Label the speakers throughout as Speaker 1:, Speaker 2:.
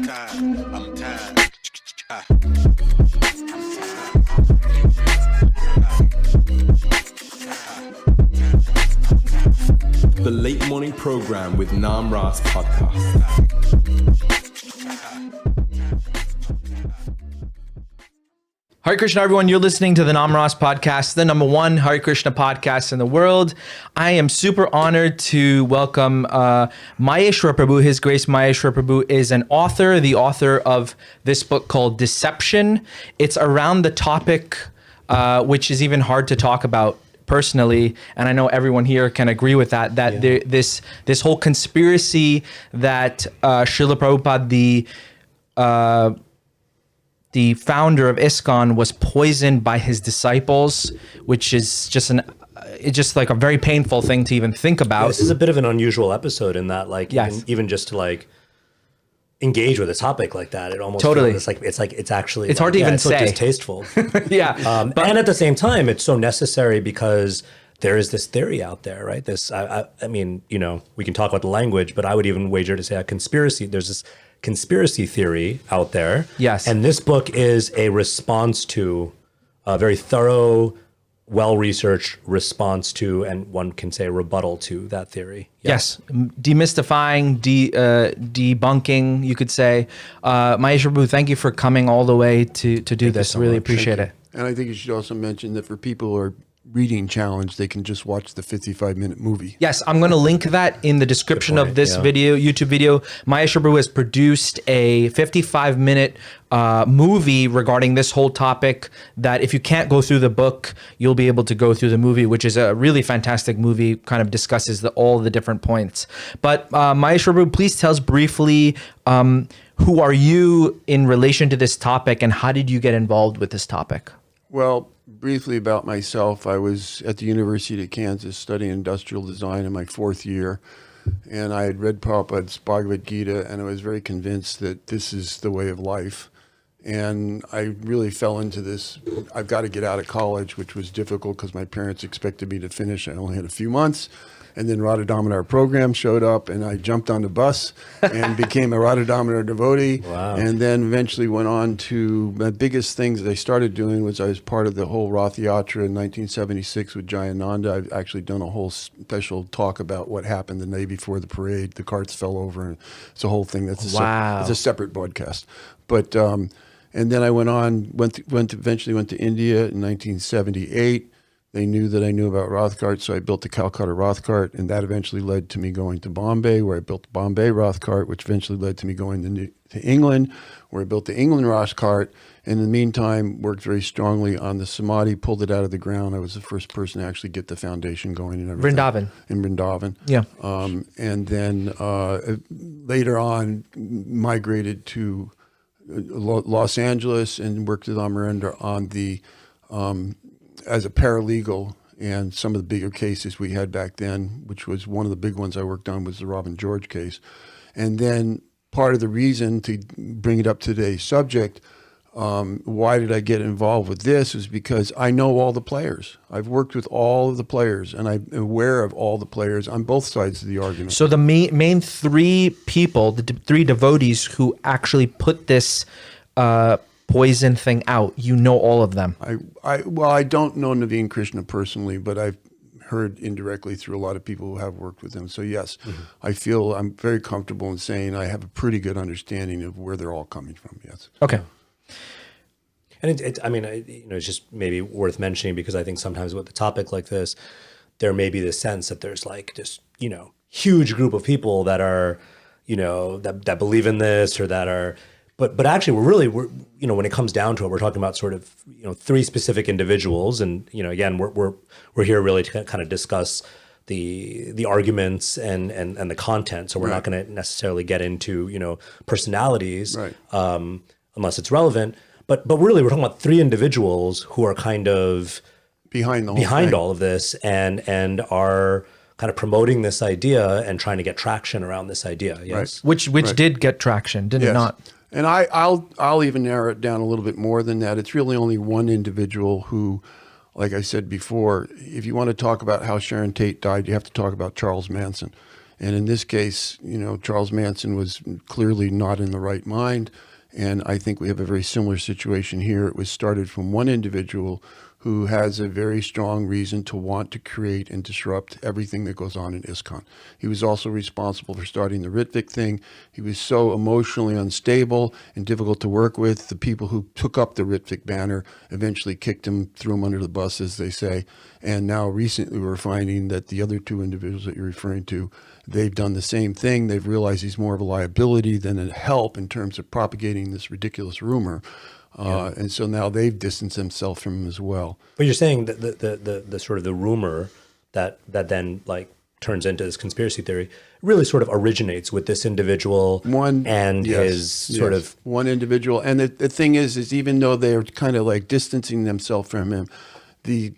Speaker 1: The Late Morning Program with Nam Ras Podcast.
Speaker 2: Hare Krishna, everyone. You're listening to the Nam Ras Podcast, the number one Hare Krishna podcast in the world. I am super honored to welcome Mayesvara Prabhu. His Grace Mayesvara Prabhu is an author, the author of this book called Deception. It's around the topic, which is even hard to talk about personally, and I know everyone here can agree with that, this whole conspiracy that Srila Prabhupada, the founder of ISKCON, was poisoned by his disciples, which is just like a very painful thing to even think about.
Speaker 3: Yeah, this is a bit of an unusual episode in that, like,
Speaker 2: yes,
Speaker 3: even just to like engage with a topic like that, it almost
Speaker 2: totally
Speaker 3: feels it's actually
Speaker 2: it's
Speaker 3: like,
Speaker 2: hard to even
Speaker 3: it's
Speaker 2: say.
Speaker 3: So distasteful.
Speaker 2: Yeah,
Speaker 3: and at the same time, it's so necessary because there is this theory out there, right? This, I mean, you know, we can talk about the language, but I would even wager to say a conspiracy. There's this conspiracy theory out there.
Speaker 2: Yes.
Speaker 3: And this book is a response to a very thorough, well-researched response to, and one can say rebuttal to, that theory.
Speaker 2: Yes. Demystifying, debunking, you could say. Mayesvara Prabhu, thank you for coming all the way to do this.
Speaker 3: so
Speaker 2: really
Speaker 3: much.
Speaker 2: appreciate it.
Speaker 4: And I think you should also mention that for people who are reading challenged, they can just watch the 55-minute movie.
Speaker 2: Yes, I'm going to link that in the description of this video, YouTube video. Mayesvara Prabhu has produced a 55-minute movie regarding this whole topic that if you can't go through the book, you'll be able to go through the movie, which is a really fantastic movie, kind of discusses all the different points. But Mayesvara Prabhu, please tell us briefly, who are you in relation to this topic and how did you get involved with this topic?
Speaker 4: Well, briefly about myself, I was at the University of Kansas studying industrial design in my fourth year, and I had read Prabhupada's Bhagavad Gita, and I was very convinced that this is the way of life. And I really fell into this, I've got to get out of college, which was difficult because my parents expected me to finish. I only had a few months. And then Radha Damodar program showed up, and I jumped on the bus and became a Radha Damodar devotee.
Speaker 3: Wow.
Speaker 4: And then eventually went on to the biggest things that I started doing was I was part of the whole Rath Yatra in 1976 with Jayananda. I've actually done a whole special talk about what happened the day before the parade. The carts fell over, and it's a whole thing. That's it's a separate broadcast. But and then I eventually went to India in 1978. They knew that I knew about Rath cart, so I built the Calcutta Rath cart, and that eventually led to me going to Bombay, where I built the Bombay Rath cart, which eventually led to me going to England, where I built the England Rath cart. And in the meantime, worked very strongly on the Samadhi, pulled it out of the ground. I was the first person to actually get the foundation going and everything. In Vrindavan.
Speaker 2: Yeah.
Speaker 4: And then later on, migrated to Los Angeles and worked with Amarendra on the as a paralegal, and some of the bigger cases we had back then, which was one of the big ones I worked on was the Robin George case. And then part of the reason to bring it up to today's subject, why did I get involved with this, is because I know all the players. I've worked with all of the players, and I'm aware of all the players on both sides of the argument.
Speaker 2: So the main three people, the three devotees who actually put this poison thing out, you know all of them.
Speaker 4: I don't know Naveen Krishna personally, but I've heard indirectly through a lot of people who have worked with him. So yes, I feel I'm very comfortable in saying I have a pretty good understanding of where they're all coming from. Yes.
Speaker 2: Okay.
Speaker 3: And it's just maybe worth mentioning, because I think sometimes with a topic like this, there may be this sense that there's like this, huge group of people that are, that believe in this, or that are. But actually, we're when it comes down to it, we're talking about sort of three specific individuals, and again, we're here really to kind of discuss the arguments and the content. So we're not going to necessarily get into personalities,
Speaker 4: right,
Speaker 3: unless it's relevant. But really, we're talking about three individuals who are kind of
Speaker 4: behind all
Speaker 3: of this, and are kind of promoting this idea and trying to get traction around this idea. Yes,
Speaker 2: right. Which did get traction, did it not?
Speaker 4: And I'll even narrow it down a little bit more than that. It's really only one individual who, like I said before, if you want to talk about how Sharon Tate died, you have to talk about Charles Manson. And in this case, Charles Manson was clearly not in the right mind. And I think we have a very similar situation here. It was started from one individual who has a very strong reason to want to create and disrupt everything that goes on in ISKCON. He was also responsible for starting the Ritvik thing. He was so emotionally unstable and difficult to work with. The people who took up the Ritvik banner eventually kicked him, threw him under the bus, as they say. And now recently we're finding that the other two individuals that you're referring to, they've done the same thing. They've realized he's more of a liability than a help in terms of propagating this ridiculous rumor. And so now they've distanced themselves from him as well.
Speaker 3: But you're saying that the sort of the rumor that then like turns into this conspiracy theory really sort of originates with this individual his sort of
Speaker 4: one individual. And the thing is even though they're kind of like distancing themselves from him, the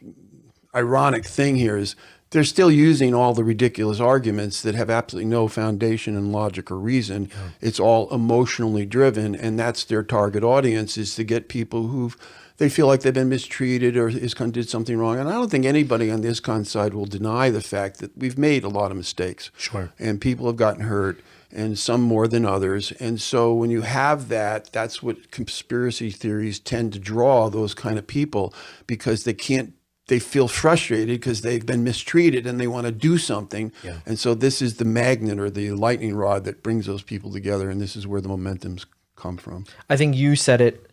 Speaker 4: ironic thing here is they're still using all the ridiculous arguments that have absolutely no foundation in logic or reason. Yeah. It's all emotionally driven, and that's their target audience, is to get people who they feel like they've been mistreated or ISKCON did something wrong. And I don't think anybody on the ISKCON side will deny the fact that we've made a lot of mistakes.
Speaker 3: Sure.
Speaker 4: And people have gotten hurt, and some more than others. And so when you have that, that's what conspiracy theories tend to draw, those kind of people, because they feel frustrated because they've been mistreated and they want to do something. Yeah. And so this is the magnet or the lightning rod that brings those people together. And this is where the momentums come from.
Speaker 2: I think you said it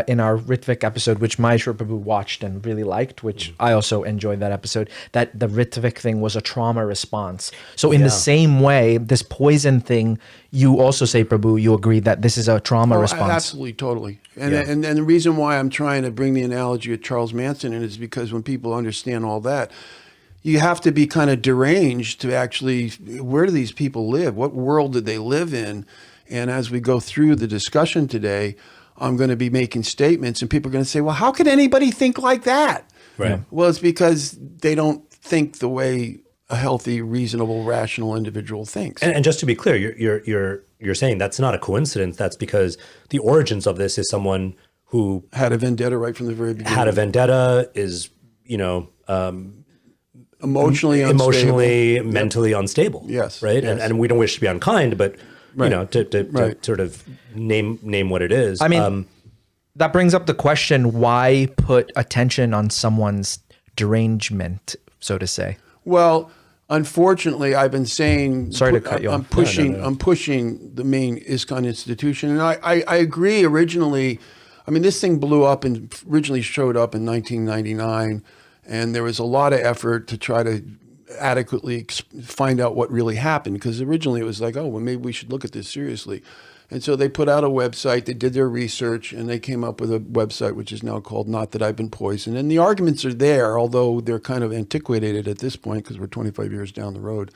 Speaker 2: in our Ritvik episode, which Mayesvara Prabhu watched and really liked, which I also enjoyed that episode, that the Ritvik thing was a trauma response. So in the same way, this poison thing, you also say, Prabhu, you agree that this is a trauma response.
Speaker 4: Absolutely, totally. And the reason why I'm trying to bring the analogy of Charles Manson in is because when people understand all that, you have to be kind of deranged to actually, where do these people live? What world do they live in? And as we go through the discussion today, I'm going to be making statements and people are going to say, well, how could anybody think like that?
Speaker 3: Right.
Speaker 4: Well, it's because they don't think the way a healthy, reasonable, rational individual thinks.
Speaker 3: And just to be clear, you're saying that's not a coincidence. That's because the origins of this is someone who
Speaker 4: had a vendetta right from the very beginning.
Speaker 3: Had a vendetta, is,
Speaker 4: emotionally,
Speaker 3: mentally unstable.
Speaker 4: Yes.
Speaker 3: Right.
Speaker 4: Yes.
Speaker 3: And we don't wish to be unkind, but to sort of name what it is.
Speaker 2: I mean, that brings up the question, why put attention on someone's derangement, so to say?
Speaker 4: Well, unfortunately, I've been saying,
Speaker 2: sorry to cut you off.
Speaker 4: I'm pushing the main ISKCON institution. And I agree originally. I mean, this thing blew up and originally showed up in 1999. And there was a lot of effort to try to adequately find out what really happened, because originally it was like, oh, well, maybe we should look at this seriously. And so they put out a website, they did their research, and they came up with a website which is now called Not That I've Been Poisoned. And the arguments are there, although they're kind of antiquated at this point because we're 25 years down the road.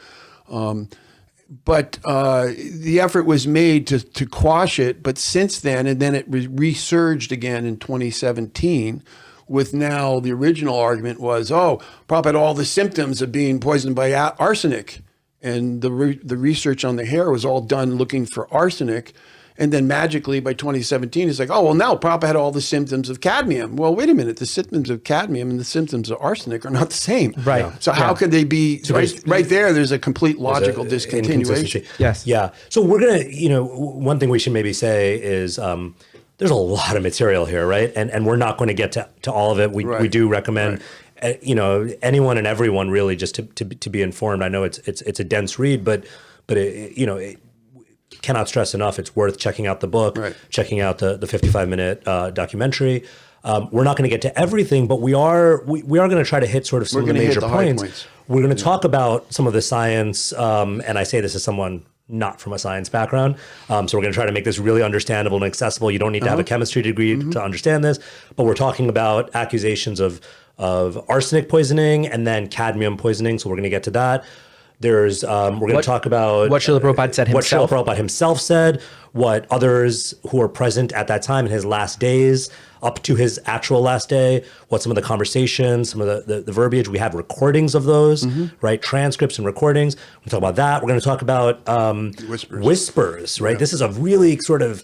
Speaker 4: But the effort was made to quash it. But since then, and then it resurged again in 2017, with now the original argument was, oh, Prabhupada had all the symptoms of being poisoned by arsenic. And the research on the hair was all done looking for arsenic. And then magically by 2017, it's like, oh, well, now Prabhupada had all the symptoms of cadmium. Well, wait a minute. The symptoms of cadmium and the symptoms of arsenic are not the same.
Speaker 2: Right. Yeah.
Speaker 4: So how could they be, so right there, there's a complete logical discontinuation.
Speaker 2: Yes.
Speaker 3: Yeah. So we're going to, one thing we should maybe say is, there's a lot of material here, right? And we're not going to get to all of it. We do recommend, anyone and everyone really just to be informed. I know it's a dense read, but it cannot stress enough. It's worth checking out the book, checking out the 55-minute documentary. We're not going to get to everything, but we are going to try to hit sort of some of the major points. We're going to talk about some of the science, and I say this as someone not from a science background. So we're going to try to make this really understandable and accessible. You don't need to have a chemistry degree to understand this, but we're talking about accusations of arsenic poisoning and then cadmium poisoning. So we're going to get to that. There's we're going to talk about
Speaker 2: what Srila Prabhupada said himself.
Speaker 3: What Srila Prabhupada himself said, what others who were present at that time in his last days, up to his actual last day, what some of the conversations, some of the verbiage. We have recordings of those, right? Transcripts and recordings. We'll talk about that. We're going to talk about whispers, right? This is a really sort of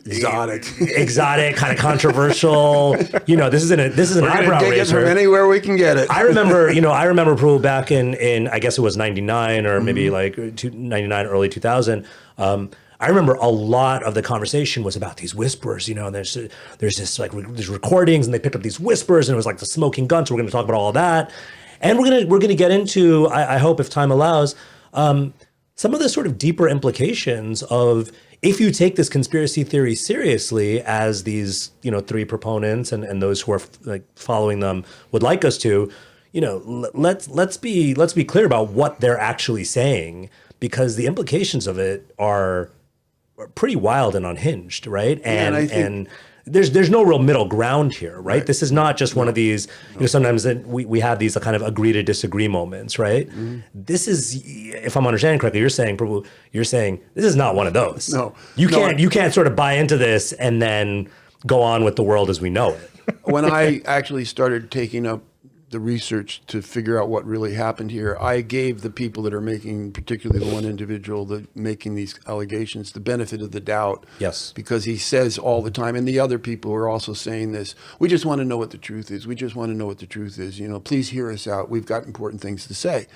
Speaker 3: exotic, kind of controversial. This is an eyebrow
Speaker 4: Take it
Speaker 3: raiser.
Speaker 4: from anywhere we can get it.
Speaker 3: I remember Prabhu back in I guess it was 99 or maybe like 99, early 2000. I remember a lot of the conversation was about these whispers, and there's this like these recordings, and they picked up these whispers, and it was like the smoking gun. So we're going to talk about all of that, and we're gonna get into, I hope, if time allows, some of the sort of deeper implications of, if you take this conspiracy theory seriously, as these three proponents and those who are like following them would like us to, let's be clear about what they're actually saying, because the implications of it are pretty wild and unhinged, right? And there's no real middle ground here, right? This is not just one of these, sometimes we have these kind of agree to disagree moments, right? This is, if I'm understanding correctly, you're saying, Prabhu, this is not one of those.
Speaker 4: No.
Speaker 3: You can't sort of buy into this and then go on with the world as we know it.
Speaker 4: When I actually started taking up the research to figure out what really happened here, I gave the people that are making, particularly the one individual that making these allegations, the benefit of the doubt.
Speaker 3: Yes.
Speaker 4: Because he says all the time, and the other people are also saying this, we just want to know what the truth is. We just want to know what the truth is. Please hear us out. We've got important things to say.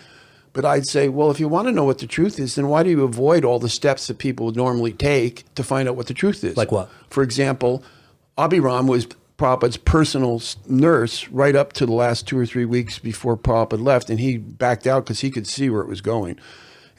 Speaker 4: But I'd say, well, if you want to know what the truth is, then why do you avoid all the steps that people would normally take to find out what the truth is?
Speaker 3: Like what?
Speaker 4: For example, Abhiram was Prabhupada's personal nurse right up to the last 2 or 3 weeks before Prabhupada left, and he backed out because he could see where it was going.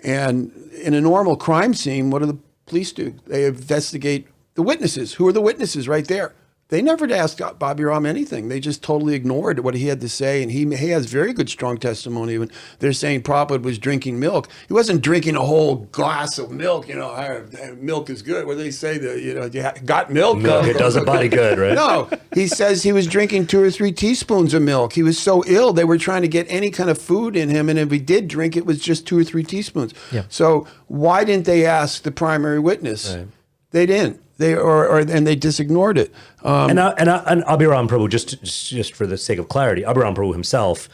Speaker 4: And in a normal crime scene, what do the police do? They investigate the witnesses. Who are the witnesses right there? They never asked Abhiram anything. They just totally ignored what he had to say. And he has very good, strong testimony when they're saying Prabhupada was drinking milk. He wasn't drinking a whole glass of milk. Milk is good. What do they say? You got milk?
Speaker 3: Milk, it does a body good, right?
Speaker 4: No, he says he was drinking 2 or 3 teaspoons of milk. He was so ill, they were trying to get any kind of food in him. And if he did drink, it was just 2 or 3 teaspoons. Yeah. So why didn't they ask the primary witness? Right. They didn't. And they just ignored it.
Speaker 3: And Abhiram Prabhu, just for the sake of clarity, Abhiram Prabhu himself,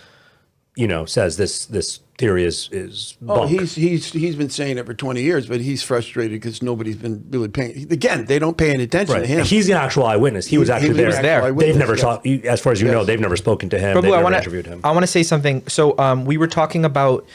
Speaker 3: says this theory is bunk.
Speaker 4: Oh, he's been saying it for 20 years, but he's frustrated because nobody's been really paying. Again, they don't pay any attention to him.
Speaker 3: He's an actual eyewitness. He was actually there. They've never talked, as far as you know, they've never spoken to him.
Speaker 2: Prabhu,
Speaker 3: they've never interviewed him.
Speaker 2: I want to say something. So we were talking about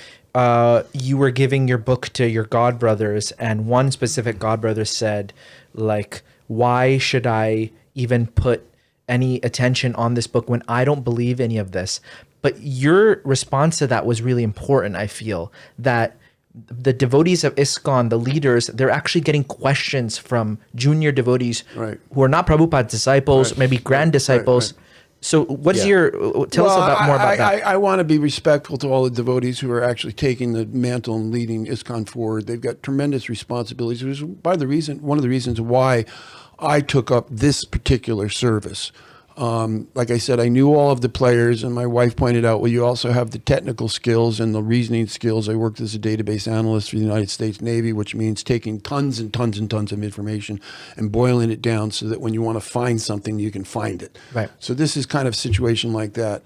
Speaker 2: you were giving your book to your godbrothers, and one specific godbrother said, like, why should I even put any attention on this book when I don't believe any of this? But your response to that was really important. I feel that the devotees of ISKCON, the leaders, they're actually getting questions from junior devotees who are not Prabhupada's disciples, maybe grand disciples. So what's tell us more about that.
Speaker 4: I want to be respectful to all the devotees who are actually taking the mantle and leading ISKCON forward. They've got tremendous responsibilities, which is one of the reasons why I took up this particular service. Like I said, I knew all of the players, and my wife pointed out, well, you also have the technical skills and the reasoning skills. I worked as a database analyst for the United States Navy, which means taking tons and tons and tons of information and boiling it down so that when you want to find something, you can find it. Right. So this is kind of a situation like that,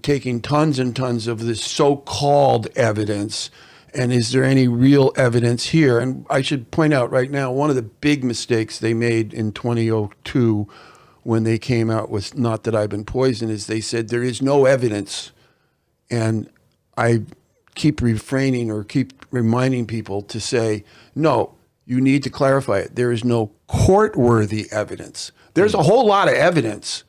Speaker 4: taking tons and tons of this so-called evidence, and is there any real evidence here? And I should point out right now, one of the big mistakes they made in 2002 when they came out with Not That I've Been Poisoned is they said there is no evidence. And I keep refraining or keep reminding people to say, no, you need to clarify it. There is no court-worthy evidence. There's a whole lot of evidence,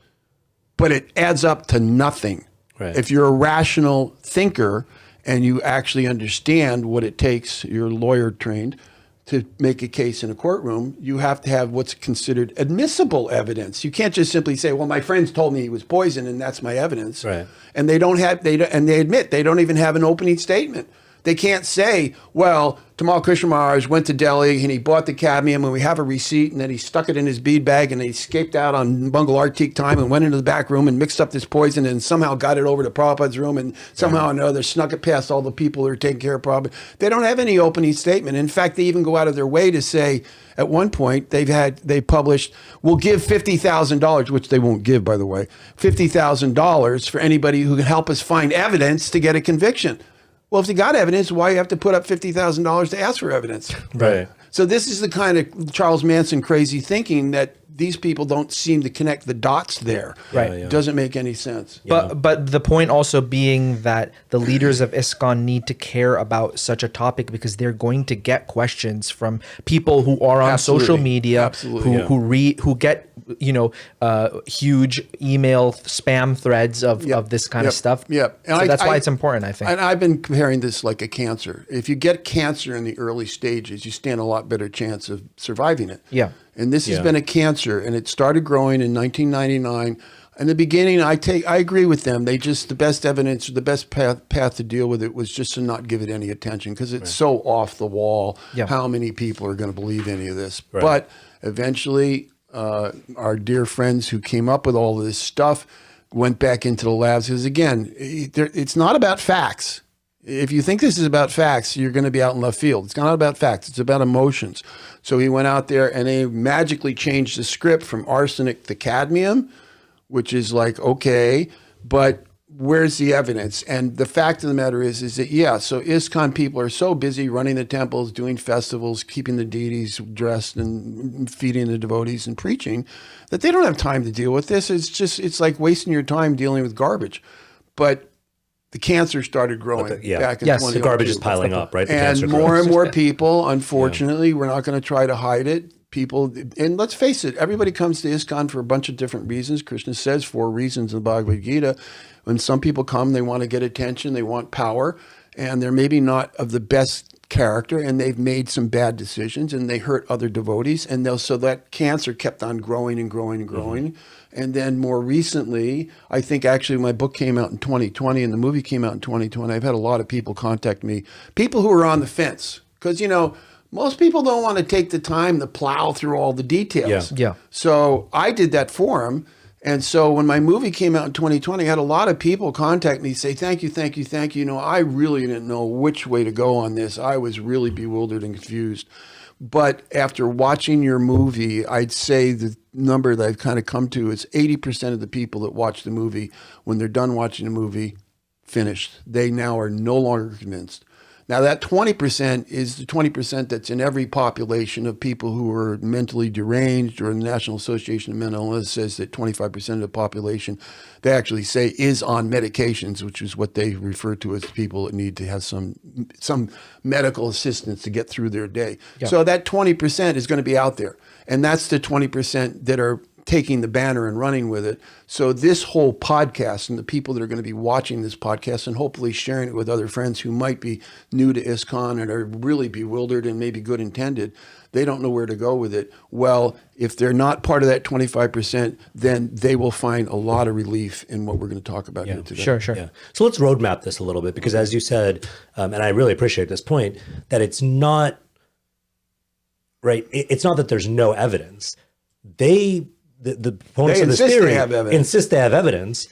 Speaker 4: but it adds up to nothing. Right. If you're a rational thinker and you actually understand what it takes, you're lawyer trained, to make a case in a courtroom, you have to have what's considered admissible evidence. You can't just simply say, well, my friends told me he was poisoned and that's my evidence. Right. And they admit they don't even have an opening statement. They can't say, well, Tomal Krishna Maharaj went to Delhi and he bought the cadmium and we have a receipt, and then he stuck it in his bead bag and he escaped out on Bungal Arctic time and went into the back room and mixed up this poison and somehow got it over to Prabhupada's room and somehow or another snuck it past all the people who are taking care of Prabhupada. They don't have any opening statement. In fact, they even go out of their way to say, at one point, they published, we'll give $50,000, which they won't give, by the way, $50,000 for anybody who can help us find evidence to get a conviction. Well, if you got evidence, why you have to put up $50,000 to ask for evidence?
Speaker 3: Right.
Speaker 4: So this is the kind of Charles Manson crazy thinking that these people don't seem to connect the dots there.
Speaker 2: Right.
Speaker 4: It doesn't make any sense.
Speaker 2: But the point also being that the leaders of ISKCON need to care about such a topic because they're going to get questions from people who are on social media, who get huge email spam threads of this kind of stuff.
Speaker 4: Yeah,
Speaker 2: so that's why it's important, I think.
Speaker 4: And I've been comparing this like a cancer. If you get cancer in the early stages, you stand a lot better chance of surviving it.
Speaker 2: Yeah.
Speaker 4: And this has been a cancer, and it started growing in 1999. In the beginning, I agree with them. The best evidence, the best path to deal with it was just to not give it any attention because it's so off the wall. Yeah. How many people are going to believe any of this? Right. But eventually, our dear friends who came up with all of this stuff went back into the labs because, again, it's not about facts. If you think this is about facts, you're going to be out in left field. It's not about facts. It's about emotions. So he went out there and they magically changed the script from arsenic to cadmium, which is like, okay, but where's the evidence? And the fact of the matter is that, so ISKCON people are so busy running the temples, doing festivals, keeping the deities dressed and feeding the devotees and preaching, that they don't have time to deal with this. It's like wasting your time dealing with garbage. But the cancer started growing back in 2002.
Speaker 3: The garbage is piling up, right?
Speaker 4: And more people, unfortunately, we're not going to try to hide it. People, and let's face it, everybody comes to ISKCON for a bunch of different reasons. Krishna says 4 reasons in the Bhagavad Gita. When some people come, they want to get attention, they want power, and they're maybe not of the best character, and they've made some bad decisions, and they hurt other devotees, and so that cancer kept on growing and growing and growing. And then more recently, I think actually my book came out in 2020 and the movie came out in 2020, I've had a lot of people contact me, people who are on the fence, because, most people don't want to take the time to plow through all the details.
Speaker 2: Yeah.
Speaker 4: So I did that for them. And so when my movie came out in 2020, I had a lot of people contact me, say, thank you. I really didn't know which way to go on this. I was really bewildered and confused. But after watching your movie, I'd say the number that I've kind of come to is 80% of the people that watch the movie, when they're done watching the movie, finished. They now are no longer convinced. Now that 20% is the 20% that's in every population of people who are mentally deranged, or the National Association of Mental Illness says that 25% of the population, they actually say, is on medications, which is what they refer to as people that need to have some medical assistance to get through their day. Yeah. So that 20% is going to be out there. And that's the 20% that are taking the banner and running with it. So this whole podcast and the people that are going to be watching this podcast and hopefully sharing it with other friends who might be new to ISKCON and are really bewildered and maybe good intended, they don't know where to go with it. Well, if they're not part of that 25%, then they will find a lot of relief in what we're going to talk about here today.
Speaker 2: Sure.
Speaker 3: Yeah. So let's roadmap this a little bit, because as you said, and I really appreciate this point, that it's not, right, it's not that there's no evidence. The opponents of this theory insist they have evidence,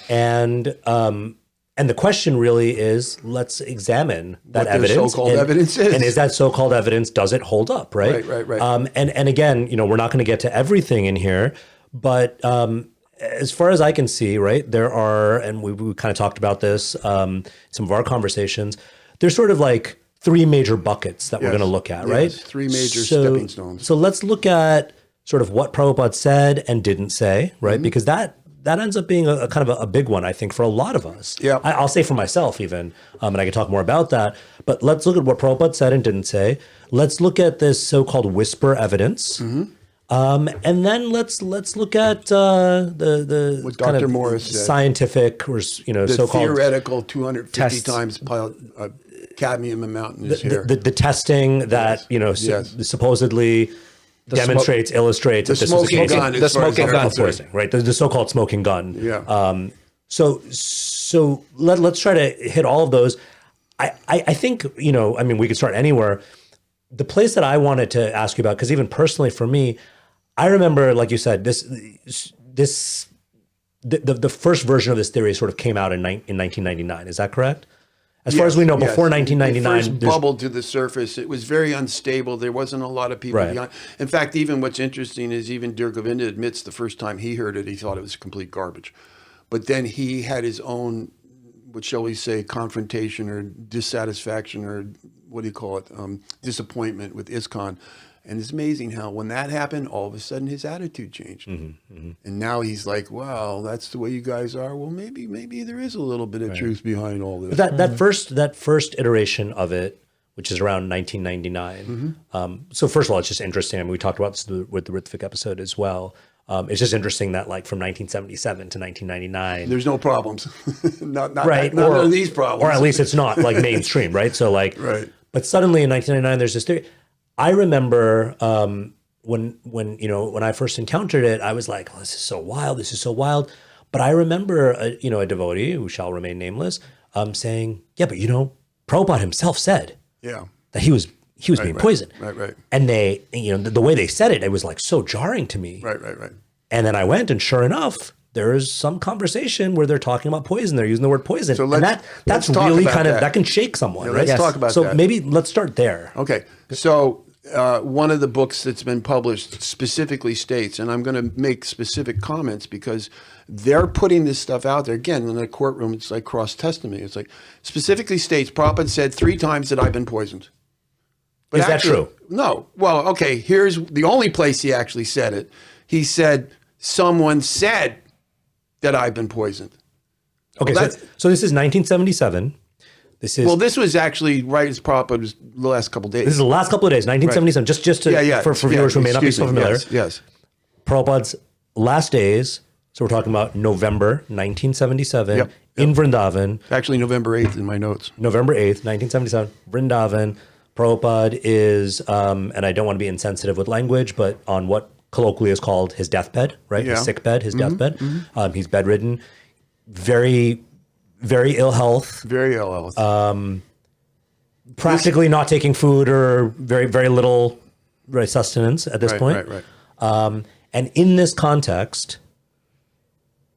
Speaker 3: and the question really is, let's examine that what evidence.
Speaker 4: So-called evidence is,
Speaker 3: and is that so-called evidence, does it hold up, right?
Speaker 4: Right.
Speaker 3: And again, we're not going to get to everything in here, but as far as I can see, right, there are, and we kind of talked about this, some of our conversations. There's sort of like 3 major buckets that we're going to look at, right?
Speaker 4: 3 major stepping stones.
Speaker 3: So let's look at sort of what Prabhupada said and didn't say, right? Mm-hmm. Because that ends up being a kind of a big one, I think, for a lot of us.
Speaker 4: Yeah,
Speaker 3: I'll say for myself even, and I can talk more about that. But let's look at what Prabhupada said and didn't say. Let's look at this so-called whisper evidence, and then let's look at the
Speaker 4: what
Speaker 3: kind
Speaker 4: Dr.
Speaker 3: of
Speaker 4: Morris said,
Speaker 3: scientific, or the
Speaker 4: so-called theoretical 250 tests. Times cadmium amount in his hair.
Speaker 3: The testing that supposedly demonstrates, illustrates
Speaker 4: the smoking gun.
Speaker 3: The smoking gun, right? The so-called smoking gun.
Speaker 4: Yeah.
Speaker 3: So let's try to hit all of those. I think, we could start anywhere. The place that I wanted to ask you about, because even personally for me, I remember, like you said, the first version of this theory sort of came out in 1999. Is that correct? As far as we know, before 1999,
Speaker 4: it first bubbled to the surface. It was very unstable. There wasn't a lot of people beyond. In fact, even what's interesting is even Dear Govinda admits the first time he heard it, he thought it was complete garbage. But then he had his own what shall we say, confrontation or dissatisfaction or what do you call it, disappointment with ISKCON. And it's amazing how when that happened, all of a sudden his attitude changed. And now he's like, wow, that's the way you guys are. Well, maybe there is a little bit of truth behind all this.
Speaker 3: But that first iteration of it, which is around 1999. So first of all, it's just interesting. I mean, we talked about this with the Ritvik episode as well. It's just interesting that like from 1977 to 1999,
Speaker 4: there's no problems. not
Speaker 3: right,
Speaker 4: none of these problems.
Speaker 3: Or at least it's not like mainstream, right? So like, but suddenly in 1999, there's this theory. I remember when I first encountered it, I was like, oh, this is so wild. But I remember a devotee who shall remain nameless saying, yeah, but Prabhupada himself said that he was being poisoned.
Speaker 4: Right.
Speaker 3: And they, the way they said it, it was like so jarring to me.
Speaker 4: Right.
Speaker 3: And then I went, and sure enough, there's some conversation where they're talking about poison. They're using the word poison. So that's really kind of, that can shake someone, right?
Speaker 4: Let's talk about that.
Speaker 3: So maybe let's start there.
Speaker 4: Okay. So one of the books that's been published specifically states, and I'm going to make specific comments because they're putting this stuff out there. Again, in a courtroom, it's like cross-testimony. It's like, specifically states, Prabhupada said 3 times that I've been poisoned. But
Speaker 3: is that true?
Speaker 4: No. Well, okay, here's the only place he actually said it. He said, someone said that I've been poisoned.
Speaker 3: Okay,
Speaker 4: well,
Speaker 3: so this is 1977.
Speaker 4: This was actually right as Prabhupada was the last couple of days.
Speaker 3: This is the last couple of days, 1977. Right. For viewers who may not be so familiar.
Speaker 4: Yes.
Speaker 3: Prabhupada's last days. So we're talking about November 1977 in Vrindavan.
Speaker 4: Actually, November 8th in my notes.
Speaker 3: November 8th, 1977, Vrindavan. Prabhupada is, and I don't want to be insensitive with language, but on what colloquially is called his deathbed, right? His sick bed, his deathbed. He's bedridden, very, very ill health.
Speaker 4: Very ill health.
Speaker 3: Practically not taking food or very, very little sustenance at this point.
Speaker 4: Right.
Speaker 3: And in this context,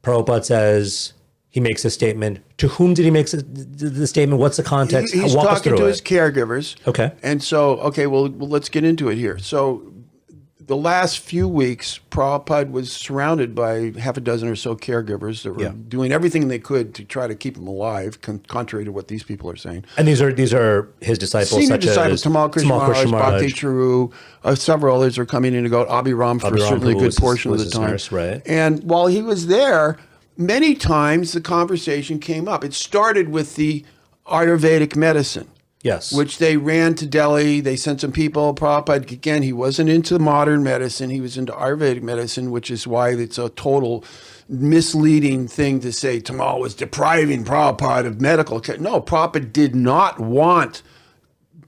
Speaker 3: Prabhupada says, he makes a statement. To whom did he make the statement? What's the context?
Speaker 4: He's
Speaker 3: Walk us
Speaker 4: talking
Speaker 3: through
Speaker 4: to
Speaker 3: it.
Speaker 4: his caregivers.
Speaker 3: Okay.
Speaker 4: And so, well, let's get into it here. So the last few weeks, Prabhupada was surrounded by half a dozen or so caregivers that were doing everything they could to try to keep him alive, contrary to what these people are saying.
Speaker 3: And these are his disciples,
Speaker 4: senior disciples, Tomal Krishna Maharaj, Bhakti
Speaker 3: Maharaj.
Speaker 4: Charu, several others are coming in to go. Abhiram for certainly a good portion of the time.
Speaker 3: Nurse, right.
Speaker 4: And while he was there, many times the conversation came up. It started with the Ayurvedic medicine.
Speaker 3: Yes.
Speaker 4: Which they ran to Delhi. They sent some people. Prabhupada, again, he wasn't into modern medicine. He was into Ayurvedic medicine, which is why it's a total misleading thing to say Tomal was depriving Prabhupada of medical care. No, Prabhupada did not want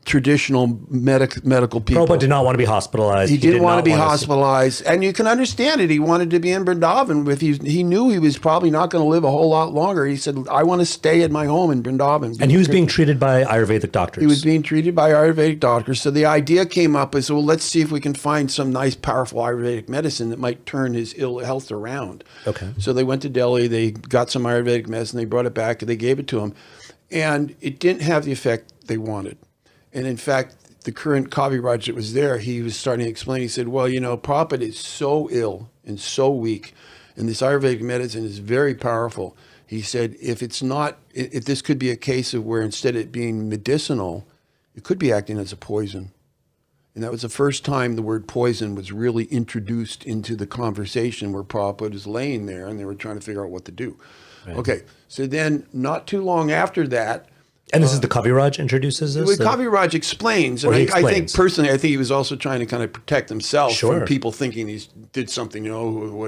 Speaker 4: traditional medical people.
Speaker 3: Prabhupada did not want to be hospitalized.
Speaker 4: He didn't want to be hospitalized. And you can understand it. He wanted to be in Vrindavan. If he knew he was probably not going to live a whole lot longer. He said, I want to stay at my home in Vrindavan.
Speaker 3: And he was being treated by Ayurvedic doctors.
Speaker 4: He was being treated by Ayurvedic doctors. So the idea came up as, well, let's see if we can find some nice, powerful Ayurvedic medicine that might turn his ill health around.
Speaker 3: Okay.
Speaker 4: So they went to Delhi. They got some Ayurvedic medicine. They brought it back. They gave it to him. And it didn't have the effect they wanted. And in fact, the current Kaviraj that was there, he was starting to explain. He said, well, Prabhupada is so ill and so weak, and this Ayurvedic medicine is very powerful. He said, if this could be a case of where instead of it being medicinal, it could be acting as a poison. And that was the first time the word poison was really introduced into the conversation where Prabhupada was laying there and they were trying to figure out what to do. Right. Okay, so then not too long after that,
Speaker 3: and this is the Kaviraj introduces this?
Speaker 4: Kaviraj explains. And I think personally, I think he was also trying to kind of protect himself from people thinking he did something, he loved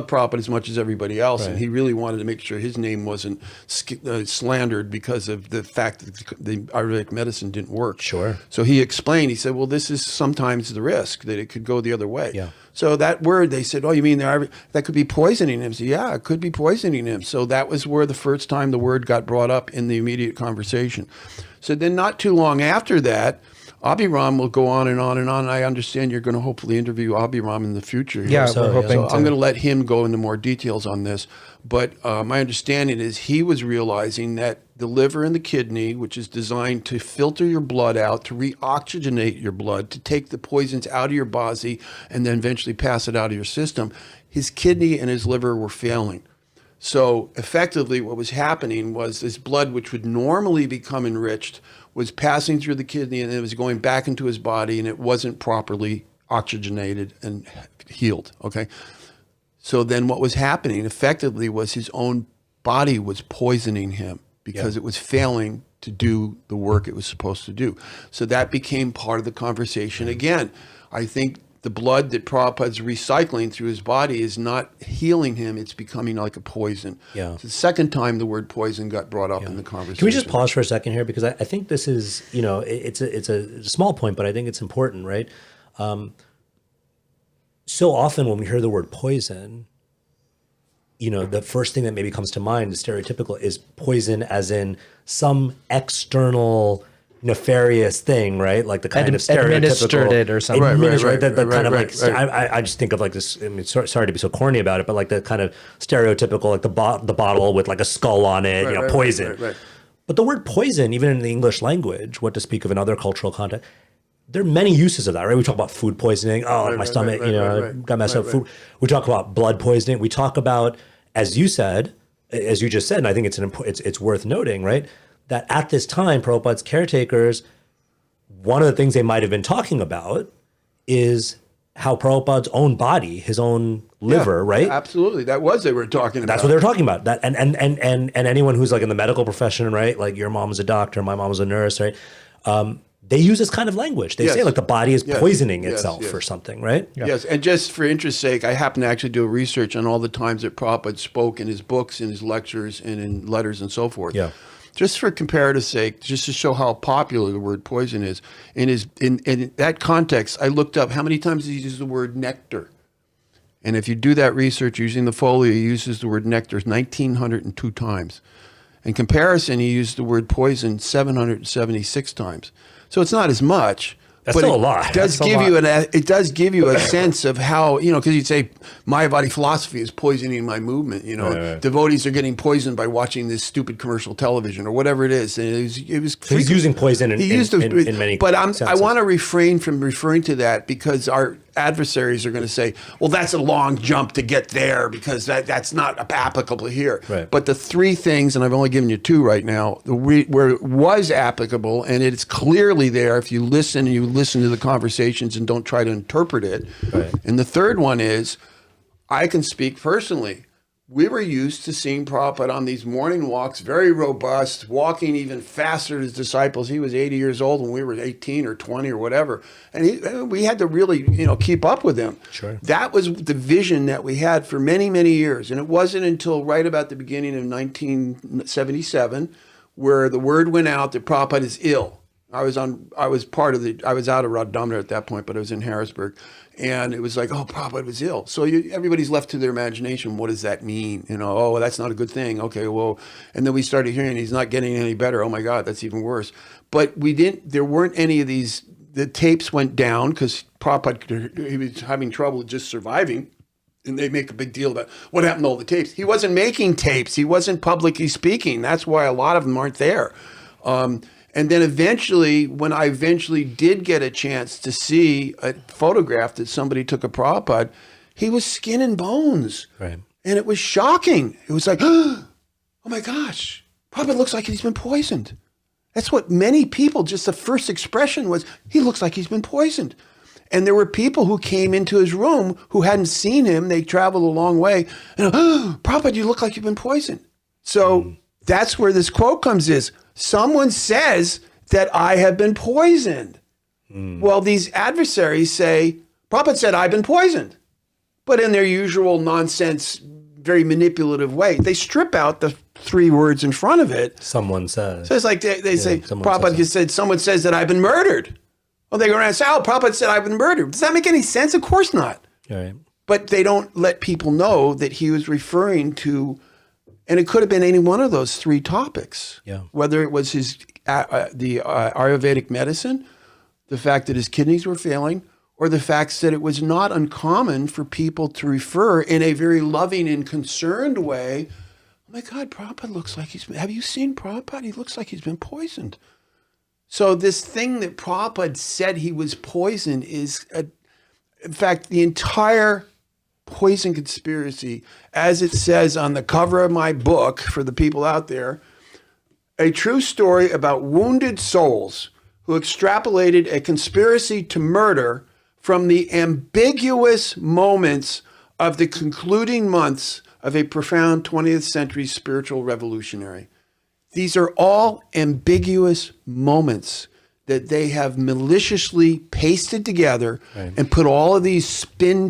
Speaker 4: Prabhupada as much as everybody else. Right. And he really wanted to make sure his name wasn't slandered because of the fact that the Ayurvedic medicine didn't work.
Speaker 3: Sure.
Speaker 4: So he explained, he said, well, this is sometimes the risk that it could go the other way.
Speaker 3: Yeah.
Speaker 4: So that word, they said, oh, you mean that could be poisoning him? So, yeah, it could be poisoning him. So that was where the first time the word got brought up in the immediate conversation. So then not too long after that, Abhiram will go on and on and on. I understand you're going to hopefully interview Abhiram in the future.
Speaker 2: Yeah, we're hoping to.
Speaker 4: I'm going to let him go into more details on this. But my understanding is he was realizing that the liver and the kidney, which is designed to filter your blood out, to reoxygenate your blood, to take the poisons out of your body and then eventually pass it out of your system, his kidney and his liver were failing. So effectively what was happening was this blood, which would normally become enriched, was passing through the kidney and it was going back into his body, and it wasn't properly oxygenated and healed, okay? So then what was happening effectively was his own body was poisoning him because it was failing to do the work it was supposed to do. So that became part of the conversation. Again, I think the blood that Prabhupada's recycling through his body is not healing him, it's becoming like a poison.
Speaker 3: Yeah.
Speaker 4: It's the second time the word poison got brought up in the conversation.
Speaker 3: Can we just pause for a second here? Because I think this is, it's a small point, but I think it's important, right? So often when we hear the word poison, the first thing that maybe comes to mind is stereotypical is poison as in some external nefarious thing, right? Like the kind of stereotypical
Speaker 2: administered it or something.
Speaker 3: I just think of like this. I mean, sorry to be so corny about it, but like the kind of stereotypical, like the bottle with like a skull on it, poison.
Speaker 4: Right.
Speaker 3: But the word poison, even in the English language, what to speak of in other cultural context, there are many uses of that, right? We talk about food poisoning. Oh, my stomach, got messed up. Food. We talk about blood poisoning. We talk about, as you just said, and I think it's worth noting, right? That at this time, Prabhupada's caretakers, one of the things they might have been talking about is how Prabhupada's own body, his own liver, right?
Speaker 4: Absolutely. They were talking about.
Speaker 3: That's what they were talking about. That and anyone who's like in the medical profession, right? Like your mom was a doctor, my mom was a nurse, right? They use this kind of language. They say like the body is poisoning itself or something, right?
Speaker 4: Yeah. Yes, and just for interest's sake, I happen to actually do research on all the times that Prabhupada spoke in his books, in his lectures, and in letters and so forth.
Speaker 3: Yeah.
Speaker 4: Just for comparative sake, just to show how popular the word poison is. In that context, I looked up how many times he uses the word nectar. And if you do that research using the folio, he uses the word nectar 1,902 times. In comparison, he used the word poison 776 times. So it's not as much.
Speaker 3: That's still a lot.
Speaker 4: It does give you a sense of how, because you'd say Mayavadi philosophy is poisoning my movement.
Speaker 3: Right.
Speaker 4: Devotees are getting poisoned by watching this stupid commercial television or whatever it is. And it was
Speaker 3: so he's using poison in many
Speaker 4: But
Speaker 3: senses.
Speaker 4: I want to refrain from referring to that because our adversaries are going to say, well, that's a long jump to get there because that's not applicable here.
Speaker 3: Right.
Speaker 4: But the three things, and I've only given you two right now, where it was applicable, and it's clearly there if you listen to the conversations and don't try to interpret it.
Speaker 3: Right.
Speaker 4: And the third one is, I can speak personally. We were used to seeing Prabhupada on these morning walks, very robust, walking even faster than his disciples. He was 80 years old when we were 18 or 20 or whatever. And we had to really, keep up with him.
Speaker 3: Sure.
Speaker 4: That was the vision that we had for many, many years. And it wasn't until right about the beginning of 1977 where the word went out that Prabhupada is ill. I was out of Radha at that point, but I was in Harrisburg. And it was like, oh, Prabhupada was ill. So everybody's left to their imagination. What does that mean? Oh, that's not a good thing. Okay, well, and then we started hearing he's not getting any better. Oh my God, that's even worse. But there weren't any of these, the tapes went down because Prabhupada, he was having trouble just surviving. And they make a big deal about what happened to all the tapes. He wasn't making tapes. He wasn't publicly speaking. That's why a lot of them aren't there. And then eventually, when I did get a chance to see a photograph that somebody took of Prabhupada, he was skin and bones.
Speaker 3: Right.
Speaker 4: And it was shocking. It was like, oh my gosh, Prabhupada looks like he's been poisoned. That's what many people, just the first expression was, he looks like he's been poisoned. And there were people who came into his room who hadn't seen him. They traveled a long way. And, Prabhupada, you look like you've been poisoned. So that's where this quote comes is, someone says that I have been poisoned. Well, these adversaries say, Prabhupada said I've been poisoned. But in their usual nonsense, very manipulative way, they strip out the three words in front of it.
Speaker 3: Someone says.
Speaker 4: So it's like they say, Prabhupada said, someone says that I've been murdered. Well, they go around and say, Prabhupada said I've been murdered. Does that make any sense? Of course not.
Speaker 3: Right.
Speaker 4: But they don't let people know that he was referring to, and it could have been any one of those three topics.
Speaker 3: Yeah.
Speaker 4: Whether it was his the Ayurvedic medicine, the fact that his kidneys were failing, or the fact that it was not uncommon for people to refer in a very loving and concerned way, oh my God, Prabhupada looks like have you seen Prabhupada? He looks like he's been poisoned. So this thing that Prabhupada said he was poisoned is, in fact, the entire poison conspiracy, as it says on the cover of my book for the people out there, a true story about wounded souls who extrapolated a conspiracy to murder from the ambiguous moments of the concluding months of a profound 20th century spiritual revolutionary. These are all ambiguous moments that they have maliciously pasted together and put all of these spin in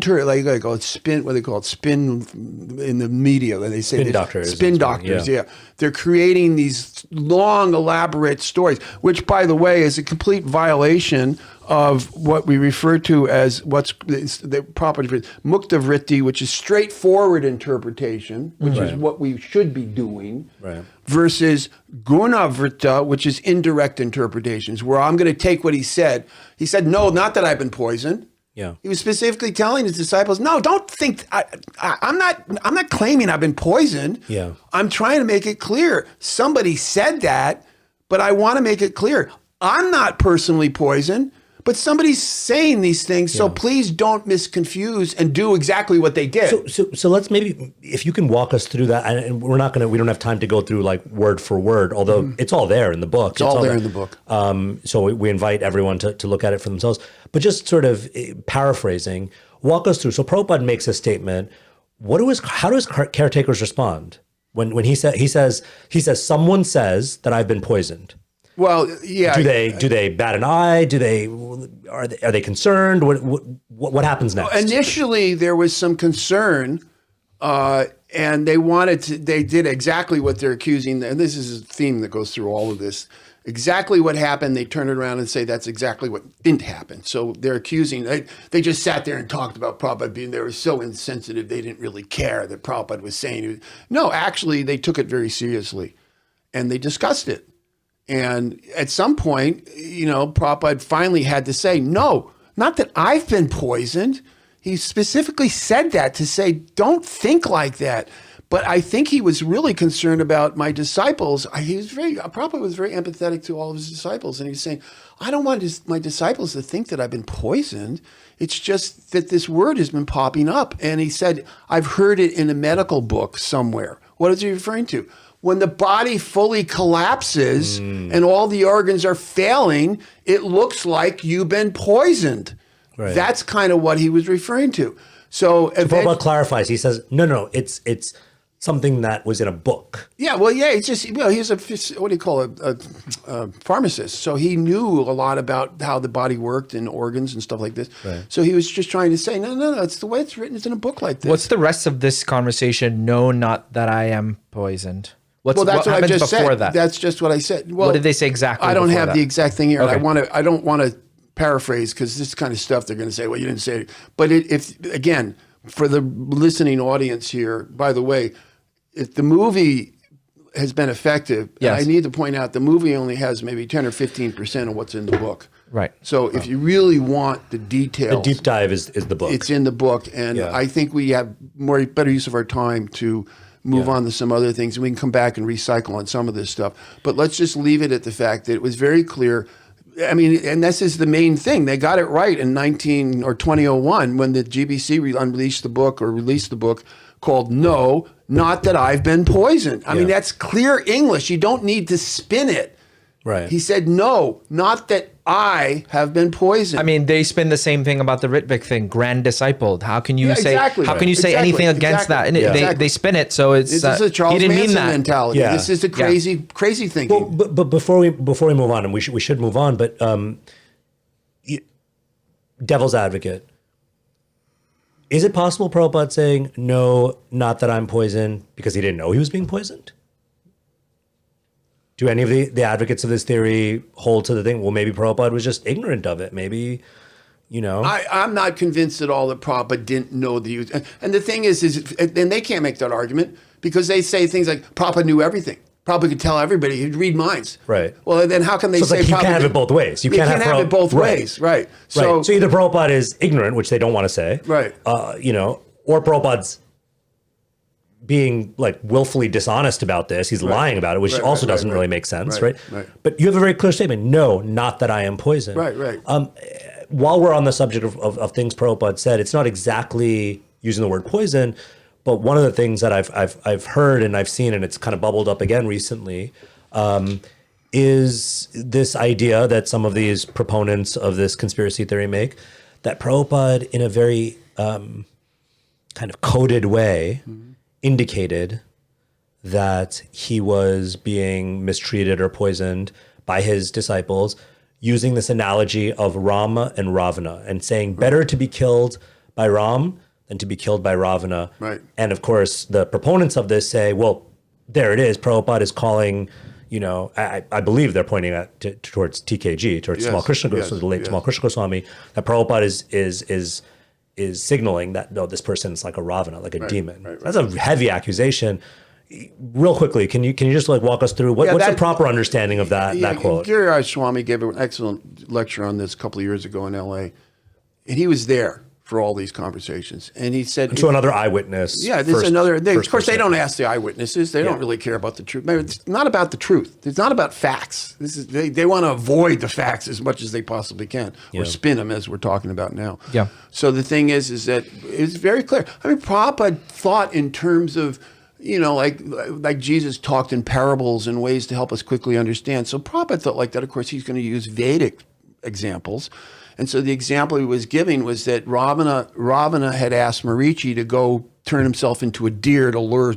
Speaker 4: the media. They say
Speaker 3: Spin doctors.
Speaker 4: Spin doctors, yeah. They're creating these long, elaborate stories, which, by the way, is a complete violation of what we refer to as the proper mukta vritti, which is straightforward interpretation, which is what we should be doing, versus guna vritta, which is indirect interpretations, where I'm going to take what he said. He said, no, not that I've been poisoned.
Speaker 3: Yeah.
Speaker 4: He was specifically telling his disciples, no, don't think, I'm not claiming I've been poisoned.
Speaker 3: Yeah.
Speaker 4: I'm trying to make it clear. Somebody said that, but I want to make it clear. I'm not personally poisoned, but somebody's saying these things, so please don't misconfuse and do exactly what they did.
Speaker 3: So let's maybe, if you can walk us through that, and we don't have time to go through like word for word, although it's all there in the book.
Speaker 4: It's all there in the book.
Speaker 3: So we invite everyone to look at it for themselves. But just sort of paraphrasing, walk us through. So Prabhupada makes a statement. How do his caretakers respond when he says someone says that I've been poisoned?
Speaker 4: Well, yeah.
Speaker 3: Do they bat an eye? Are they concerned? What happens next?
Speaker 4: Initially, there was some concern, and they did exactly what they're accusing. And this is a theme that goes through all of this. Exactly what happened, they turn it around and say that's exactly what didn't happen. So they're accusing, they just sat there and talked about Prabhupada they were so insensitive, they didn't really care that Prabhupada was saying. No, actually, they took it very seriously, and they discussed it. And at some point, Prabhupada finally had to say, no, not that I've been poisoned. He specifically said that to say, don't think like that. But I think he was really concerned about my disciples. Prabhupada was very empathetic to all of his disciples. And he was saying, I don't want my disciples to think that I've been poisoned. It's just that this word has been popping up. And he said, I've heard it in a medical book somewhere. What is he referring to? When the body fully collapses and all the organs are failing, it looks like you've been poisoned. Right. That's kind of what he was referring to. So
Speaker 3: Prabhupada clarifies. He says, no, it's something that was in a book.
Speaker 4: Yeah, well, yeah, it's just, he's a pharmacist. So he knew a lot about how the body worked and organs and stuff like this. Right. So he was just trying to say, no, it's the way it's written. It's in a book like this.
Speaker 2: What's the rest of this conversation? No, not that I am poisoned.
Speaker 4: That's what I just said.
Speaker 2: That?
Speaker 4: That's just what I said. Well,
Speaker 2: what did they say exactly?
Speaker 4: I don't have the exact thing here.
Speaker 2: Okay.
Speaker 4: I don't want to paraphrase because this kind of stuff they're going to say, well, you didn't say it. But if again, for the listening audience here, by the way, if the movie has been effective,
Speaker 2: yes.
Speaker 4: I need to point out the movie only has maybe 10 or 15% of what's in the book.
Speaker 2: Right.
Speaker 4: So if you really want the details,
Speaker 3: the deep dive is the book.
Speaker 4: It's in the book, and I think we have better use of our time to move on to some other things, and we can come back and recycle on some of this stuff. But let's just leave it at the fact that it was very clear. I mean, and this is the main thing. They got it right in 2001 when the GBC released the book called No, Not That I've Been Poisoned. I mean, that's clear English. You don't need to spin it.
Speaker 3: Right.
Speaker 4: He said, no, not that I have been poisoned.
Speaker 2: I mean, they spin the same thing about the Ritvik thing, grand discipled. How can you say anything against that? And they spin it, so it's
Speaker 4: this is a Charles Manson mentality. Yeah. This is a crazy thinking.
Speaker 3: Well, but before we move on, and we should move on, but devil's advocate. Is it possible Prabhupada saying, no, not that I'm poisoned, because he didn't know he was being poisoned? Do any of the advocates of this theory hold to the thing? Well, maybe Prabhupada was just ignorant of it. Maybe,
Speaker 4: I'm not convinced at all that Prabhupada didn't know that he was. And the thing is, and they can't make that argument because they say things like Prabhupada knew everything. Prabhupada could tell everybody. He'd read minds.
Speaker 3: Right.
Speaker 4: Well, then how can they say
Speaker 3: Prabhupada? You can't have it both ways. You can't have
Speaker 4: it both ways. Right.
Speaker 3: So either Prabhupada is ignorant, which they don't want to say.
Speaker 4: Right.
Speaker 3: Or Prabhupada's being like willfully dishonest about this. He's lying about it, which also doesn't really make sense, right? But you have a very clear statement. No, not that I am poisoned.
Speaker 4: Right.
Speaker 3: While we're on the subject of things Prabhupada said, it's not exactly using the word poison. But one of the things that I've heard and I've seen, and it's kind of bubbled up again recently, is this idea that some of these proponents of this conspiracy theory make, that Prabhupada, in a very kind of coded way, indicated that he was being mistreated or poisoned by his disciples, using this analogy of Rama and Ravana, and saying better to be killed by Ram than to be killed by Ravana.
Speaker 4: Right.
Speaker 3: And of course, the proponents of this say, well, there it is. Prabhupada is calling, you know, I believe they're pointing towards TKG, towards Tomal Krishna Goswami, the late Tomal Krishna Goswami, that Prabhupada is signaling that, no, this person's like a Ravana, like a demon. Right. That's a heavy accusation. Real quickly, can you just like walk us through what's the proper understanding of that quote?
Speaker 4: Giriraj Swami gave an excellent lecture on this a couple of years ago in LA, and he was there for all these conversations. And he said,
Speaker 3: and so another eyewitness.
Speaker 4: Yeah, this is another. Of course, they don't ask the eyewitnesses. They don't really care about the truth. It's not about the truth. It's not about facts. This is they want to avoid the facts as much as they possibly can, or spin them, as we're talking about now.
Speaker 2: Yeah.
Speaker 4: So the thing is that it's very clear. I mean, Prabhupada thought in terms of, you know, like Jesus talked in parables and ways to help us quickly understand. So Prabhupada thought like that. Of course, he's going to use Vedic examples. And so the example he was giving was that Ravana had asked Marichi to go turn himself into a deer to lure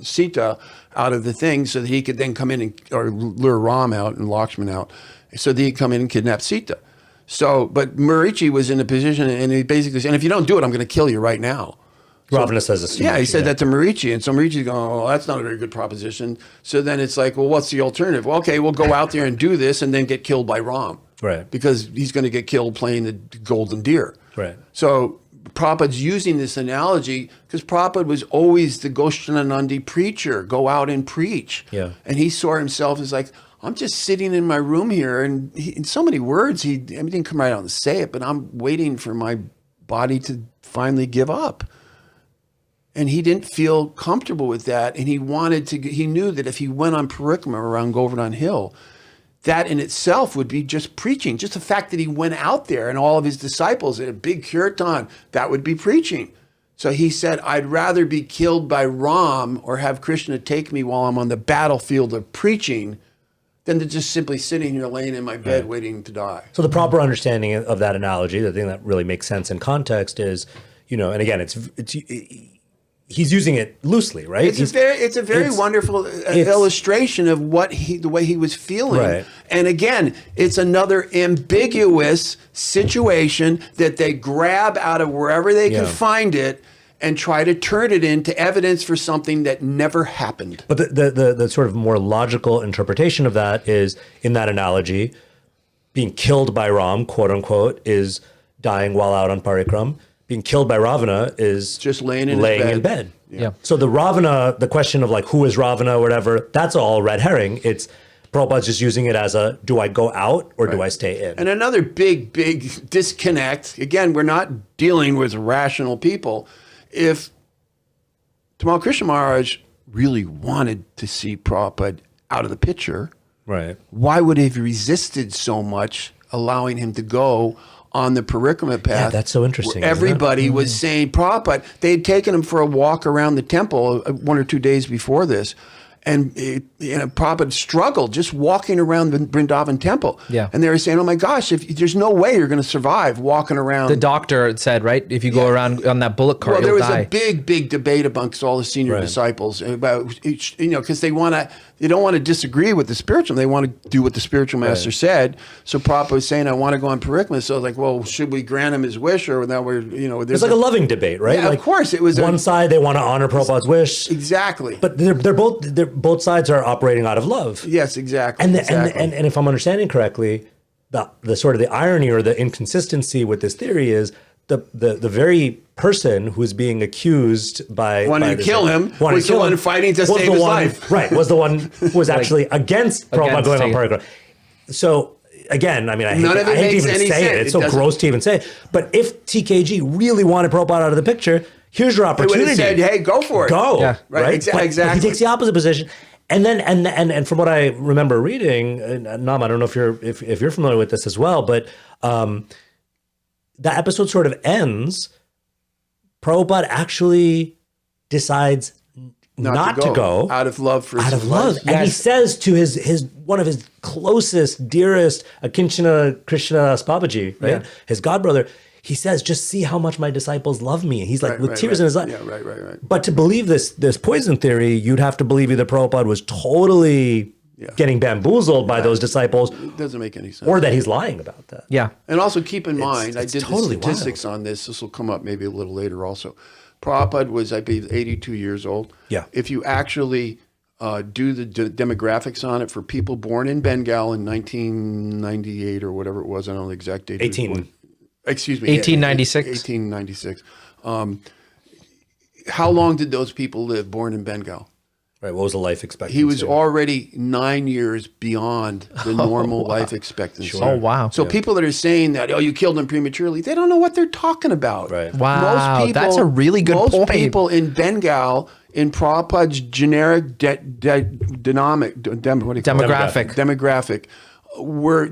Speaker 4: Sita out of the thing so that he could then come in or lure Ram out and Lakshman out so that he'd come in and kidnap Sita. So, but Marichi was in a position, and he basically said, and if you don't do it, I'm going to kill you right now.
Speaker 3: Ravana says this.
Speaker 4: Yeah, he said that to Marichi, and so Marichi's going, oh, that's not a very good proposition. So then it's like, well, what's the alternative? Well, okay, we'll go out there and do this and then get killed by Ram. Right. Because he's going to get killed playing the golden deer.
Speaker 3: Right.
Speaker 4: So Prabhupada's using this analogy because Prabhupada was always the Goshananandi preacher, go out and preach.
Speaker 3: Yeah.
Speaker 4: And he saw himself as like, I'm just sitting in my room here, and in so many words, he didn't come right out and say it, but I'm waiting for my body to finally give up. And he didn't feel comfortable with that, and he knew that if he went on parikrama around Govardhan Hill, that in itself would be just preaching. Just the fact that he went out there and all of his disciples in a big kirtan, that would be preaching. So he said, I'd rather be killed by Ram or have Krishna take me while I'm on the battlefield of preaching than to just simply sitting here laying in my bed waiting to die.
Speaker 3: So the proper understanding of that analogy, the thing that really makes sense in context is, you know, and again, it's he's using it loosely, right?
Speaker 4: It's a very wonderful illustration of the way he was feeling.
Speaker 3: Right.
Speaker 4: And again, it's another ambiguous situation that they grab out of wherever they can find it and try to turn it into evidence for something that never happened.
Speaker 3: But the sort of more logical interpretation of that is, in that analogy, being killed by Ram, quote unquote, is dying while out on parikram. Being killed by Ravana is
Speaker 4: just laying in
Speaker 3: bed.
Speaker 2: Yeah.
Speaker 3: So the Ravana, the question of like, who is Ravana or whatever, that's all red herring. It's Prabhupada's just using it as a, do I go out or do I stay in?
Speaker 4: And another big disconnect, again, we're not dealing with rational people. If Tomal Krishna Maharaj really wanted to see Prabhupada out of the picture,
Speaker 3: right,
Speaker 4: why would he have resisted so much allowing him to go on the parikrama path?
Speaker 3: Yeah, that's so interesting.
Speaker 4: Everybody was saying Prabhupada. They had taken him for a walk around the temple 1 or 2 days before this. And Prabhupada struggled just walking around the Vrindavan temple.
Speaker 2: Yeah.
Speaker 4: And they were saying, oh my gosh, if there's no way you're going to survive walking around.
Speaker 2: The doctor said, right, if you go around on that bullet cart,
Speaker 4: well,
Speaker 2: you'll
Speaker 4: there was
Speaker 2: die.
Speaker 4: a big debate amongst all the senior disciples about each, because they don't want to disagree with the spiritual. They want to do what the spiritual master said. So Prabhupada was saying, I want to go on parikma. So I was like, well, should we grant him his wish, or that we're,
Speaker 3: it's like a loving debate, right?
Speaker 4: Yeah,
Speaker 3: like,
Speaker 4: of course, it was
Speaker 3: one side they want to honor Prabhupada's wish,
Speaker 4: exactly,
Speaker 3: but both sides are operating out of love.
Speaker 4: Yes, exactly.
Speaker 3: And
Speaker 4: exactly.
Speaker 3: If I'm understanding correctly, the sort of the irony or the inconsistency with this theory is the very person who's being accused by
Speaker 4: wanting to kill him was the one fighting to save his life.
Speaker 3: Right, was the one who was actually against Prabhupada going on parikram. So again, I mean, I hate to even say it. It's so gross to even say. But if TKG really wanted Prabhupada out of the picture, here's your opportunity.
Speaker 4: They would have said, hey, go for it.
Speaker 3: Go.
Speaker 2: Yeah.
Speaker 3: Right?
Speaker 4: Exactly.
Speaker 3: But he takes the opposite position. And then and from what I remember reading, Nam, I don't know if you're familiar with this as well, but that episode sort of ends Prabhupada actually decides not to go
Speaker 4: out of love for
Speaker 3: out of love. And he says to his one of his closest, dearest, Krishna Babaji, right? His godbrother, he says, just see how much my disciples love me. And he's like, with tears in his eyes.
Speaker 4: Yeah, right.
Speaker 3: But to believe this poison theory, you'd have to believe either Prabhupada was totally getting bamboozled by those disciples.
Speaker 4: It doesn't make any sense.
Speaker 3: Or that he's lying about that.
Speaker 2: Yeah.
Speaker 4: And also keep in mind, I
Speaker 3: it's
Speaker 4: did
Speaker 3: totally
Speaker 4: the statistics on this. This will come up maybe a little later also. Prabhupada was, I believe, 82 years old.
Speaker 3: Yeah.
Speaker 4: If you actually do the demographics on it for people born in Bengal in 1998 or whatever it was, I don't know the exact date.
Speaker 2: 1896.
Speaker 4: 1896. How long did those people live born in Bengal?
Speaker 3: Right. What was the life expectancy?
Speaker 4: He was already 9 years beyond the normal life expectancy.
Speaker 3: Sure.
Speaker 2: Oh, wow.
Speaker 4: So people that are saying that, oh, you killed him prematurely, they don't know what they're talking about.
Speaker 3: Right.
Speaker 2: Wow, that's a really good
Speaker 4: most
Speaker 2: point.
Speaker 4: people in Bengal, in Prabhupada's generic demographic,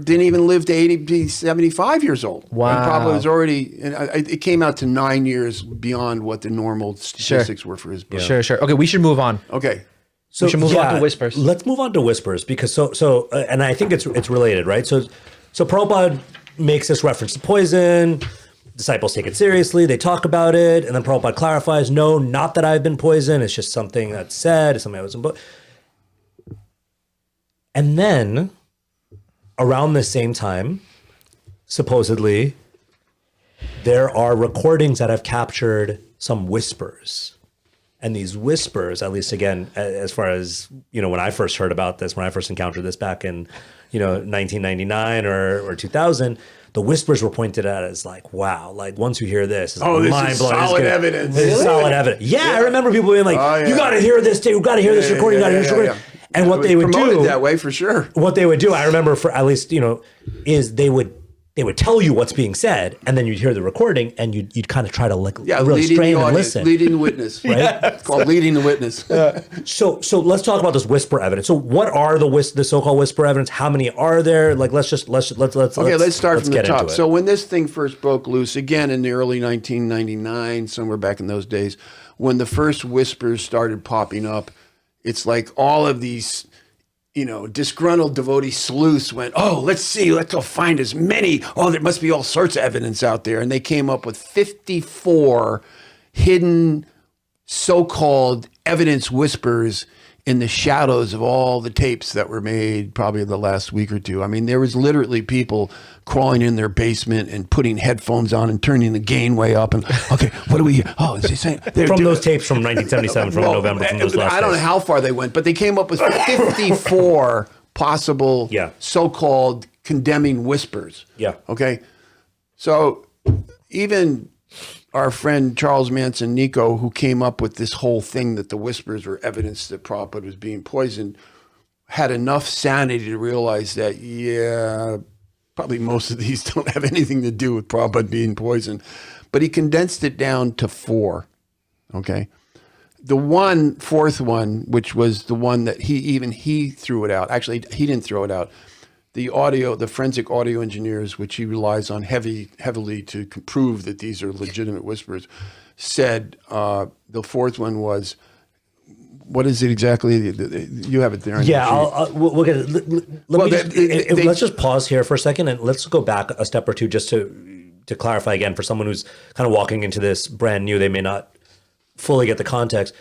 Speaker 4: didn't even live to 80, 75 years old.
Speaker 2: Wow.
Speaker 4: And Prabhupada was already, it came out to 9 years beyond what the normal statistics were for his book.
Speaker 2: Sure. Okay, we should move on.
Speaker 4: Okay.
Speaker 3: So
Speaker 2: we should move on to whispers.
Speaker 3: Let's move on to whispers because and I think it's related, right? So Prabhupada makes this reference to poison. Disciples take it seriously. They talk about it, and then Prabhupada clarifies, "No, not that I've been poisoned. It's just something that's said. It's something I was in." And then, around the same time, supposedly, there are recordings that have captured some whispers. And these whispers, at least again, as far as, when I first heard about this, when I first encountered this back in, 1999 or 2000, the whispers were pointed at as like, wow, like once you hear this, it's
Speaker 4: this
Speaker 3: mind
Speaker 4: is
Speaker 3: blowing.
Speaker 4: solid evidence.
Speaker 3: This is solid evidence. Yeah, I remember people being like, you got to hear this, you got to hear this recording, you got to hear this recording. And what they would do
Speaker 4: that way for sure.
Speaker 3: What they would do, I remember for at least, is they would tell you what's being said, and then you'd hear the recording, and you'd kind of try to really strain and listen.
Speaker 4: Leading the witness, right? It's called leading the witness.
Speaker 3: So let's talk about this whisper evidence. So what are the so-called whisper evidence? How many are there? Like let's start from the
Speaker 4: top. So when this thing first broke loose, again in the early 1999, somewhere back in those days, when the first whispers started popping up, it's like all of these disgruntled devotee sleuths went, oh, let's go find as many. Oh, there must be all sorts of evidence out there. And they came up with 54 hidden so-called evidence whispers in the shadows of all the tapes that were made probably the last week or two. I mean, there was literally people crawling in their basement and putting headphones on and turning the gain way up and, okay, what do we hear? Oh, is he saying?
Speaker 3: From those tapes from 1977, from November, from those last
Speaker 4: I don't know how far they went, but they came up with 54 possible so-called condemning whispers.
Speaker 3: Yeah.
Speaker 4: Okay. So even our friend Charles Manson Nico, who came up with this whole thing that the whispers were evidence that Prabhupada was being poisoned, had enough sanity to realize that, probably most of these don't have anything to do with Prabhupada being poisoned. But he condensed it down to 4, okay? The fourth one, which was the one that he threw it out. Actually, he didn't throw it out. The forensic audio engineers, which he relies on heavily to prove that these are legitimate whispers, said the fourth one was, what is it exactly? You have it there.
Speaker 3: We'll get it. Let's just pause here for a second and let's go back a step or two just to clarify again for someone who's kind of walking into this brand new. They may not fully get the context.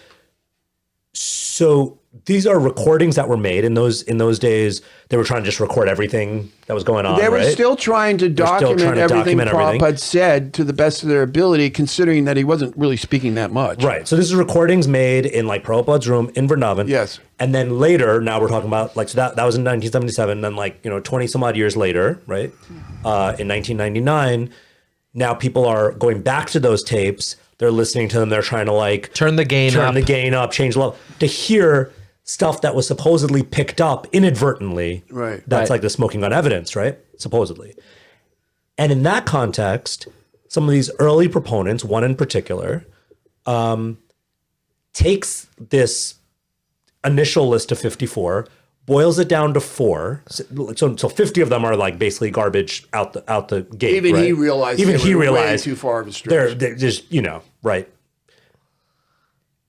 Speaker 3: So these are recordings that were made in those days. They were trying to just record everything that was going on.
Speaker 4: They were still trying to document everything Prabhupada said to the best of their ability, considering that he wasn't really speaking that much.
Speaker 3: Right. So this is recordings made in like Prabhupada's room in Vrindavan.
Speaker 4: Yes.
Speaker 3: And then later, now we're talking about like, so that was in 1977. Then 20 some odd years later, right? In 1999, now people are going back to those tapes. They're listening to them. They're trying to
Speaker 2: turn the gain up,
Speaker 3: change the level to hear stuff that was supposedly picked up inadvertently.
Speaker 4: Right.
Speaker 3: That's like the smoking gun evidence, right? Supposedly. And in that context, some of these early proponents, one in particular, takes this initial list of 54, boils it down to 4. So 50 of them are like basically garbage out the gate.
Speaker 4: Even
Speaker 3: right?
Speaker 4: he realized. Way too far of a stretch.
Speaker 3: They're just right.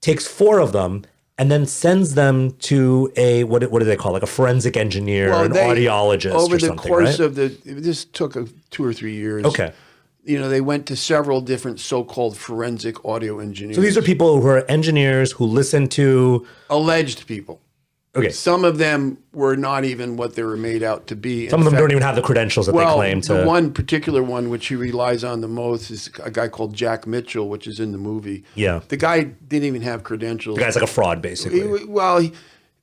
Speaker 3: takes 4 of them, and then sends them to a, what do they call, like a forensic engineer, an audiologist
Speaker 4: over
Speaker 3: or
Speaker 4: the
Speaker 3: something,
Speaker 4: course
Speaker 3: right?
Speaker 4: of this took 2 or 3 years.
Speaker 3: Okay.
Speaker 4: They went to several different so-called forensic audio engineers.
Speaker 3: So these are people who are engineers who listen to...
Speaker 4: alleged people.
Speaker 3: Okay.
Speaker 4: Some of them were not even what they were made out to be.
Speaker 3: Some of them don't even have the credentials that they claim to...
Speaker 4: the one particular one which he relies on the most is a guy called Jack Mitchell, which is in the movie.
Speaker 3: Yeah.
Speaker 4: The guy didn't even have credentials.
Speaker 3: The guy's like a fraud, basically.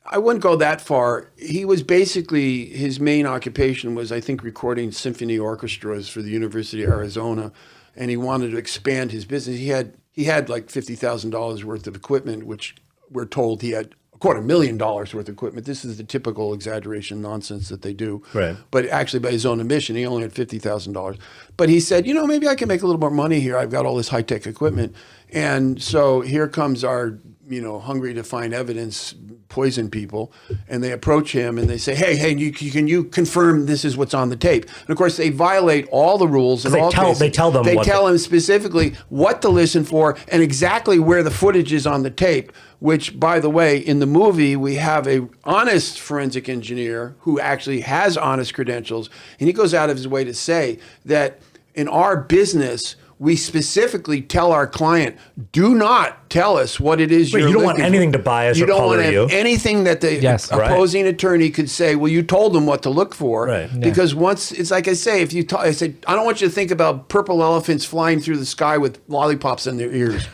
Speaker 4: I wouldn't go that far. He was basically, his main occupation was, I think, recording symphony orchestras for the University of Arizona, and he wanted to expand his business. He had like $50,000 worth of equipment, which we're told he had $250,000 worth of equipment. This is the typical exaggeration nonsense that they do.
Speaker 3: Right.
Speaker 4: But actually, by his own admission, he only had $50,000. But he said, maybe I can make a little more money here. I've got all this high-tech equipment. And so here comes our, hungry to find evidence, poison people. And they approach him and they say, hey, can you confirm this is what's on the tape? And of course, they violate all the rules. And
Speaker 3: they tell
Speaker 4: him specifically what to listen for and exactly where the footage is on the tape. Which, by the way, in the movie, we have a honest forensic engineer who actually has honest credentials. And he goes out of his way to say that in our business, we specifically tell our client, do not tell us what it is you're
Speaker 3: you don't
Speaker 4: looking
Speaker 3: want anything
Speaker 4: for.
Speaker 3: to bias
Speaker 4: you
Speaker 3: or
Speaker 4: don't
Speaker 3: color
Speaker 4: want to
Speaker 3: you.
Speaker 4: have anything that the opposing attorney could say, well, you told them what to look for.
Speaker 3: Right. Yeah.
Speaker 4: Because once, it's like I say, if you I said, I don't want you to think about purple elephants flying through the sky with lollipops in their ears.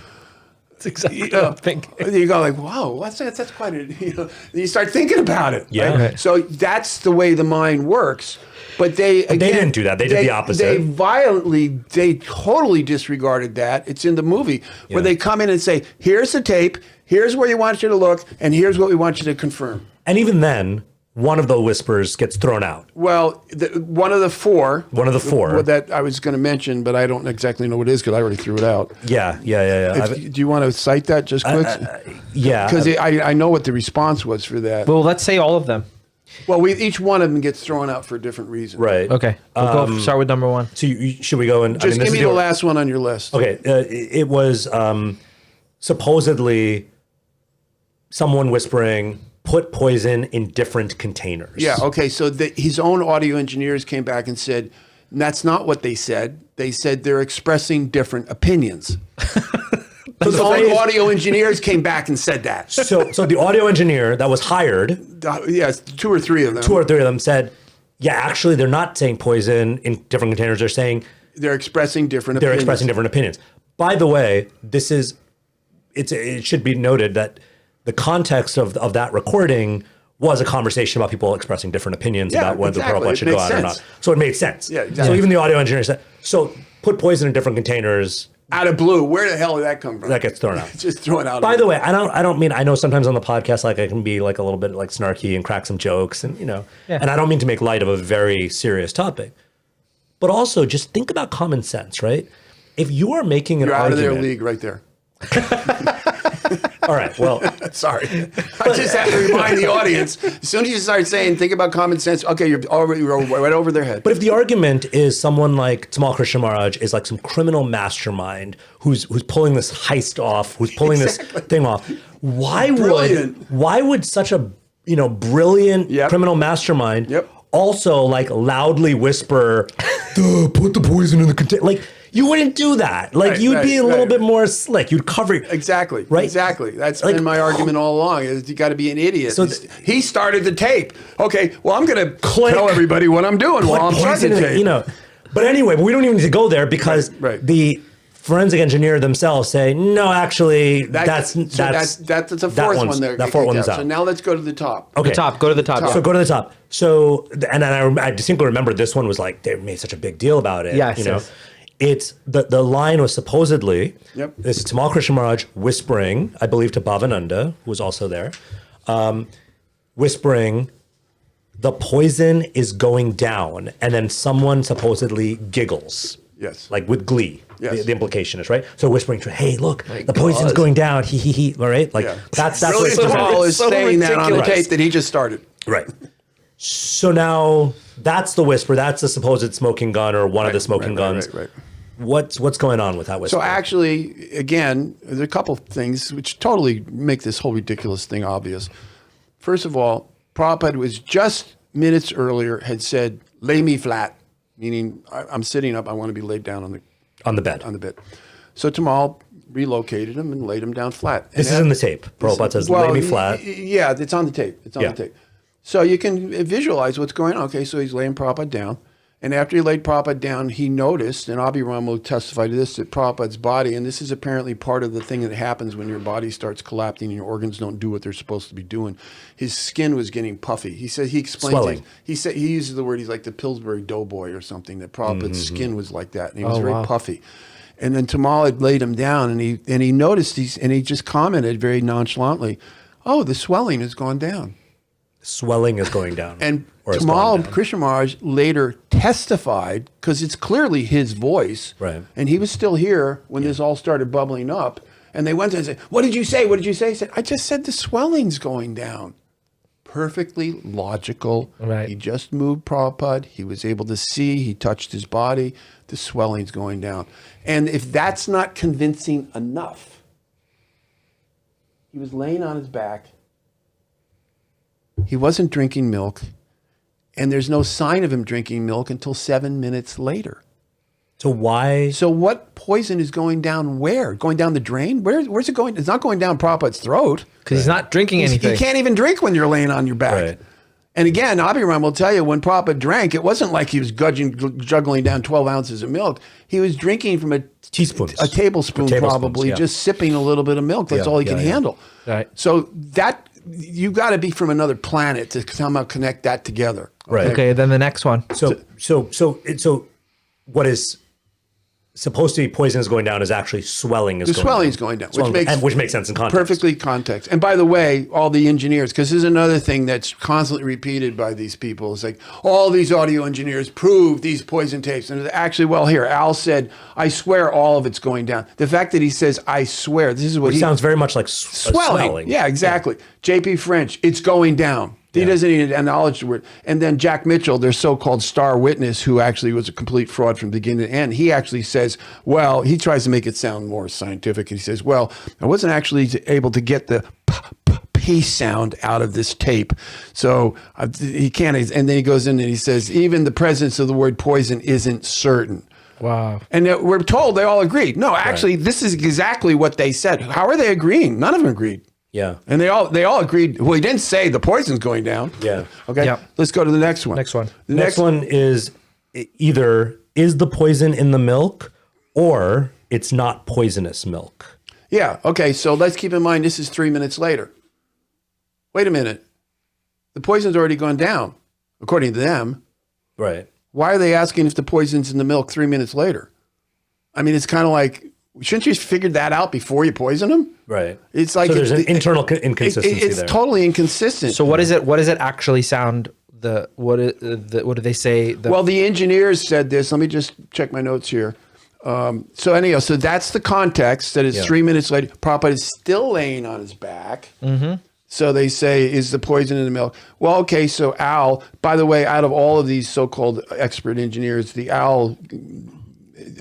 Speaker 2: That's exactly what I'm thinking.
Speaker 4: You go like, wow, that's quite a, you start thinking about it.
Speaker 3: Yeah.
Speaker 4: Right?
Speaker 2: Right.
Speaker 4: So that's the way the mind works. But they
Speaker 3: didn't do that. They did the opposite.
Speaker 4: They totally disregarded that. It's in the movie where they come in and say, here's the tape, here's where you want you to look, and here's what we want you to confirm.
Speaker 3: And even then, one of the whispers gets thrown out.
Speaker 4: Well, one of the four. That I was going to mention, but I don't exactly know what it is because I already threw it out.
Speaker 3: Yeah.
Speaker 4: Do you want to cite that just quick?
Speaker 3: Yeah.
Speaker 4: Because I know what the response was for that.
Speaker 2: Well, let's say all of them.
Speaker 4: Well, each one of them gets thrown out for a different reason.
Speaker 3: Right.
Speaker 2: Okay. We'll go start with number 1.
Speaker 3: So should we go and...
Speaker 4: Just give me the last one on your list.
Speaker 3: Okay. It was supposedly someone whispering, put poison in different containers.
Speaker 4: Yeah, okay. So his own audio engineers came back and said, that's not what they said. They said they're expressing different opinions. His own audio engineers came back and said that.
Speaker 3: So the audio engineer that was hired...
Speaker 4: yes, 2 or 3 of them.
Speaker 3: 2 or 3 of them said, yeah, actually, they're not saying poison in different containers. They're saying...
Speaker 4: They're expressing different opinions.
Speaker 3: By the way, it should be noted that the context of that recording was a conversation about people expressing different opinions about whether the Prabhupada should go out or not. So it made sense.
Speaker 4: Yeah, exactly.
Speaker 3: So even the audio engineer said, so put poison in different containers.
Speaker 4: Out of blue. Where the hell did that come from?
Speaker 3: That gets thrown out.
Speaker 4: Just thrown out.
Speaker 3: By the way, I don't mean, I know sometimes on the podcast, like I can be like a little bit like snarky and crack some jokes and, and I don't mean to make light of a very serious topic, but also just think about common sense, right? If you are making an argument.
Speaker 4: You're out of their league right there.
Speaker 3: All right, well.
Speaker 4: Sorry. I just have to remind the audience, as soon as you start saying, think about common sense, okay, you're already right over their head.
Speaker 3: But if the argument is someone like Tomal Krishna Maharaj is like some criminal mastermind who's pulling this heist off, who's pulling this thing off, why would such a brilliant criminal mastermind also like loudly whisper, put the poison in the container? Like, you wouldn't do that. Like, you'd be a little bit more slick. You'd cover it.
Speaker 4: Exactly.
Speaker 3: Right?
Speaker 4: Exactly. That's been my argument all along. Is you got to be an idiot. So he started the tape. Okay, well, I'm going to tell everybody what I'm doing while I'm starting the tape.
Speaker 3: But anyway, we don't even need to go there because the forensic engineer themselves say, no, actually, that's
Speaker 4: the fourth one there.
Speaker 3: That fourth one's out.
Speaker 4: So now let's go to the top.
Speaker 3: Okay.
Speaker 2: Go to the top.
Speaker 3: So go to the top. So, and I distinctly remember this one was like, they made such a big deal about it.
Speaker 2: Yes.
Speaker 3: It's the line was supposedly, this is Tomal Krishna Maharaj whispering, I believe to Bhavananda, who was also there, whispering, the poison is going down, and then someone supposedly giggles.
Speaker 4: Yes.
Speaker 3: Like with glee.
Speaker 4: Yes.
Speaker 3: The implication is, right? So whispering, hey, look, the poison's going down, he, all right? Like, that's what it's
Speaker 4: Tomal is
Speaker 2: so
Speaker 4: saying that on the
Speaker 2: ridiculous.
Speaker 4: tape that he just started.
Speaker 3: Right. So now that's the whisper. That's the supposed smoking gun or one of the smoking guns.
Speaker 4: Right.
Speaker 3: What's going on with that whisper?
Speaker 4: So actually, again, there's a couple of things which totally make this whole ridiculous thing obvious. First of all, Prabhupada was just minutes earlier had said, lay me flat, meaning I'm sitting up, I want to be laid down on the
Speaker 3: bed.
Speaker 4: On the bed. So Tomal relocated him and laid him down flat.
Speaker 3: This is in the tape. Prabhupada says, lay me flat.
Speaker 4: Yeah, it's on the tape. It's on the tape. So you can visualize what's going on. Okay, so he's laying Prabhupada down. And after he laid Prabhupada down, he noticed, and Abhiram will testify to this, that Prabhupada's body, and this is apparently part of the thing that happens when your body starts collapsing and your organs don't do what they're supposed to be doing. His skin was getting puffy. He said, he explains
Speaker 3: Swelling.
Speaker 4: he uses the word, he's like the Pillsbury Doughboy or something, that Prabhupada's skin was like that. And he was very puffy. And then Tomal had laid him down, and he noticed, he just commented very nonchalantly, oh, the swelling has gone down.
Speaker 3: Swelling is going down.
Speaker 4: And Tomal Krishna Maharaj later testified, because it's clearly his voice,
Speaker 3: right?
Speaker 4: And he was still here when this all started bubbling up. And they went to him and said, what did you say? What did you say? He said, I just said the swelling's going down. Perfectly logical.
Speaker 2: Right.
Speaker 4: He just moved Prabhupada. He was able to see. He touched his body. The swelling's going down. And if that's not convincing enough, he was laying on his back. He wasn't drinking milk, and there's no sign of him drinking milk until 7 minutes later.
Speaker 3: So why?
Speaker 4: So what poison is going down where? Going down the drain? Where's it going? It's not going down Prabhupada's throat.
Speaker 2: Because he's not drinking anything.
Speaker 4: You can't even drink when you're laying on your back.
Speaker 3: Right.
Speaker 4: And again, Abhiram will tell you, when Prabhupada drank, it wasn't like he was juggling down 12 ounces of milk. He was drinking from a tablespoon probably, just sipping a little bit of milk. That's all he can handle.
Speaker 2: Right.
Speaker 4: So that, you got to be from another planet to somehow connect that together.
Speaker 3: Right.
Speaker 2: Okay, then the next one.
Speaker 3: So what is supposed to be poison is going down is actually swelling is going down. The
Speaker 4: swelling's going down,
Speaker 3: which makes sense in context.
Speaker 4: Perfectly context. And by the way, all the engineers, because this is another thing that's constantly repeated by these people. It's like, all these audio engineers prove these poison tapes. And actually, well, here, Al said, I swear all of it's going down. The fact that he says, I swear, this is what
Speaker 3: Which sounds very much like swelling.
Speaker 4: Yeah, exactly. JP French, it's going down. He doesn't even acknowledge the word. And then Jack Mitchell, their so-called star witness, who actually was a complete fraud from beginning to end, he actually says, well, he tries to make it sound more scientific. And he says, well, I wasn't actually able to get the P sound out of this tape. So he can't. And then he goes in and he says, even the presence of the word poison isn't certain.
Speaker 2: Wow.
Speaker 4: And we're told they all agreed. No, actually, this is exactly what they said. How are they agreeing? None of them agreed.
Speaker 3: Yeah.
Speaker 4: And they all agreed. Well, he didn't say the poison's going down.
Speaker 3: Yeah.
Speaker 4: Okay.
Speaker 2: Yep.
Speaker 4: Let's go to the next one.
Speaker 2: Next one.
Speaker 3: The next one is either is the poison in the milk or it's not poisonous milk.
Speaker 4: Yeah. Okay. So let's keep in mind this is 3 minutes later. Wait a minute. The poison's already gone down, according to them.
Speaker 3: Right.
Speaker 4: Why are they asking if the poison's in the milk 3 minutes later? I mean, it's kind of like, shouldn't you have figured that out before you poison them?
Speaker 3: Right.
Speaker 4: It's like,
Speaker 3: so there's an internal inconsistency
Speaker 4: it's
Speaker 3: there.
Speaker 4: totally inconsistent.
Speaker 2: So what is it? What does it actually sound? What do they say?
Speaker 4: Well, the engineers said this. Let me just check my notes here. So anyhow, so that's the context. That it's 3 minutes later. Prabhupada is still laying on his back. Mm-hmm. So they say, is the poison in the milk? Well, okay. So Al, by the way, out of all of these so-called expert engineers, the Al,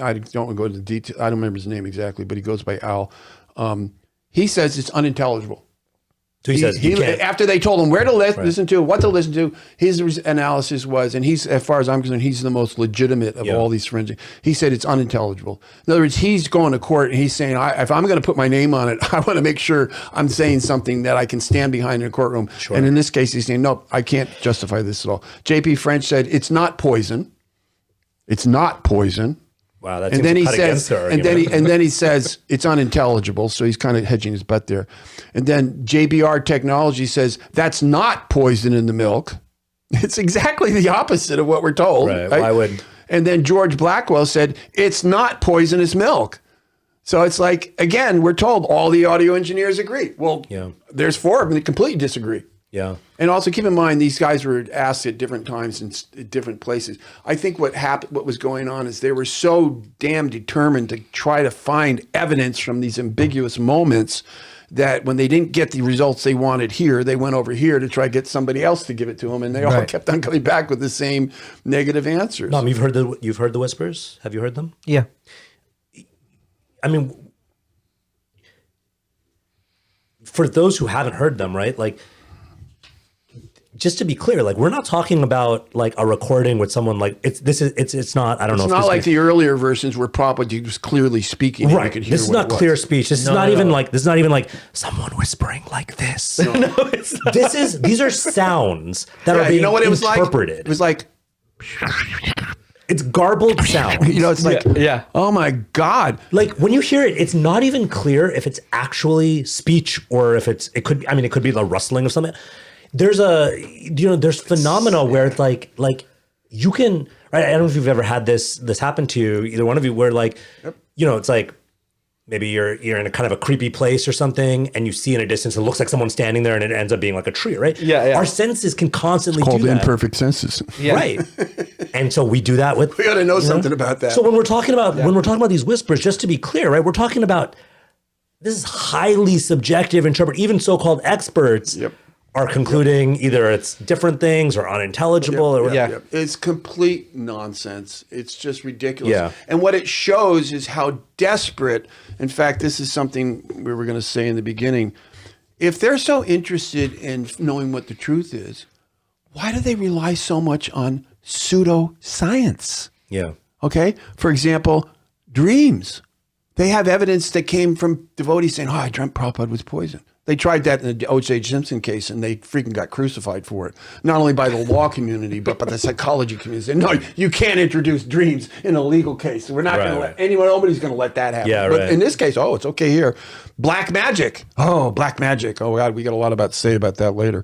Speaker 4: I don't want to go into detail. I don't remember his name exactly, but he goes by Al. He says it's unintelligible.
Speaker 3: So he says
Speaker 4: after they told him where to listen to, what to listen to, his analysis was, and he's, as far as I'm concerned, he's the most legitimate of all these forensic. He said it's unintelligible. In other words, he's going to court and he's saying, if I'm going to put my name on it, I want to make sure I'm saying something that I can stand behind in a courtroom. Sure. And in this case, he's saying, nope, I can't justify this at all. JP French said it's not poison. It's not poison.
Speaker 3: Wow, that's and then he says,
Speaker 4: and then he says it's unintelligible. So he's kind of hedging his bet there. And then JBR Technology says that's not poison in the milk. It's exactly the opposite of what we're told.
Speaker 3: Right? Why would?
Speaker 4: And then George Blackwell said it's not poisonous milk. So it's like, again, we're told all the audio engineers agree. Well, there's four of them that completely disagree.
Speaker 3: Yeah.
Speaker 4: And also keep in mind, these guys were asked at different times in different places. I think what was going on is they were so damn determined to try to find evidence from these ambiguous moments that when they didn't get the results they wanted here, they went over here to try to get somebody else to give it to them. And they all kept on coming back with the same negative answers.
Speaker 3: You've heard the whispers? Have you heard them?
Speaker 2: Yeah.
Speaker 3: I mean, for those who haven't heard them, right? Like, just to be clear, like we're not talking about like a recording with someone like it's not. I don't know.
Speaker 4: It's
Speaker 3: if
Speaker 4: not
Speaker 3: this
Speaker 4: like the earlier versions where Prabhupada was clearly speaking. And
Speaker 3: right.
Speaker 4: you could hear
Speaker 3: This is
Speaker 4: what
Speaker 3: not
Speaker 4: it
Speaker 3: clear
Speaker 4: was.
Speaker 3: speech. This is not even like someone whispering like this. No, it's not. These are sounds that are being
Speaker 4: you know what it was
Speaker 3: interpreted.
Speaker 4: It was like
Speaker 3: it's garbled sound.
Speaker 4: you know, it's like
Speaker 2: Yeah.
Speaker 4: oh my God.
Speaker 3: Like when you hear it, it's not even clear if it's actually speech or if it could be the rustling of something. There's there's phenomena where it's like you can, right? I don't know if you've ever had this happen to you, either one of you, where like, it's like maybe you're in a kind of a creepy place or something and you see in a distance, it looks like someone's standing there and it ends up being like a tree, right?
Speaker 2: Yeah.
Speaker 3: Our senses can constantly
Speaker 4: Called
Speaker 3: do that.
Speaker 4: imperfect senses.
Speaker 2: Yeah.
Speaker 3: Right. And so we do that with,
Speaker 4: We got to know something about that.
Speaker 3: so when we're talking about these whispers, just to be clear, right? We're talking about, this is highly subjective even so-called experts are concluding either it's different things or unintelligible or whatever.
Speaker 4: It's complete nonsense. It's just ridiculous.
Speaker 3: Yeah.
Speaker 4: And what it shows is how desperate, in fact, this is something we were going to say in the beginning. If they're so interested in knowing what the truth is, why do they rely so much on pseudo-science?
Speaker 3: Yeah.
Speaker 4: Okay? For example, dreams. They have evidence that came from devotees saying, I dreamt Prabhupada was poisoned. They tried that in the O.J. Simpson case, and they freaking got crucified for it. Not only by the law community, but by the psychology community. Saying, no, you can't introduce dreams in a legal case. We're not going to let anyone. Nobody's going to let that happen.
Speaker 3: Yeah,
Speaker 4: but
Speaker 3: right.
Speaker 4: in this case, it's okay here. Black magic. Oh, black magic. Oh God, we got a lot about to say about that later.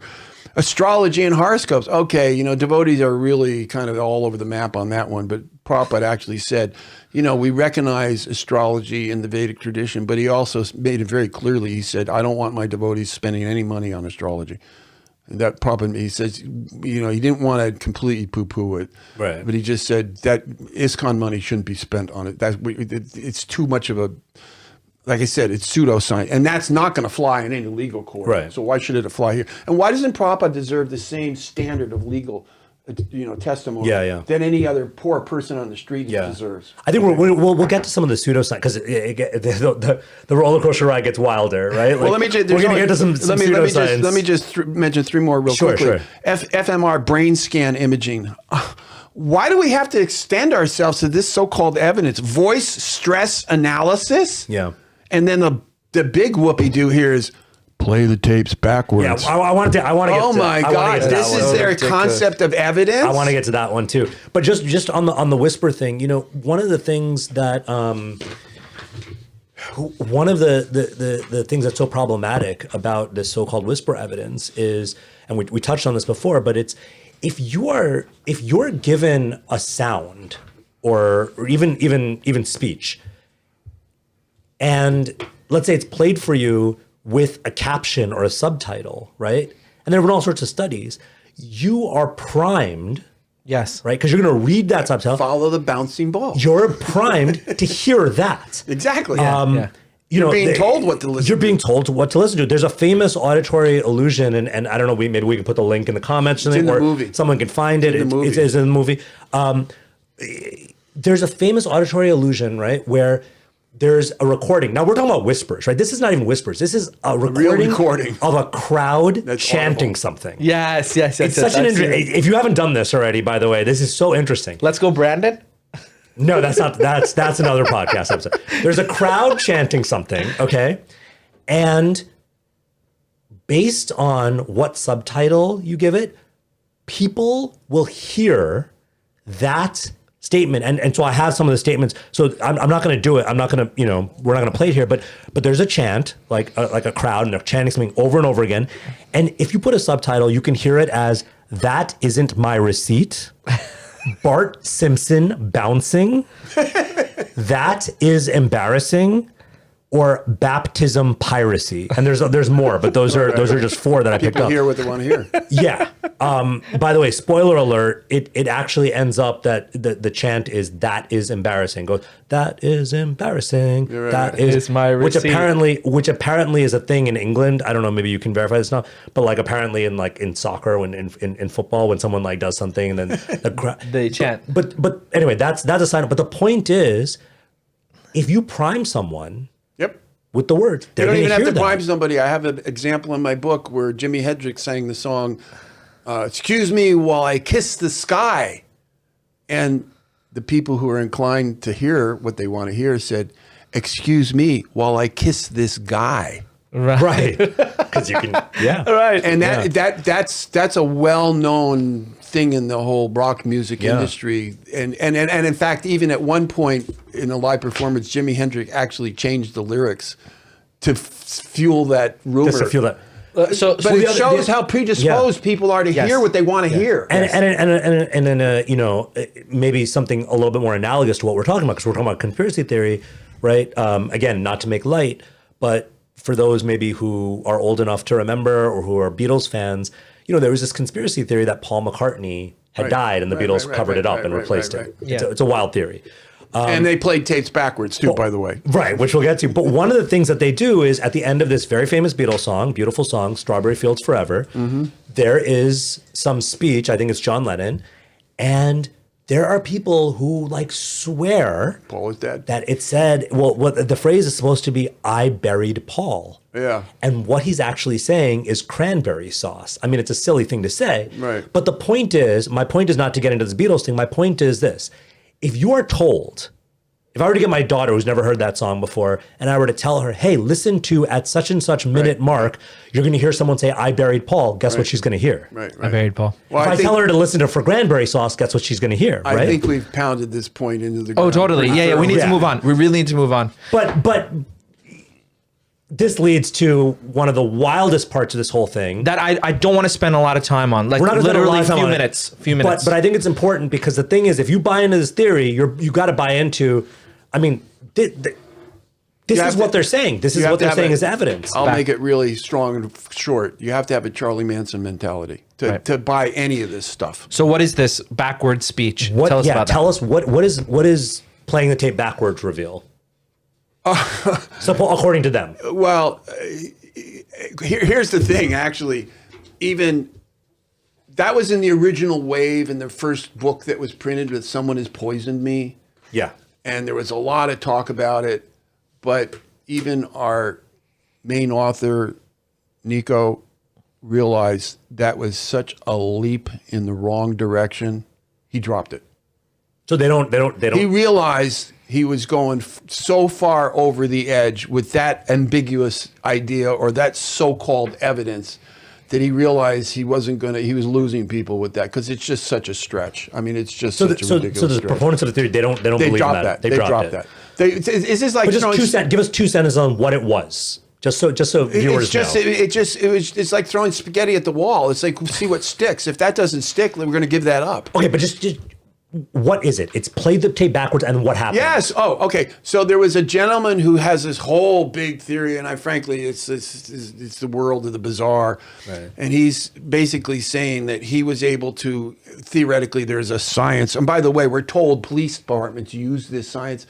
Speaker 4: Astrology and horoscopes. Okay, devotees are really kind of all over the map on that one. But Prabhupada actually said, we recognize astrology in the Vedic tradition, but he also made it very clearly. He said, I don't want my devotees spending any money on astrology. And that Prabhupada, he says, he didn't want to completely poo-poo it.
Speaker 3: Right.
Speaker 4: But he just said that ISKCON money shouldn't be spent on it. It's too much of a, like I said, it's pseudo-science. And that's not going to fly in any legal court.
Speaker 3: Right.
Speaker 4: So why should it fly here? And why doesn't Prabhupada deserve the same standard of legal testimony than any other poor person on the street deserves?
Speaker 3: I think we'll get to some of the pseudoscience because the roller coaster ride gets wilder, right? Like,
Speaker 4: Well, let me just,
Speaker 3: we're going to get to some pseudoscience.
Speaker 4: Let me just mention three more real quickly.
Speaker 3: Sure.
Speaker 4: FMR brain scan imaging. Why do we have to extend ourselves to this so-called evidence? Voice stress analysis.
Speaker 3: Yeah.
Speaker 4: And then the big whoopee-doo here is play the tapes backwards.
Speaker 3: Yeah, I want to get
Speaker 4: Oh
Speaker 3: to,
Speaker 4: my
Speaker 3: I wanna
Speaker 4: God!
Speaker 3: get to
Speaker 4: This
Speaker 3: that
Speaker 4: is
Speaker 3: one.
Speaker 4: their concept of evidence.
Speaker 3: I want to get to that one too. But just on the whisper thing, one of the things that one of the things that's so problematic about this so-called whisper evidence is, and we touched on this before, but it's if you're given a sound or even speech, and let's say it's played for you with a caption or a subtitle, right? And there have been all sorts of studies. You are primed,
Speaker 2: Yes.
Speaker 3: right? Because you're going to read that subtitle.
Speaker 4: Follow the bouncing ball.
Speaker 3: You're primed to hear that.
Speaker 4: Exactly.
Speaker 3: You're
Speaker 4: being told what to listen to.
Speaker 3: You're being told what to listen to. There's a famous auditory illusion, and I don't know, maybe we can put the link in the comments.
Speaker 4: It's in the
Speaker 3: or
Speaker 4: movie.
Speaker 3: Someone can find it.
Speaker 4: It's in the movie.
Speaker 3: It is in the movie. There's a famous auditory illusion, right, where there's a recording. Now we're talking about whispers, right? This is not even whispers. This is a recording of a crowd chanting
Speaker 4: audible.
Speaker 3: something.
Speaker 2: Yes.
Speaker 3: It's such an interesting. If you haven't done this already, by the way, this is so interesting.
Speaker 2: Let's go, Brandon.
Speaker 3: No, that's not. That's another podcast episode. There's a crowd chanting something, okay, and based on what subtitle you give it, people will hear that statement. And so I have some of the statements. So I'm not going to do it. I'm not going to, we're not going to play it here. But there's a chant, like a crowd, and they're chanting something over and over again. And if you put a subtitle, you can hear it as "That isn't my receipt." Bart Simpson bouncing. That is embarrassing. Or baptism piracy, and there's more, but those are just four that I picked
Speaker 4: People
Speaker 3: up.
Speaker 4: hear what they want to hear.
Speaker 3: Yeah. By the way, spoiler alert, it actually ends up that the chant is "that is embarrassing." Goes, "That is embarrassing."
Speaker 4: Right.
Speaker 3: That is
Speaker 2: my receipt.
Speaker 3: which apparently is a thing in England. I don't know, maybe you can verify this now, but like apparently in soccer, when in football, when someone like does something and then
Speaker 2: They chant.
Speaker 3: But anyway, that's a sign. But the point is, if you prime someone
Speaker 4: Yep.
Speaker 3: with the words,
Speaker 4: You
Speaker 3: they're
Speaker 4: don't
Speaker 3: going
Speaker 4: even
Speaker 3: to
Speaker 4: have
Speaker 3: hear
Speaker 4: to
Speaker 3: that.
Speaker 4: prime somebody. I have an example in my book where Jimi Hendrix sang the song, "Excuse me while I kiss the sky," and the people who are inclined to hear what they want to hear said, "Excuse me while I kiss this guy."
Speaker 3: Right. Because you can, yeah.
Speaker 2: Right.
Speaker 4: And that's a well-known thing in the whole rock music industry. And in fact, even at one point in a live performance, Jimi Hendrix actually changed the lyrics to fuel that rumor.
Speaker 3: Just to feel that.
Speaker 4: But it shows how predisposed people are to hear what they want to hear.
Speaker 3: And then, you know, maybe something a little bit more analogous to what we're talking about, because we're talking about conspiracy theory, right? Again, not to make light, but for those maybe who are old enough to remember or who are Beatles fans, you know, there was this conspiracy theory that Paul McCartney had died and the Beatles covered it up and replaced it. It's a wild theory.
Speaker 4: And they played tapes backwards too, by the way.
Speaker 3: Right, which we'll get to. But one of the things that they do is at the end of this very famous Beatles song, beautiful song, Strawberry Fields Forever, there is some speech, I think it's John Lennon, and there are people who like swear
Speaker 4: Paul is dead.
Speaker 3: that it said, well, what the phrase is supposed to be, "I buried Paul."
Speaker 4: Yeah.
Speaker 3: And what he's actually saying is cranberry sauce. I mean, it's a silly thing to say.
Speaker 4: Right.
Speaker 3: But the point is, my point is not to get into this Beatles thing. My point is this. If you are told, if I were to get my daughter who's never heard that song before, and I were to tell her, hey, listen to at such and such minute mark, you're going to hear someone say, "I buried Paul," guess what she's going to hear?
Speaker 4: Right.
Speaker 2: I buried Paul.
Speaker 4: Well,
Speaker 3: If I tell her to listen to For Cranberry Sauce, guess what she's going to hear,
Speaker 4: I
Speaker 3: right?
Speaker 4: think we've pounded this point into the
Speaker 2: Oh,
Speaker 4: ground.
Speaker 2: totally.
Speaker 4: pretty
Speaker 2: Yeah, we need to
Speaker 3: Yeah.
Speaker 2: move on. We really need to move on.
Speaker 3: But this leads to one of the wildest parts of this whole thing.
Speaker 2: That I don't want to spend a lot of time on. Like
Speaker 3: We're not gonna spend a lot
Speaker 2: literally
Speaker 3: of time
Speaker 2: few
Speaker 3: on it.
Speaker 2: minutes. Few minutes.
Speaker 3: But I think it's important because the thing is, if you buy into this theory, you got to buy into. I mean, this
Speaker 4: have
Speaker 3: is
Speaker 4: to-
Speaker 3: what they're saying. This
Speaker 4: you
Speaker 3: is
Speaker 4: have
Speaker 3: what
Speaker 4: to
Speaker 3: they're
Speaker 4: have
Speaker 3: saying
Speaker 4: a-
Speaker 3: is evidence.
Speaker 4: I'll make it really strong and short. You have to have a Charlie Manson mentality to buy any of this stuff.
Speaker 2: So what is this backward speech?
Speaker 3: What?
Speaker 2: Tell us about
Speaker 3: tell
Speaker 2: that.
Speaker 3: us what is playing the tape backwards reveal. So according to them,
Speaker 4: Well, here's the thing, actually. Even that was in the original wave in the first book that was printed with "Someone Has Poisoned Me."
Speaker 3: yeah.
Speaker 4: And there was a lot of talk about it. But even our main author, Nico, realized that was such a leap in the wrong direction. He dropped it.
Speaker 3: So they don't.
Speaker 4: He realized he was going so far over the edge with that ambiguous idea or that so-called evidence that he realized he wasn't going to, he was losing people with that because it's just such a stretch. I mean, it's just such a ridiculous
Speaker 3: So the
Speaker 4: stretch.
Speaker 3: proponents of the theory, they don't
Speaker 4: They
Speaker 3: believe in
Speaker 4: dropped
Speaker 3: that.
Speaker 4: that. They dropped
Speaker 3: it.
Speaker 4: that. Is this like
Speaker 3: But just
Speaker 4: throwing,
Speaker 3: give us 2 sentences on what it was, just so viewers know.
Speaker 4: it's like throwing spaghetti at the wall. It's like, see what sticks. If that doesn't stick, then we're going to give that up.
Speaker 3: Okay, but just what is it? It's play the tape backwards and what happened?
Speaker 4: Yes. Oh, okay. So there was a gentleman who has this whole big theory, and frankly, it's the world of the bizarre.
Speaker 3: Right.
Speaker 4: And he's basically saying that he was able to, theoretically, there's a science. And by the way, we're told police departments use this science.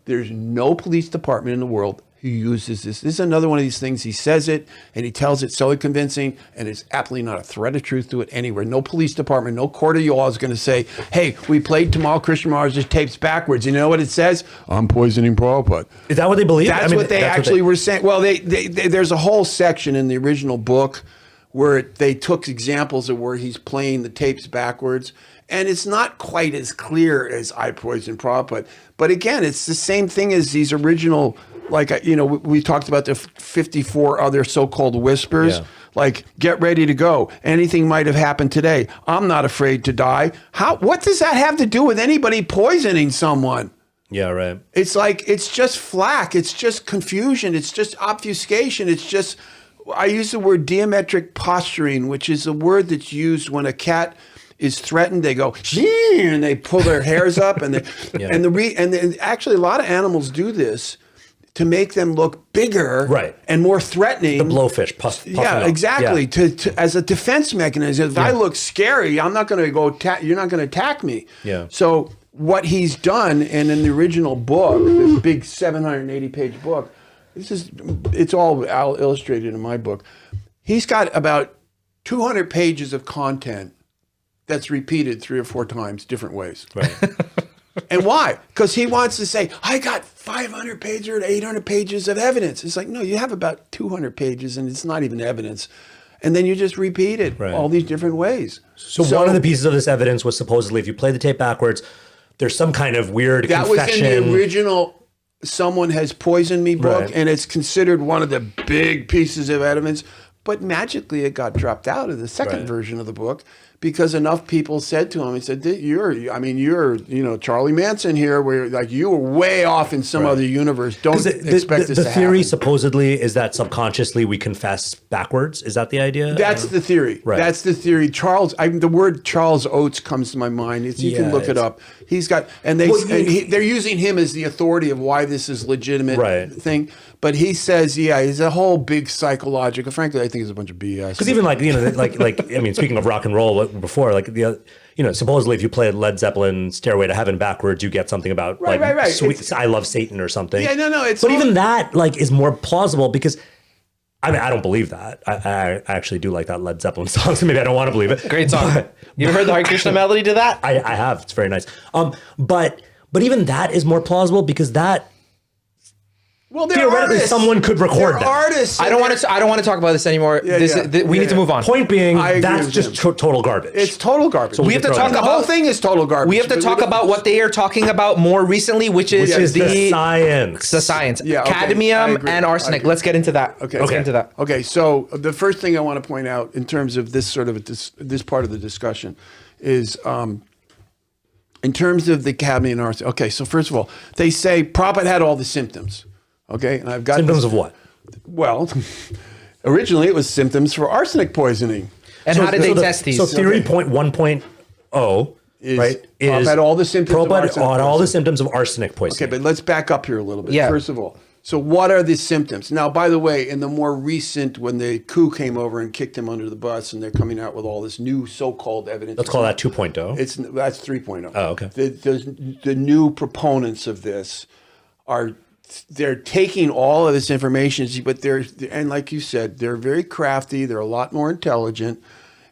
Speaker 4: There's no police department in the world who uses this. This is another one of these things. He says it and he tells it so convincing, and it's absolutely not a thread of truth to it anywhere. No police department, no court of law is going to say, "Hey, we played Tomal Krishna Maharaj's tapes backwards." You know what it says? "I'm poisoning Prabhupada."
Speaker 3: Is that what they believe?
Speaker 4: That's what they actually were saying. Well, there's a whole section in the original book where they took examples of where he's playing the tapes backwards. And it's not quite as clear as "I poisoned Prabhupada." But again, it's the same thing as these original, like, we talked about the 54 other so-called whispers.
Speaker 3: Yeah.
Speaker 4: Like, "Get ready to go. Anything might have happened today. I'm not afraid to die." What does that have to do with anybody poisoning someone?
Speaker 3: Yeah, right.
Speaker 4: It's like, it's just flack. It's just confusion. It's just obfuscation. It's just, I use the word diametric posturing, which is a word that's used when a cat is threatened. They go, "Shee," and they pull their hairs up, and actually a lot of animals do this to make them look bigger,
Speaker 3: Right.
Speaker 4: and more threatening.
Speaker 3: The blowfish puffing
Speaker 4: Yeah,
Speaker 3: up.
Speaker 4: exactly.
Speaker 3: Yeah.
Speaker 4: To as a defense mechanism. If I look scary, I'm not going to go. You're not going to attack me.
Speaker 3: Yeah.
Speaker 4: So what he's done, and in the original book, this big 780-page book, it's all illustrated in my book. He's got about 200 pages of content that's repeated 3 or 4 times, different ways.
Speaker 3: Right.
Speaker 4: And why? Because he wants to say, I got 500 pages or 800 pages of evidence. It's like, no, you have about 200 pages and it's not even evidence. And then you just repeat it all these different ways.
Speaker 3: So one of the pieces of this evidence was supposedly if you play the tape backwards, there's some kind of weird confession.
Speaker 4: That was in the original Someone Has Poisoned Me book, and it's considered one of the big pieces of evidence. But magically, it got dropped out of the second version of the book because enough people said to him, he said, you're, Charlie Manson here, where like you were way off in some other universe. Don't expect this to happen.
Speaker 3: The theory supposedly is that subconsciously we confess backwards. Is that the idea?
Speaker 4: That's the theory. Right. That's the theory. The word Charles Oates comes to my mind. You can look it up. He's got, and they're using him as the authority of why this is legitimate thing. But he says, he's a whole big psychological. Frankly, I think it's a bunch of BS.
Speaker 3: Because even speaking of rock and roll before, supposedly if you play Led Zeppelin "Stairway to Heaven" backwards, you get something about Sweet, I Love Satan or something.
Speaker 4: Yeah, no,
Speaker 3: even that is more plausible because. I mean, I don't believe that. I actually do like that Led Zeppelin song, so maybe I don't want to believe it.
Speaker 2: Great song. You ever heard the Hare Krishna melody to that?
Speaker 3: I have. It's very nice. But even that is more plausible because that.
Speaker 4: Well,
Speaker 3: theoretically, someone could record that.
Speaker 4: Artists.
Speaker 2: I don't want to talk about this anymore. We need to move on.
Speaker 3: Point being, that's just total garbage.
Speaker 4: It's total garbage.
Speaker 2: So we have to talk about
Speaker 4: the whole thing is total garbage.
Speaker 2: We have to talk about what they are talking about more recently, which is the
Speaker 3: science.
Speaker 2: The science.
Speaker 4: Yeah, okay.
Speaker 2: Cadmium and arsenic. Let's get into that.
Speaker 4: Okay.
Speaker 2: Let's get into that.
Speaker 4: Okay. So the first thing I want to point out in terms of this sort of this part of the discussion is. In terms of the cadmium and arsenic. Okay. So first of all, they say Prabhupada had all the symptoms. Okay, and I've got
Speaker 3: symptoms of what?
Speaker 4: Well, originally it was symptoms for arsenic poisoning.
Speaker 2: And how did they test these?
Speaker 3: So theory point 1.0 is
Speaker 4: had all the symptoms.
Speaker 3: Prabhupada had all the symptoms of arsenic poisoning.
Speaker 4: Okay, but let's back up here a little bit. Yeah. First of all, so what are the symptoms? Now, by the way, in the more recent, when the coup came over and kicked him under the bus, and they're coming out with all this new so-called evidence.
Speaker 3: Let's call that 2.0.
Speaker 4: That's 3.0.
Speaker 3: Oh, okay.
Speaker 4: The new proponents of this they're taking all of this information, but and like you said, they're very crafty. They're a lot more intelligent.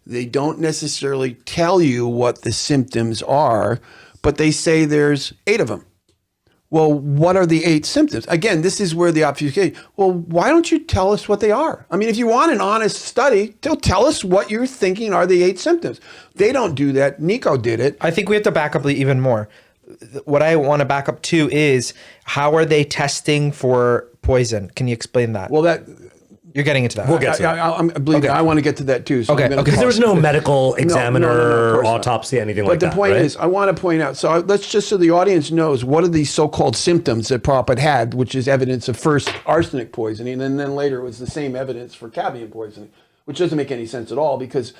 Speaker 4: They don't necessarily tell you what the symptoms are, but they say there's 8 of them. Well, what are the 8 symptoms? Again, this is where the obfuscation. Well, why don't you tell us what they are? I mean, if you want an honest study, tell us what you're thinking are the 8 symptoms. They don't do that. Nico did it.
Speaker 2: I think we have to back up even more. What I want to back up to is how are they testing for poison? Can you explain that?
Speaker 4: Well,
Speaker 2: you're getting into that.
Speaker 3: We'll get to that.
Speaker 4: I want to get to that too. So
Speaker 2: because
Speaker 3: there was no medical examiner, autopsy, anything like that.
Speaker 4: But the point is, I want to point out. So let's just so the audience knows what are these so-called symptoms that Prabhupada had, which is evidence of first arsenic poisoning, and then later it was the same evidence for cadmium poisoning, which doesn't make any sense at all because.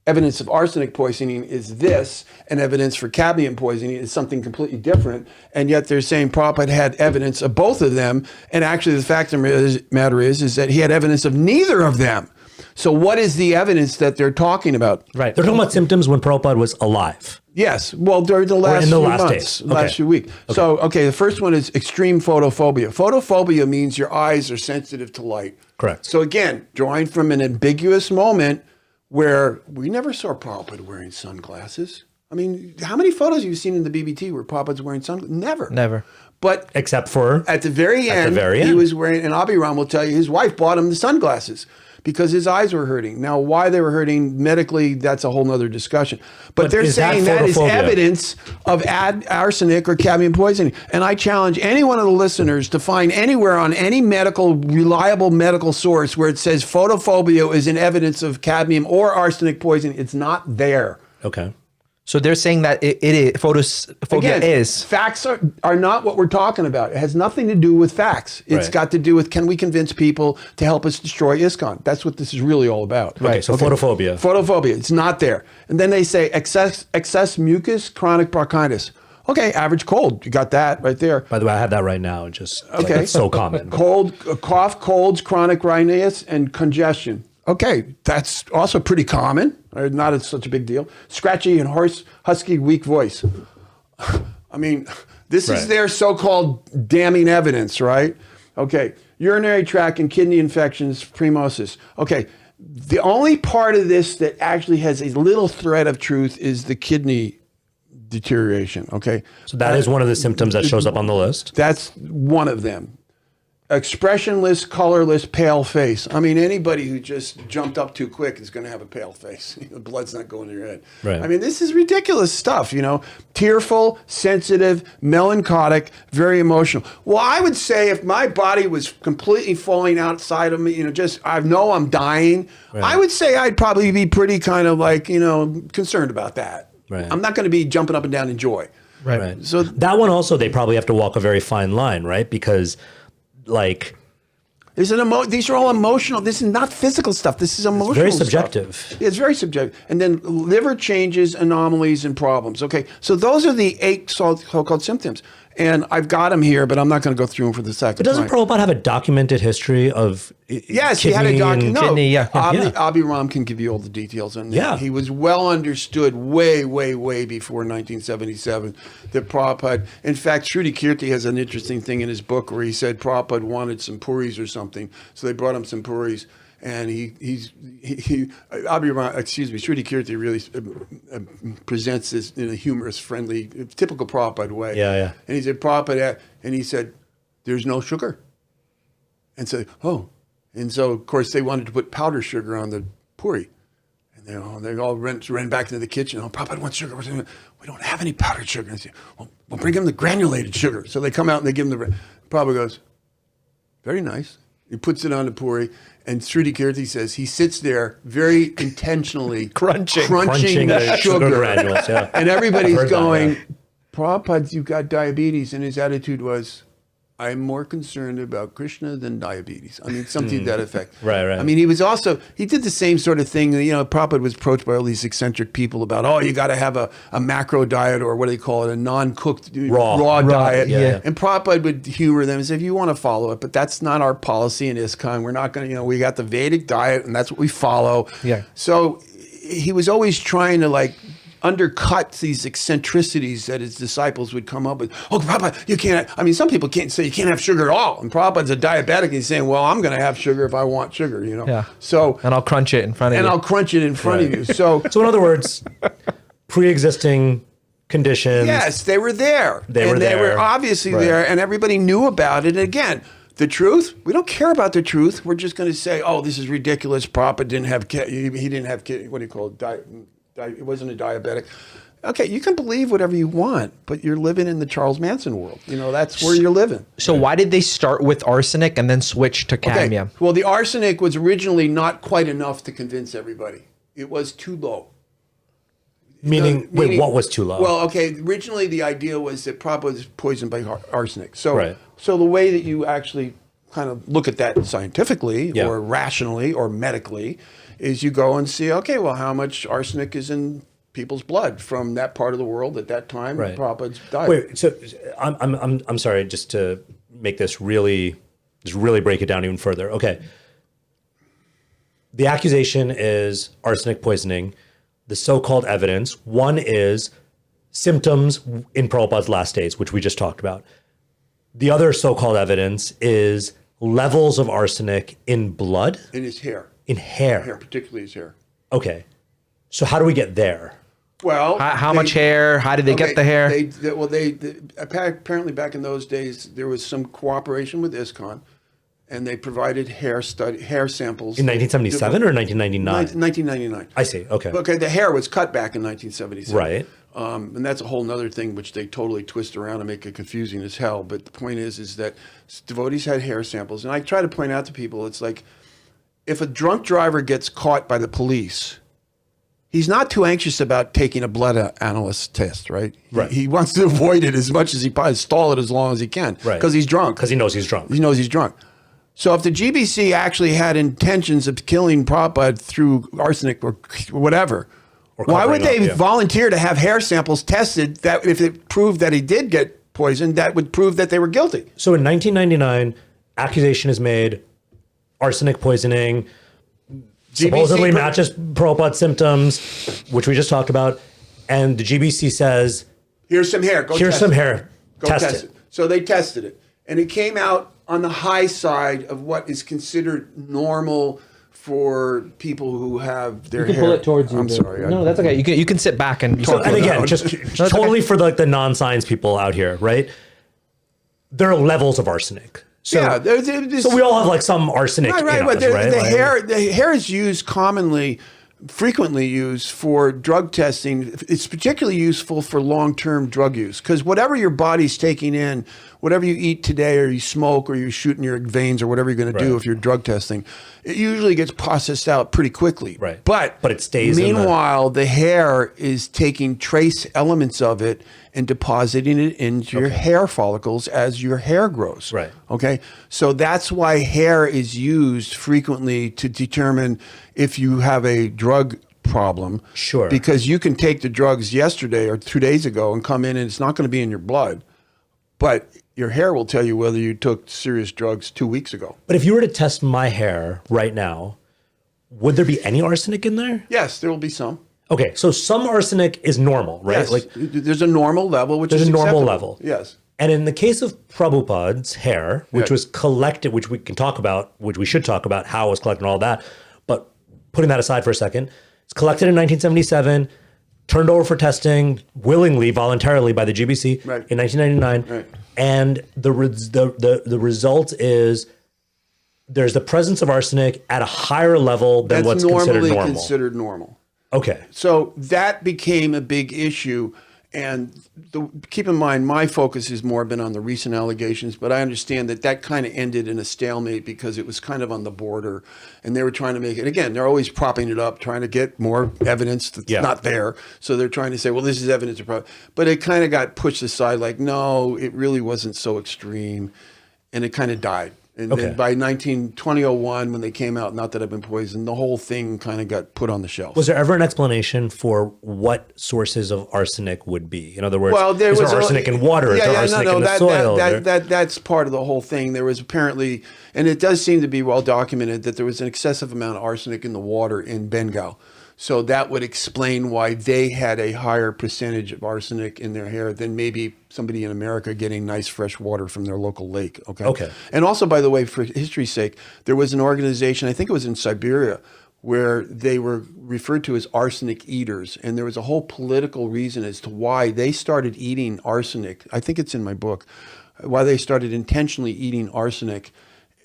Speaker 4: Evidence of arsenic poisoning is this, and evidence for cadmium poisoning is something completely different. And yet they're saying Prabhupada had evidence of both of them. And actually the fact of the matter is that he had evidence of neither of them. So what is the evidence that they're talking about?
Speaker 3: Right. They're talking about symptoms when Prabhupada was alive.
Speaker 4: Yes. Well, during the last few months, last few weeks. Okay. So, the first one is extreme photophobia. Photophobia means your eyes are sensitive to light.
Speaker 3: Correct.
Speaker 4: So again, drawing from an ambiguous moment, where we never saw Prabhupada wearing sunglasses. I mean, how many photos have you seen in the BBT where Prabhupada's wearing sunglasses? Never. But
Speaker 3: except for
Speaker 4: at the very end, he was wearing, and Abhiram will tell you, his wife bought him the sunglasses because his eyes were hurting. Now, why they were hurting medically, that's a whole nother discussion. But they're saying that is evidence of arsenic or cadmium poisoning. And I challenge any one of the listeners to find anywhere on any reliable medical source where it says photophobia is an evidence of cadmium or arsenic poisoning. It's not there.
Speaker 3: Okay.
Speaker 2: So they're saying that it is photophobia is.
Speaker 4: Facts are not what we're talking about. It has nothing to do with facts. It's got to do with can we convince people to help us destroy ISKCON? That's what this is really all about.
Speaker 3: Okay, so photophobia.
Speaker 4: Photophobia, it's not there. And then they say excess mucus, chronic bronchitis. Okay, average cold. You got that right there.
Speaker 3: By the way, I have that right now. It's so common.
Speaker 4: Cough, colds, chronic rhinitis, and congestion. Okay, that's also pretty common. Not such a big deal. Scratchy and hoarse, husky, weak voice. I mean, this is their so-called damning evidence, right? Okay, urinary tract and kidney infections, phimosis. Okay, the only part of this that actually has a little thread of truth is the kidney deterioration. Okay.
Speaker 3: So that is one of the symptoms that shows up on the list.
Speaker 4: That's one of them. Expressionless, colorless, pale face. I mean, anybody who just jumped up too quick is going to have a pale face. The blood's not going to your head.
Speaker 3: Right.
Speaker 4: I mean, this is ridiculous stuff, Tearful, sensitive, melancholic, very emotional. Well, I would say if my body was completely falling outside of me, I know I'm dying, right. I would say I'd probably be pretty kind of like, concerned about that.
Speaker 3: Right.
Speaker 4: I'm not going to be jumping up and down in joy.
Speaker 2: Right.
Speaker 4: So
Speaker 3: that one also, they probably have to walk a very fine line, right? Because
Speaker 4: these are all emotional. This is not physical stuff. This is emotional.
Speaker 3: Very subjective.
Speaker 4: Stuff. It's very subjective. And then liver changes, anomalies, and problems. Okay, so those are the 8 so-called symptoms. And I've got them here, but I'm not going to go through them for the second
Speaker 3: But doesn't Prabhupada have a documented history of
Speaker 4: Yes, he had a document. No,
Speaker 2: kidney, yeah.
Speaker 4: Abhiram can give you all the details on that.
Speaker 3: Yeah.
Speaker 4: He was well understood way, way, way before 1977 that Prabhupada, in fact, Shruti Kirti has an interesting thing in his book where he said Prabhupada wanted some puris or something. So they brought him some puris. And Shruti Kirti really presents this in a humorous, friendly, typical Prabhupada way.
Speaker 3: Yeah.
Speaker 4: And he said, Prabhupada, and he said, there's no sugar. And so, and so, of course, they wanted to put powdered sugar on the puri. And they all ran back into the kitchen. Prabhupada wants sugar. We don't have any powdered sugar. And I said, well, we'll bring him the granulated sugar. So they come out and they give him Prabhupada goes, very nice. He puts it on the puri, and Shruti Kirti says he sits there very intentionally crunching the sugar
Speaker 3: granules. Yeah.
Speaker 4: And everybody's going, Prabhupada, you've got diabetes. And his attitude was, I'm more concerned about Krishna than diabetes. I mean, something to that effect.
Speaker 3: Right.
Speaker 4: I mean, he did the same sort of thing. Prabhupada was approached by all these eccentric people about, you got to have a macro diet, or what do they call it, a non-cooked raw diet.
Speaker 2: Yeah.
Speaker 4: And Prabhupada would humor them and say, if you want to follow it, but that's not our policy in ISKCON. We're not going to, we got the Vedic diet and that's what we follow.
Speaker 2: Yeah.
Speaker 4: So he was always trying to undercut these eccentricities that his disciples would come up with. Prabhupada, you can't, some people can't say you can't have sugar at all. And Prabhupada's a diabetic and he's saying, well, I'm going to have sugar if I want sugar,
Speaker 2: Yeah.
Speaker 4: So,
Speaker 2: and I'll crunch it in front of you.
Speaker 4: And I'll crunch it in front of you. So
Speaker 3: in other words, pre-existing conditions.
Speaker 4: Yes, they were there. They were obviously there, and everybody knew about it. And again, the truth, we don't care about the truth. We're just going to say, this is ridiculous. Prabhupada didn't have, he didn't have, what do you call it, it wasn't a diabetic. Okay, you can believe whatever you want, but you're living in the Charles Manson world. That's where you're living.
Speaker 2: So why did they start with arsenic and then switch to cadmium?
Speaker 4: Okay. Well, the arsenic was originally not quite enough to convince everybody. It was too low.
Speaker 3: Meaning, what was too low?
Speaker 4: Well, okay, originally the idea was that Prabhupada was poisoned by arsenic. So the way that you actually kind of look at that scientifically or rationally or medically is you go and see, how much arsenic is in people's blood from that part of the world at that time. Prabhupada's died.
Speaker 3: Wait, so I'm sorry, just to make this really break it down even further. Okay, the accusation is arsenic poisoning. The so-called evidence, one is symptoms in Prabhupada's last days, which we just talked about. The other so-called evidence is levels of arsenic in blood.
Speaker 4: In his hair.
Speaker 3: In hair.
Speaker 4: Particularly his hair.
Speaker 3: Okay. So how do we get there?
Speaker 2: Well, how much hair? How did they get the hair?
Speaker 4: Apparently back in those days, there was some cooperation with ISKCON, and they provided hair samples.
Speaker 3: In 1977 or 1999?
Speaker 4: 1999.
Speaker 3: I see. Okay.
Speaker 4: Okay, the hair was cut back in 1977.
Speaker 3: Right.
Speaker 4: And that's a whole other thing which they totally twist around and make it confusing as hell. But the point is that devotees had hair samples. And I try to point out to people, it's like, if a drunk driver gets caught by the police, he's not too anxious about taking a blood analyst test, right?
Speaker 3: Right.
Speaker 4: He wants to avoid it as much as he probably stall it as long as he can.
Speaker 3: Right.
Speaker 4: Because he's drunk.
Speaker 3: Because he knows he's drunk.
Speaker 4: He knows he's drunk. So if the GBC actually had intentions of killing Prabhupada through arsenic or whatever, why would they volunteer to have hair samples tested that if it proved that he did get poisoned, that would prove that they were guilty?
Speaker 3: So in 1999, accusation is made, arsenic poisoning, supposedly matches Prabhupada's symptoms, which we just talked about, and the GBC says,
Speaker 4: here's some hair, go
Speaker 3: here's
Speaker 4: test
Speaker 3: some
Speaker 4: it.
Speaker 3: hair,
Speaker 4: Go test it. So they tested it, and it came out on the high side of what is considered normal for people who have their
Speaker 2: You can
Speaker 4: hair.
Speaker 2: pull it towards you.
Speaker 4: I'm sorry.
Speaker 2: No, that's okay. You can sit back and
Speaker 3: So, and again, just totally for the non-science people out here, right? There are levels of arsenic. So,
Speaker 4: Yeah, there's,
Speaker 3: so we all have like some arsenic in us,
Speaker 4: but
Speaker 3: right?
Speaker 4: The hair is used frequently used for drug testing. It's particularly useful for long-term drug use because whatever your body's taking in, whatever you eat today or you smoke or you shoot in your veins or whatever you're going to do if you're drug testing, it usually gets processed out pretty quickly.
Speaker 3: Right.
Speaker 4: But
Speaker 3: it stays
Speaker 4: meanwhile, the hair is taking trace elements of it and depositing it into your hair follicles as your hair grows.
Speaker 3: Right.
Speaker 4: Okay. So that's why hair is used frequently to determine if you have a drug problem.
Speaker 3: Sure.
Speaker 4: Because you can take the drugs yesterday or 2 days ago and come in and it's not going to be in your blood, but your hair will tell you whether you took serious drugs 2 weeks ago.
Speaker 3: But if you were to test my hair right now, would there be any arsenic in there?
Speaker 4: Yes, there will be some.
Speaker 3: Okay, so some arsenic is normal, right?
Speaker 4: Yes.
Speaker 3: Like
Speaker 4: There's a normal level, which is
Speaker 3: there's a normal
Speaker 4: acceptable.
Speaker 3: level.
Speaker 4: Yes.
Speaker 3: And in the case of Prabhupada's hair, which
Speaker 4: Yeah.
Speaker 3: was collected, which we can talk about, which we should talk about how it was collected and all that, but putting that aside for a second, it's collected in 1977, turned over for testing willingly, voluntarily by the GBC in 1999.
Speaker 4: Right.
Speaker 3: And the result is there's the presence of arsenic at a higher level than
Speaker 4: That's
Speaker 3: what's
Speaker 4: normally
Speaker 3: considered normal. Okay.
Speaker 4: So that became a big issue. And keep in mind, my focus has more been on the recent allegations, but I understand that kind of ended in a stalemate because it was kind of on the border and they were trying to make it, again, they're always propping it up, trying to get more evidence that's not there. So they're trying to say, well, this is evidence of, but it kind of got pushed aside like, no, it really wasn't so extreme. And it kind of died. And then by 2001, when they came out, not that I've been poisoned, the whole thing kind of got put on the shelf.
Speaker 3: Was there ever an explanation for what sources of arsenic would be? In other words,
Speaker 4: there
Speaker 3: is
Speaker 4: was
Speaker 3: there arsenic in water? Is there arsenic in the soil?
Speaker 4: That's part of the whole thing. There was apparently, and it does seem to be well documented, that there was an excessive amount of arsenic in the water in Bengal. So that would explain why they had a higher percentage of arsenic in their hair than maybe somebody in America getting nice fresh water from their local lake. Okay. And also, by the way, for history's sake, there was an organization, I think it was in Siberia, where they were referred to as arsenic eaters. And there was a whole political reason as to why they started eating arsenic. I think it's in my book, why they started intentionally eating arsenic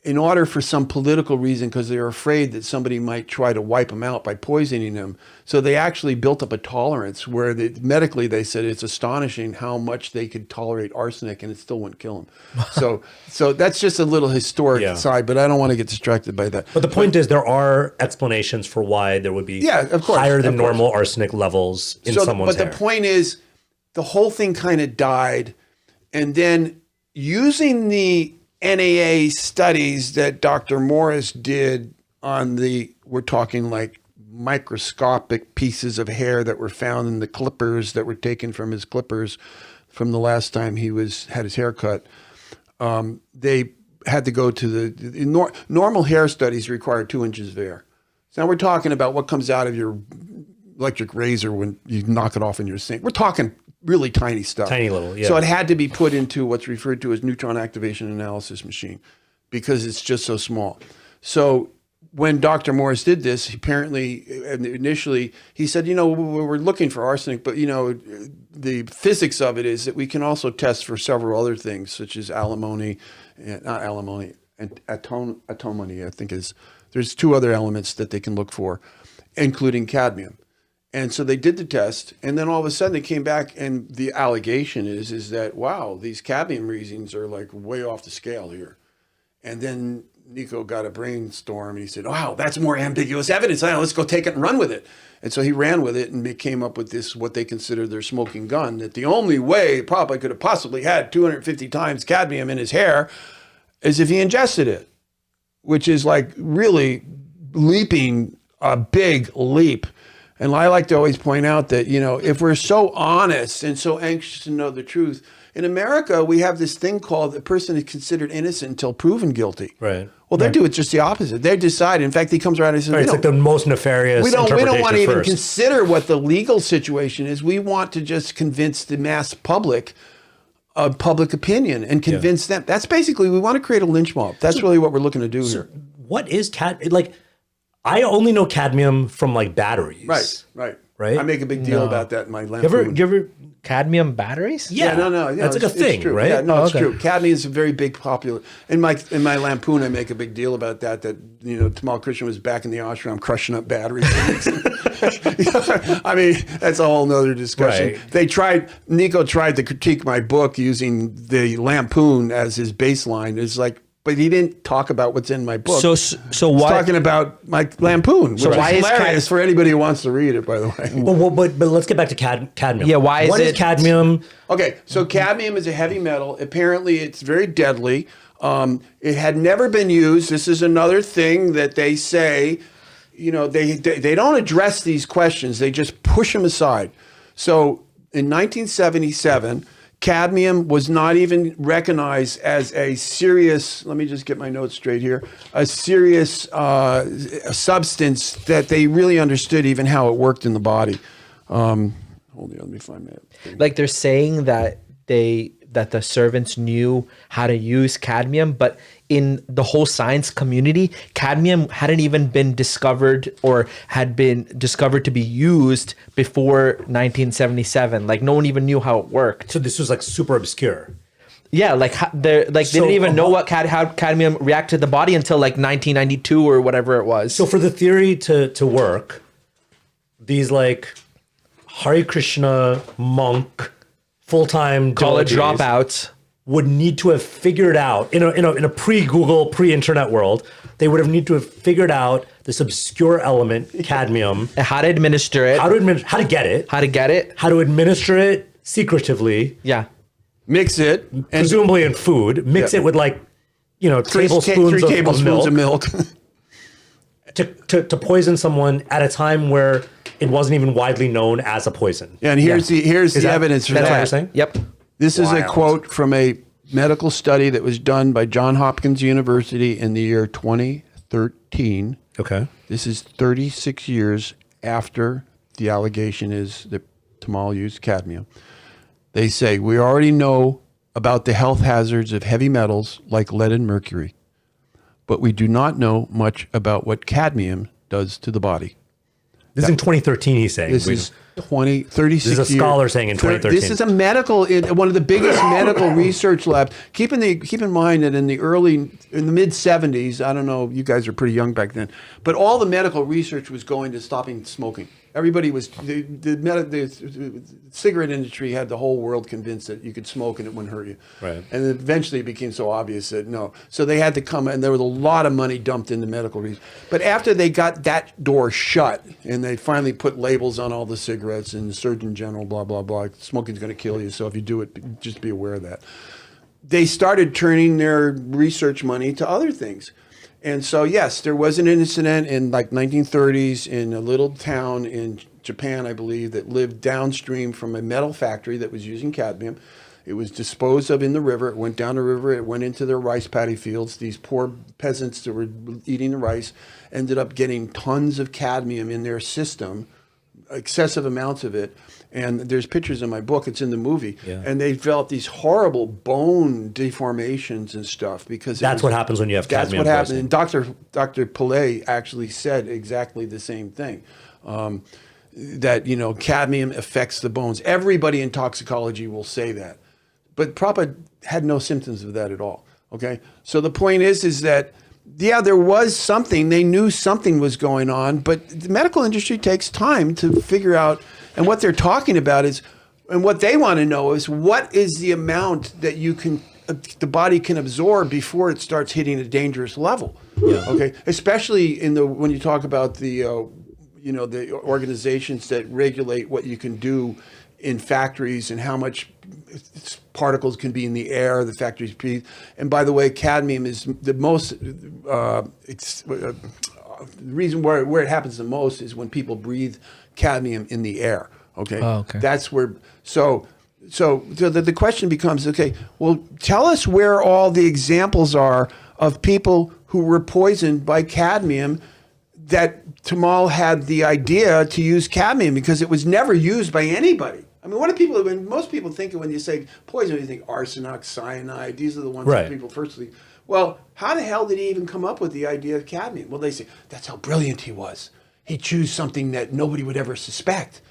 Speaker 4: in order for some political reason, because they were afraid that somebody might try to wipe them out by poisoning them. So they actually built up a tolerance where medically they said it's astonishing how much they could tolerate arsenic and it still wouldn't kill them. So that's just a little historic side, but I don't want to get distracted by that.
Speaker 3: But the point is there are explanations for why there would be higher than normal arsenic levels in someone's hair.
Speaker 4: But the point is the whole thing kind of died. And then using the NAA studies that Dr. Morris did on we're talking like microscopic pieces of hair that were found in the clippers that were taken from his clippers from the last time he had his hair cut. They had to go to the normal hair studies require 2 inches of hair. So now we're talking about what comes out of your electric razor when you knock it off in your sink. We're talking really tiny stuff.
Speaker 3: Tiny little,
Speaker 4: So it had to be put into what's referred to as neutron activation analysis machine because it's just so small. So when Dr. Morris did this, apparently, initially, he said, we're looking for arsenic, but, the physics of it is that we can also test for several other things, such as antimony, I think there's 2 other elements that they can look for, including cadmium. And so they did the test, and then all of a sudden they came back, and the allegation is that, wow, these cadmium readings are like way off the scale here. And then Nico got a brainstorm, and he said, wow, that's more ambiguous evidence. Let's go take it and run with it. And so he ran with it, and they came up with this, what they consider their smoking gun, that the only way Prabhupada could have possibly had 250 times cadmium in his hair is if he ingested it, which is like really leaping a big leap. And I like to always point out that, if we're so honest and so anxious to know the truth, in America, we have this thing called a person is considered innocent until proven guilty.
Speaker 3: Right.
Speaker 4: Well, they do it just the opposite. They decide. In fact, he comes around and says,
Speaker 3: it's like the most nefarious interpretation.
Speaker 4: We don't want to even
Speaker 3: first.
Speaker 4: consider what the legal situation is. We want to just convince the mass public of public opinion and convince them. That's basically, we want to create a lynch mob. That's really what we're looking to do here.
Speaker 3: What is I only know cadmium from like batteries. Right?
Speaker 4: I make a big deal about that in my lamp.
Speaker 3: You ever
Speaker 2: Cadmium batteries?
Speaker 3: Yeah,
Speaker 4: no.
Speaker 3: That's like a thing,
Speaker 4: true.
Speaker 3: right?
Speaker 4: Yeah, no, it's
Speaker 2: okay.
Speaker 4: true. Cadmium is a very big popular. In my lampoon, I make a big deal about that. That Tomal Krishna was back in the ashram crushing up batteries. I mean, that's a whole nother discussion.
Speaker 3: Right.
Speaker 4: Nico tried to critique my book using the lampoon as his baseline. It's like, but he didn't talk about what's in my book.
Speaker 2: So
Speaker 4: He's
Speaker 2: why?
Speaker 4: talking about my lampoon, which
Speaker 2: why
Speaker 4: is
Speaker 2: is
Speaker 4: hilarious for anybody who wants to read it, by the way.
Speaker 3: Well, but let's get back to cadmium.
Speaker 2: Yeah, why is
Speaker 3: What is
Speaker 2: it-
Speaker 3: cadmium?
Speaker 4: Okay, so cadmium is a heavy metal. Apparently, it's very deadly. It had never been used. This is another thing that they say. They don't address these questions. They just push them aside. So in 1977, cadmium was not even recognized as a serious, let me just get my notes straight here, a serious substance that they really understood even how it worked in the body. Hold on, let me find that thing.
Speaker 2: Like they're saying that the servants knew how to use cadmium, but in the whole science community, cadmium hadn't even been discovered or had been discovered to be used before 1977. Like no one even knew how it worked.
Speaker 3: So this was like super obscure.
Speaker 2: Yeah, they didn't even know how cadmium reacted to the body until like 1992 or whatever it was.
Speaker 3: So for the theory to work, these like Hare Krishna monk, full-time
Speaker 2: college
Speaker 3: devotees
Speaker 2: dropouts
Speaker 3: would need to have figured out in a pre-Google, pre-internet world, they would have need to have figured out this obscure element, cadmium,
Speaker 2: and how to administer it,
Speaker 3: how to get it,
Speaker 2: how to
Speaker 3: administer it secretively,
Speaker 4: Mix it, and
Speaker 3: presumably in food, mix it with like,
Speaker 4: three
Speaker 3: tablespoons
Speaker 4: of milk.
Speaker 3: to poison someone at a time where it wasn't even widely known as a poison.
Speaker 4: Yeah, and here's the evidence for
Speaker 3: that's what
Speaker 4: that.
Speaker 3: you're saying?
Speaker 2: Yep.
Speaker 4: This is a quote from a medical study that was done by Johns Hopkins University in the year 2013.
Speaker 3: Okay.
Speaker 4: This is 36 years after the allegation is that Tomal used cadmium. They say, we already know about the health hazards of heavy metals like lead and mercury, but we do not know much about what cadmium does to the body.
Speaker 3: This is in 2013, he's saying.
Speaker 4: This is 36
Speaker 3: This is a scholar saying in 2013.
Speaker 4: This is a one of the biggest medical research labs. Keep in mind that in the mid 70s, I don't know, you guys are pretty young back then, but all the medical research was going to stopping smoking. Everybody was, the cigarette industry had the whole world convinced that you could smoke and it wouldn't hurt you.
Speaker 3: Right.
Speaker 4: And eventually it became so obvious that no. So they had to come, and there was a lot of money dumped into medical research. But after they got that door shut, and they finally put labels on all the cigarettes and the Surgeon General, blah, blah, blah, smoking's going to kill you, so if you do it, just be aware of that. They started turning their research money to other things. And so, yes, there was an incident in like 1930s in a little town in Japan, I believe, that lived downstream from a metal factory that was using cadmium. It was disposed of in the river. It went down the river. It went into their rice paddy fields. These poor peasants that were eating the rice ended up getting tons of cadmium in their system, excessive amounts of it. And there's pictures in my book. It's in the movie. Yeah. And they developed these horrible bone deformations and stuff because
Speaker 3: that's what happens when you have cadmium.
Speaker 4: That's what happened. And Dr. Pillay actually said exactly the same thing. That cadmium affects the bones. Everybody in toxicology will say that, but Prabhupada had no symptoms of that at all. Okay, so the point is that there was something. They knew something was going on, but the medical industry takes time to figure out. And what they're talking about is, and what they want to know is, what is the amount that the body can absorb before it starts hitting a dangerous level. Yeah. Okay, especially when you talk about the organizations that regulate what you can do in factories and how much particles can be in the air the factories breathe. And by the way, cadmium is the most the reason where it happens the most is when people breathe cadmium in the air. Okay.
Speaker 2: Oh, okay.
Speaker 4: That's where. So the question becomes, okay, well, tell us where all the examples are of people who were poisoned by cadmium, that Tomal had the idea to use cadmium, because it was never used by anybody. I mean, most people think when you say poison, you think arsenic, cyanide. These are the ones that people firstly. Well, how the hell did he even come up with the idea of cadmium? Well, they say, that's how brilliant he was. He chose something that nobody would ever suspect.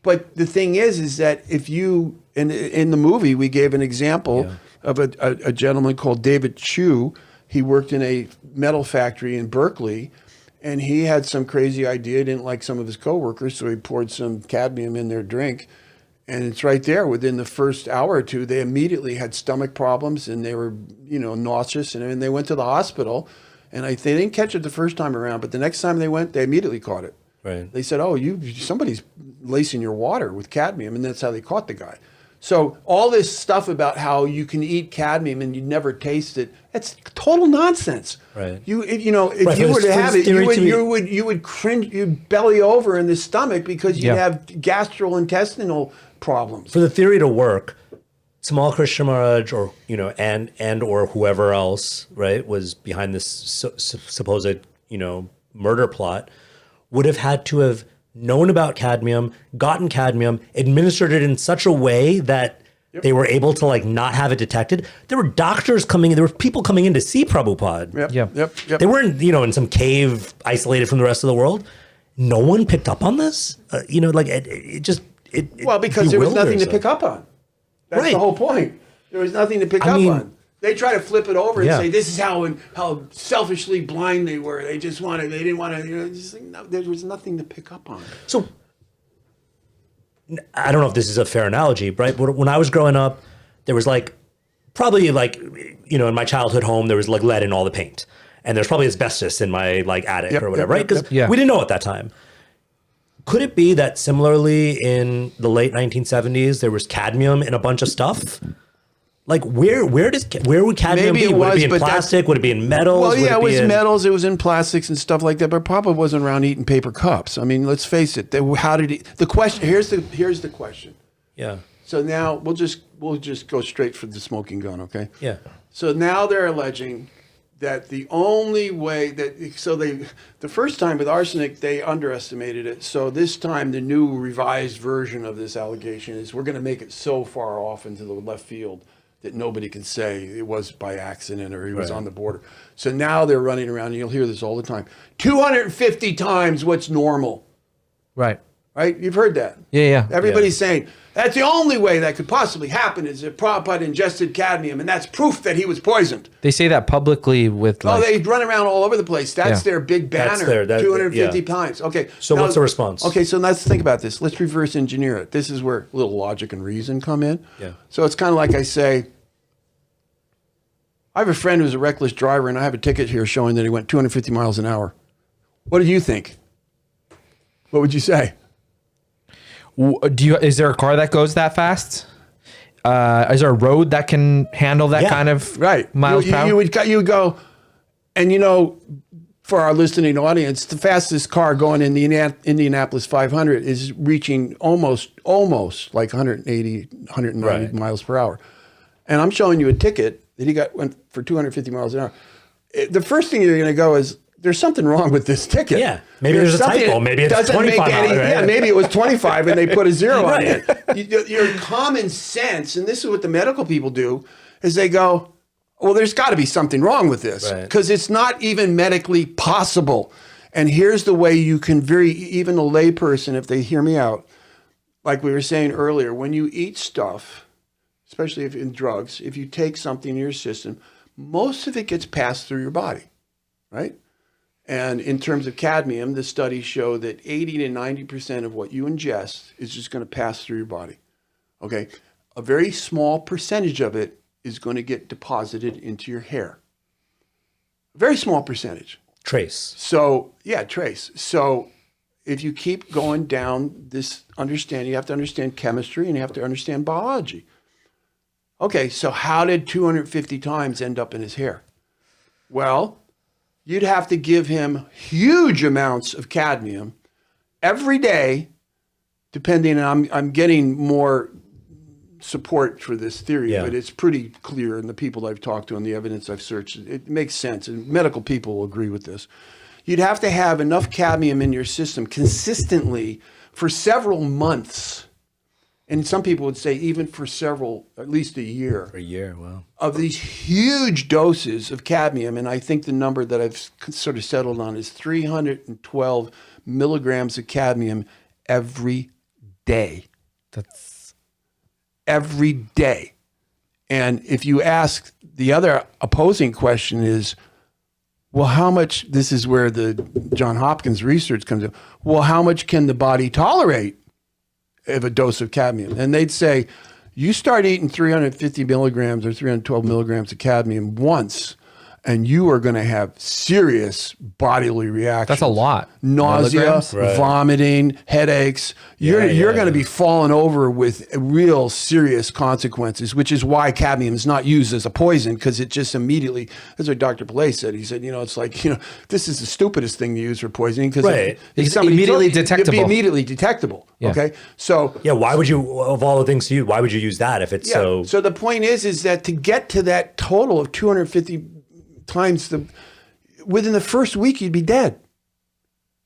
Speaker 4: But the thing is that if you, in the movie, we gave an example of a gentleman called David Chu. He worked in a metal factory in Berkeley, and he had some crazy idea, didn't like some of his coworkers, so he poured some cadmium in their drink. And it's right there within the first hour or two, they immediately had stomach problems and they were, nauseous. And they went to the hospital, and they didn't catch it the first time around, but the next time they went, they immediately caught it.
Speaker 3: Right.
Speaker 4: They said, somebody's lacing your water with cadmium, and that's how they caught the guy. So all this stuff about how you can eat cadmium and you never taste it, that's total nonsense.
Speaker 3: Right.
Speaker 4: If you were to have it, you would cringe, you'd belly over in the stomach because you'd have gastrointestinal problems.
Speaker 3: For the theory to work, Tomal Krishna Maharaj or or whoever else, right, was behind this supposed murder plot, would have had to have known about cadmium, gotten cadmium, administered it in such a way that they were able to not have it detected. There were doctors coming in, there were people coming in to see Prabhupada.
Speaker 4: Yep.
Speaker 3: They weren't, in some cave isolated from the rest of the world. No one picked up on this.
Speaker 4: Because there was nothing to pick up on. That's the whole point. There was nothing to pick up on. They try to flip it over and say, this is how selfishly blind they were. They didn't want to, no, there was nothing to pick up on.
Speaker 3: So, I don't know if this is a fair analogy, right? But when I was growing up, there was probably in my childhood home, there was lead in all the paint. And there's probably asbestos in my attic or whatever, right? Because we didn't know at that time. Could it be that similarly in the late 1970s, there was cadmium in a bunch of stuff? Where would cadmium be? Would it be in plastic? Would it be in metals?
Speaker 4: Well, it was metals. It was in plastics and stuff like that. But Papa wasn't around eating paper cups. I mean, let's face it. How did he? The question here's the question.
Speaker 3: Yeah.
Speaker 4: So now we'll just go straight for the smoking gun, okay?
Speaker 3: Yeah.
Speaker 4: So now they're alleging that the only way the first time with arsenic they underestimated it. So this time the new revised version of this allegation is we're going to make it so far off into the left field that nobody can say it was by accident or he was on the border. So now they're running around, and you'll hear this all the time, 250 times what's normal.
Speaker 2: Right.
Speaker 4: Right? You've heard that.
Speaker 2: Yeah.
Speaker 4: Everybody's saying, that's the only way that could possibly happen is if Prabhupada ingested cadmium, and that's proof that he was poisoned.
Speaker 2: They say that publicly with
Speaker 4: they run around all over the place. That's their big banner, 250 times. Okay.
Speaker 3: So what's the response?
Speaker 4: Okay, so let's think about this. Let's reverse engineer it. This is where a little logic and reason come in.
Speaker 3: Yeah.
Speaker 4: So it's kind of like I say, I have a friend who's a reckless driver, and I have a ticket here showing that he went 250 miles an hour. What do you think? What would you say?
Speaker 2: Is there a car that goes that fast? Is there a road that can handle that kind of miles per hour? You would go, and for our listening audience, the fastest car going in the Indianapolis 500 is reaching almost like 180, 190 miles per hour. And I'm showing you a ticket that he went for 250 miles an hour. The first thing you're going to go is, there's something wrong with this ticket.
Speaker 3: Yeah, maybe there's a typo. Maybe it's 25.
Speaker 4: Yeah, maybe it was 25 and they put a zero on it. Your common sense, and this is what the medical people do, is they go, well, there's got to be something wrong with this because it's not even medically possible. And here's the way you can even a layperson, if they hear me out, like we were saying earlier, when you eat stuff, especially if in drugs, if you take something in your system, most of it gets passed through your body, right? And in terms of cadmium, the studies show that 80 to 90% of what you ingest is just going to pass through your body. Okay. A very small percentage of it is going to get deposited into your hair. A very small percentage.
Speaker 3: Trace.
Speaker 4: So, trace. So if you keep going down this understanding, you have to understand chemistry and you have to understand biology. Okay. So how did 250 times end up in his hair? Well, you'd have to give him huge amounts of cadmium every day, depending on, I'm getting more support for this theory, but it's pretty clear in the people I've talked to and the evidence I've searched. It makes sense, and medical people will agree with this. You'd have to have enough cadmium in your system consistently for several months. and some people would say even for several, at least a year,
Speaker 3: For a year, wow.
Speaker 4: of these huge doses of cadmium. And I think the number that I've sort of settled on is 312 milligrams of cadmium every day.
Speaker 2: That's
Speaker 4: Every day. And if you ask, the other opposing question is, well, how much, this is where the John Hopkins research comes in, well, how much can the body tolerate of a dose of cadmium? And they'd say, you start eating 350 milligrams or 312 milligrams of cadmium once, and you are going to have serious bodily reactions.
Speaker 2: that's a lot.
Speaker 4: Nausea,
Speaker 2: Milligrams?
Speaker 3: Right.
Speaker 4: vomiting, headaches. You're
Speaker 3: yeah,
Speaker 4: going to be falling over with real serious consequences, which is why cadmium is not used as a poison, because it just immediately, that's what Dr. Pillay said. He said, it's like, this is the stupidest thing to use for poisoning, because
Speaker 3: Right.
Speaker 2: It's immediately detectable.
Speaker 4: It'd be immediately detectable.
Speaker 2: Yeah.
Speaker 4: Okay. So
Speaker 3: Yeah, why would you, of all the things to use, why would you use that if it's
Speaker 4: yeah.
Speaker 3: so...
Speaker 4: So the point is that to get to that total of 250 times within the first week, you'd be dead.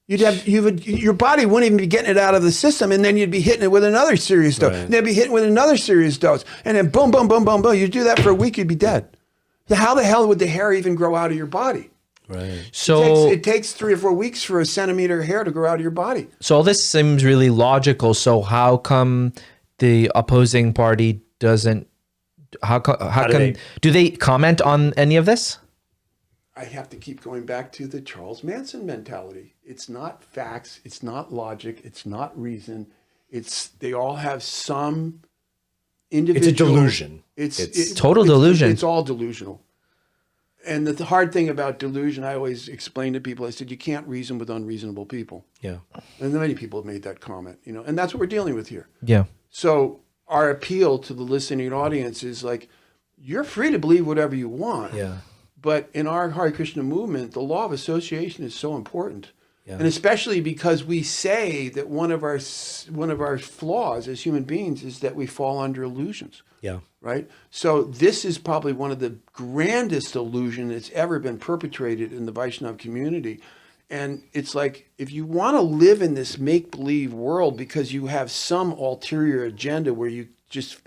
Speaker 4: Your body wouldn't even be getting it out of the system, and then you'd be hitting it with another serious dose,
Speaker 3: Right.
Speaker 4: and then be hitting with another serious dose, and then boom, boom, boom, boom, boom. You do that for a week, you'd be dead. So how the hell would the hair even grow out of your body?
Speaker 3: Right.
Speaker 2: So
Speaker 4: It takes 3 or 4 weeks for a centimeter of hair to grow out of your body.
Speaker 2: So all this seems really logical. So how come the opposing party doesn't? How come? Do they comment on any of this?
Speaker 4: I have to keep going back to the Charles Manson mentality. It's not facts. It's not logic. It's not reason. They all have some individual.
Speaker 3: It's a delusion.
Speaker 4: It's
Speaker 2: Total delusion.
Speaker 4: It's all delusional. And the hard thing about delusion, I always explain to people, I said, you can't reason with unreasonable people.
Speaker 3: Yeah.
Speaker 4: And many people have made that comment, and that's what we're dealing with here.
Speaker 2: Yeah.
Speaker 4: So our appeal to the listening audience is like, you're free to believe whatever you want.
Speaker 3: Yeah.
Speaker 4: But in our Hare Krishna movement, the law of association is so important.
Speaker 3: Yeah.
Speaker 4: And especially because we say that one of our flaws as human beings is that we fall under illusions.
Speaker 3: Yeah.
Speaker 4: Right? So this is probably one of the grandest illusion that's ever been perpetrated in the Vaishnava community. And it's like, if you want to live in this make-believe world because you have some ulterior agenda where you just,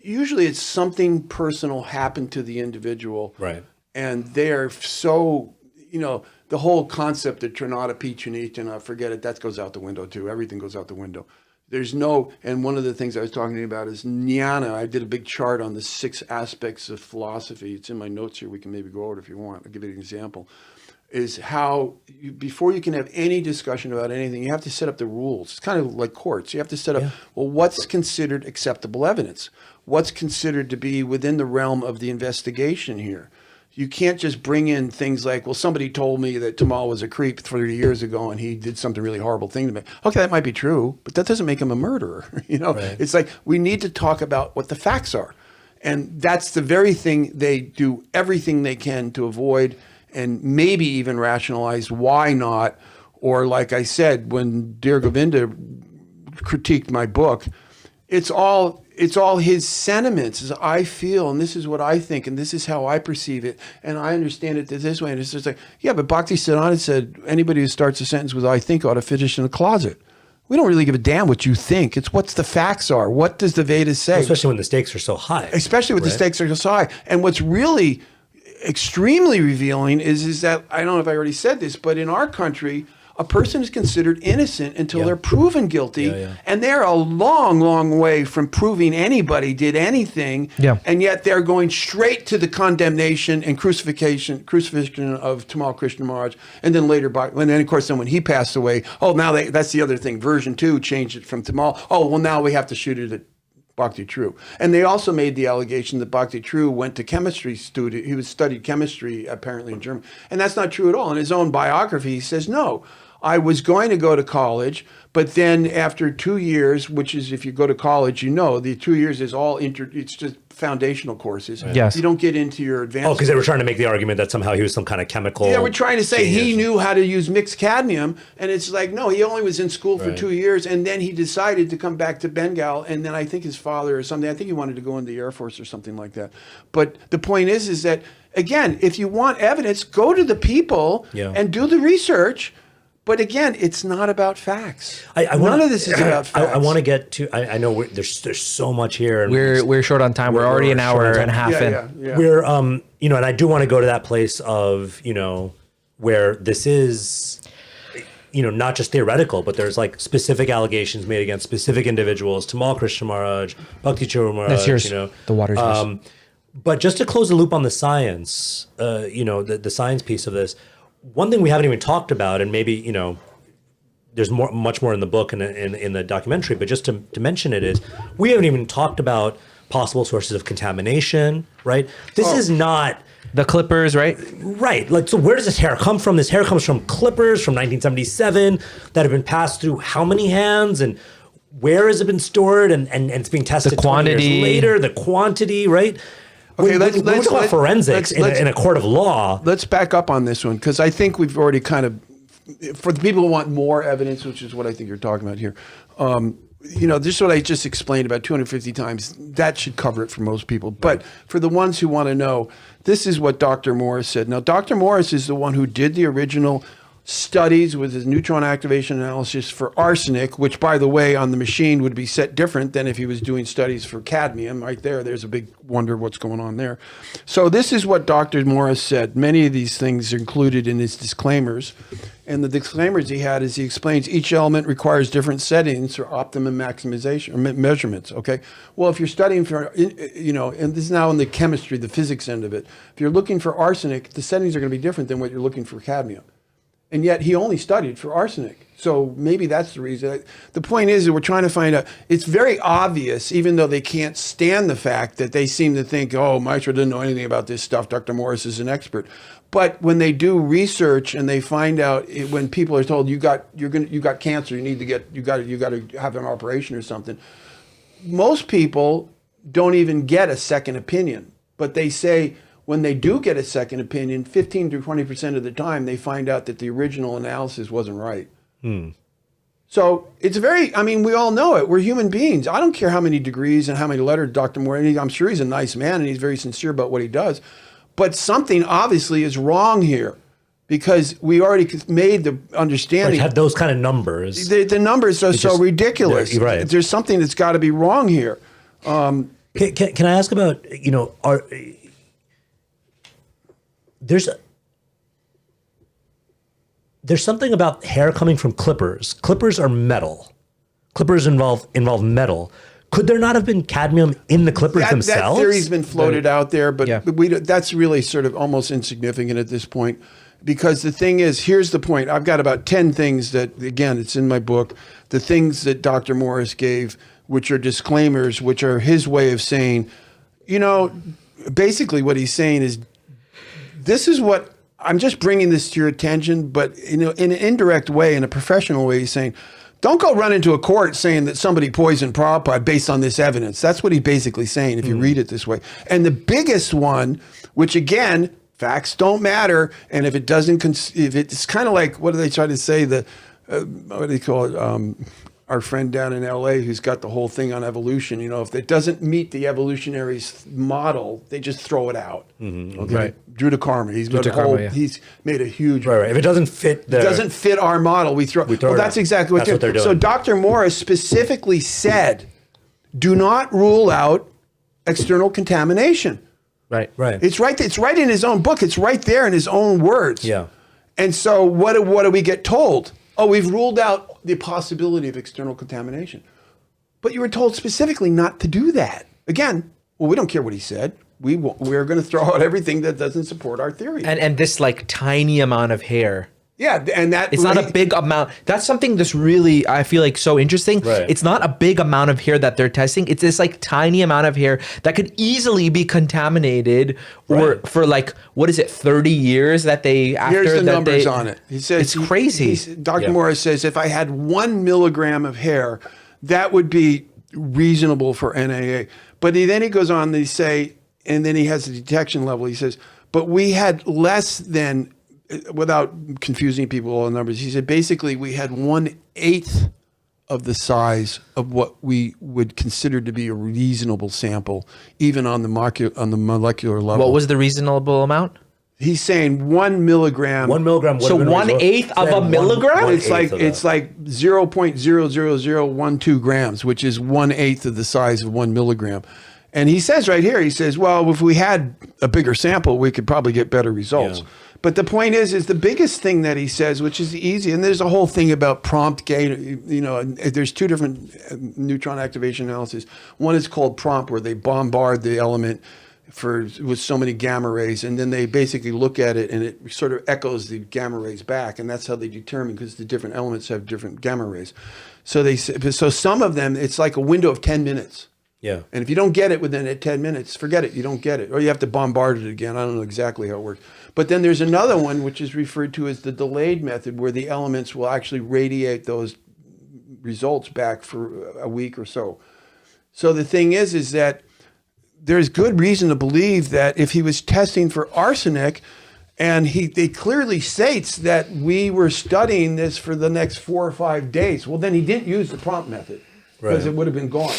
Speaker 4: usually it's something personal happened to the individual.
Speaker 3: Right.
Speaker 4: And they're so, the whole concept of Trinata Pichanitana, forget it, that goes out the window too. Everything goes out the window. And one of the things I was talking to you about is jnana. I did a big chart on the 6 aspects of philosophy. It's in my notes here. We can maybe go over it if you want. I'll give you an example. Is how, before you can have any discussion about anything, you have to set up the rules. It's kind of like courts. You have to set up, well, what's considered acceptable evidence? What's considered to be within the realm of the investigation here? You can't just bring in things like, well, somebody told me that Tomal was a creep 30 years ago and he did something really horrible thing to me. Okay, that might be true, but that doesn't make him a murderer.
Speaker 3: Right.
Speaker 4: It's like, we need to talk about what the facts are. And that's the very thing they do everything they can to avoid, and maybe even rationalize why not. Or like I said, when Dear Govinda critiqued my book, it's all his sentiments, as I feel, and this is what I think, and this is how I perceive it, and I understand it this way. And it's just like, yeah, but Bhakti Siddhanta said anybody who starts a sentence with I think ought to finish in a closet. We don't really give a damn what you think. It's what's the facts are. What does the Vedas say?
Speaker 3: Especially when the stakes are so high.
Speaker 4: Especially when the stakes are so high. And what's really extremely revealing is that, I don't know if I already said this, but in our country, a person is considered innocent until they're proven guilty. And they're a long, long way from proving anybody did anything.
Speaker 2: Yeah.
Speaker 4: And yet they're going straight to the condemnation and crucifixion of Tomal Krishna Maharaj. And then later, and then of course, then when he passed away, now that's the other thing. Version 2 changed it from Tomal. Now we have to shoot it at Bhakti True. And they also made the allegation that Bhakti True went to chemistry student. He studied chemistry apparently in Germany. And that's not true at all. In his own biography, he says, no, I was going to go to college, but then after 2 years, which is if you go to college, the 2 years is it's just foundational courses.
Speaker 2: Right. Yes.
Speaker 4: You don't get into your advanced.
Speaker 3: Because they were trying to make the argument that somehow he was some kind of chemical.
Speaker 4: Yeah, we're trying to say he
Speaker 3: genius.
Speaker 4: knew how to use mixed cadmium, and it's like, no, he only was in school for 2 years, and then he decided to come back to Bengal, and then I think his father or something, I think he wanted to go in the Air Force or something like that. But the point is that, again, if you want evidence, go to the people and do the research. But again, it's not about facts.
Speaker 3: None
Speaker 4: of this is about facts.
Speaker 3: I want to get to. I know there's so much here. And
Speaker 2: We're short on time. We're already an hour and a half in.
Speaker 4: Yeah.
Speaker 3: We're and I do want to go to that place of where this is not just theoretical, but there's like specific allegations made against specific individuals. Tomal Krishna Maharaj, Bhakti Churma Maharaj.
Speaker 2: That's yours. The water's yours.
Speaker 3: But just to close the loop on the science, the science piece of this, one thing we haven't even talked about, and maybe there's much more in the book and in the documentary, but just to mention it is, we haven't even talked about possible sources of contamination, right? This is not
Speaker 2: the clippers, right?
Speaker 3: Right. Like, so where does this hair come from? This hair comes from clippers from 1977 that have been passed through how many hands, and where has it been stored, and it's being tested
Speaker 2: the quantity
Speaker 3: 20 years later, the quantity, right?
Speaker 4: Okay,
Speaker 3: let's talk about forensics in a court of law.
Speaker 4: Let's back up on this one, because I think we've already kind of, for the people who want more evidence, which is what I think you're talking about here, this is what I just explained about 250 times. That should cover it for most people. But for the ones who want to know, this is what Dr. Morris said. Now, Dr. Morris is the one who did the original studies with his neutron activation analysis for arsenic, which, by the way, on the machine would be set different than if he was doing studies for cadmium. Right there, there's a big wonder what's going on there. So this is what Dr. Morris said. Many of these things are included in his disclaimers. And the disclaimers he had is he explains each element requires different settings for optimum maximization or measurements. Okay. Well, if you're studying for, and this is now in the chemistry, the physics end of it. If you're looking for arsenic, the settings are going to be different than what you're looking for cadmium. And yet he only studied for arsenic. So maybe that's the reason. The point is that we're trying to find out, it's very obvious, even though they can't stand the fact that they seem to think, oh, Maestro didn't know anything about this stuff. Dr. Morris is an expert. But when they do research and they find out when people are told you got cancer, you got to have an operation or something, most people don't even get a second opinion. But they say, when they do get a second opinion, 15 to 20% of the time, they find out that the original analysis wasn't right. So it's we all know it. We're human beings. I don't care how many degrees and how many letters Dr. Moore, I'm sure he's a nice man and he's very sincere about what he does. But something obviously is wrong here, because we already made the understanding.
Speaker 3: Have those kind of numbers.
Speaker 4: The numbers are so ridiculous.
Speaker 3: Right.
Speaker 4: There's something that's got to be wrong here.
Speaker 3: Can I ask about, there's something about hair coming from clippers. Clippers are metal. Clippers involve metal. Could there not have been cadmium in the clippers themselves?
Speaker 4: That theory's been floated out there, but that's really sort of almost insignificant at this point. Because the thing is, here's the point. I've got about 10 things that, again, it's in my book, the things that Dr. Morris gave, which are disclaimers, which are his way of saying, basically what he's saying is, this is what, I'm just bringing this to your attention, but in an indirect way, in a professional way, he's saying, don't go run into a court saying that somebody poisoned Prabhupada based on this evidence. That's what he's basically saying if you read it this way. And the biggest one, which again, facts don't matter, and if it doesn't, if it's kind of like, what do they try to say, what do they call it? Our friend down in LA who's got the whole thing on evolution, if it doesn't meet the evolutionary model, they just throw it out. Okay? Right. Drew to Karma. He's made a huge.
Speaker 3: Right. If it doesn't fit
Speaker 4: our model, we throw it out. That's exactly what they're doing. So Dr. Morris specifically said, do not rule out external contamination.
Speaker 2: Right.
Speaker 4: It's right. It's right in his own book. It's right there in his own words.
Speaker 3: Yeah.
Speaker 4: And so what do we get told? Oh, we've ruled out the possibility of external contamination. But you were told specifically not to do that. Again, we don't care what he said. We're going to throw out everything that doesn't support our theory.
Speaker 2: And this tiny amount of hair.
Speaker 4: Yeah, and that
Speaker 2: it's not a big amount. That's something that's really, I feel like, so interesting.
Speaker 3: Right.
Speaker 2: It's not a big amount of hair that they're testing. It's this tiny amount of hair that could easily be contaminated, or for 30 years that they after.
Speaker 4: Here's the numbers on it. He says
Speaker 2: it's crazy.
Speaker 4: Dr. Morris says if I had 1 milligram of hair, that would be reasonable for NAA. But then he goes on to say, and then he has the detection level. He says, but we had less than. Without confusing people all the numbers, he said basically we had 1/8 of the size of what we would consider to be a reasonable sample, even on the molecular level.
Speaker 2: What was the reasonable amount?
Speaker 4: He's saying 1 milligram.
Speaker 3: 1 milligram.
Speaker 2: So 1/8 of a milligram?
Speaker 4: It's like 0.00012 grams, which is 1/8 of the size of 1 milligram. And he says right here, he says, well, if we had a bigger sample, we could probably get better results.
Speaker 3: Yeah.
Speaker 4: But the point is the biggest thing that he says, which is easy, and there's a whole thing about prompt gate, there's two different neutron activation analyses. One is called prompt, where they bombard the element with so many gamma rays, and then they basically look at it and it sort of echoes the gamma rays back, and that's how they determine, because the different elements have different gamma rays. So some of them, it's like a window of 10 minutes.
Speaker 3: Yeah.
Speaker 4: And if you don't get it within 10 minutes, forget it. You don't get it. Or you have to bombard it again. I don't know exactly how it works. But then there's another one, which is referred to as the delayed method, where the elements will actually radiate those results back for a week or so. So the thing is that there's good reason to believe that if he was testing for arsenic, and they clearly states that we were studying this for the next 4 or 5 days, well, then he didn't use the prompt method, because it would have been gone.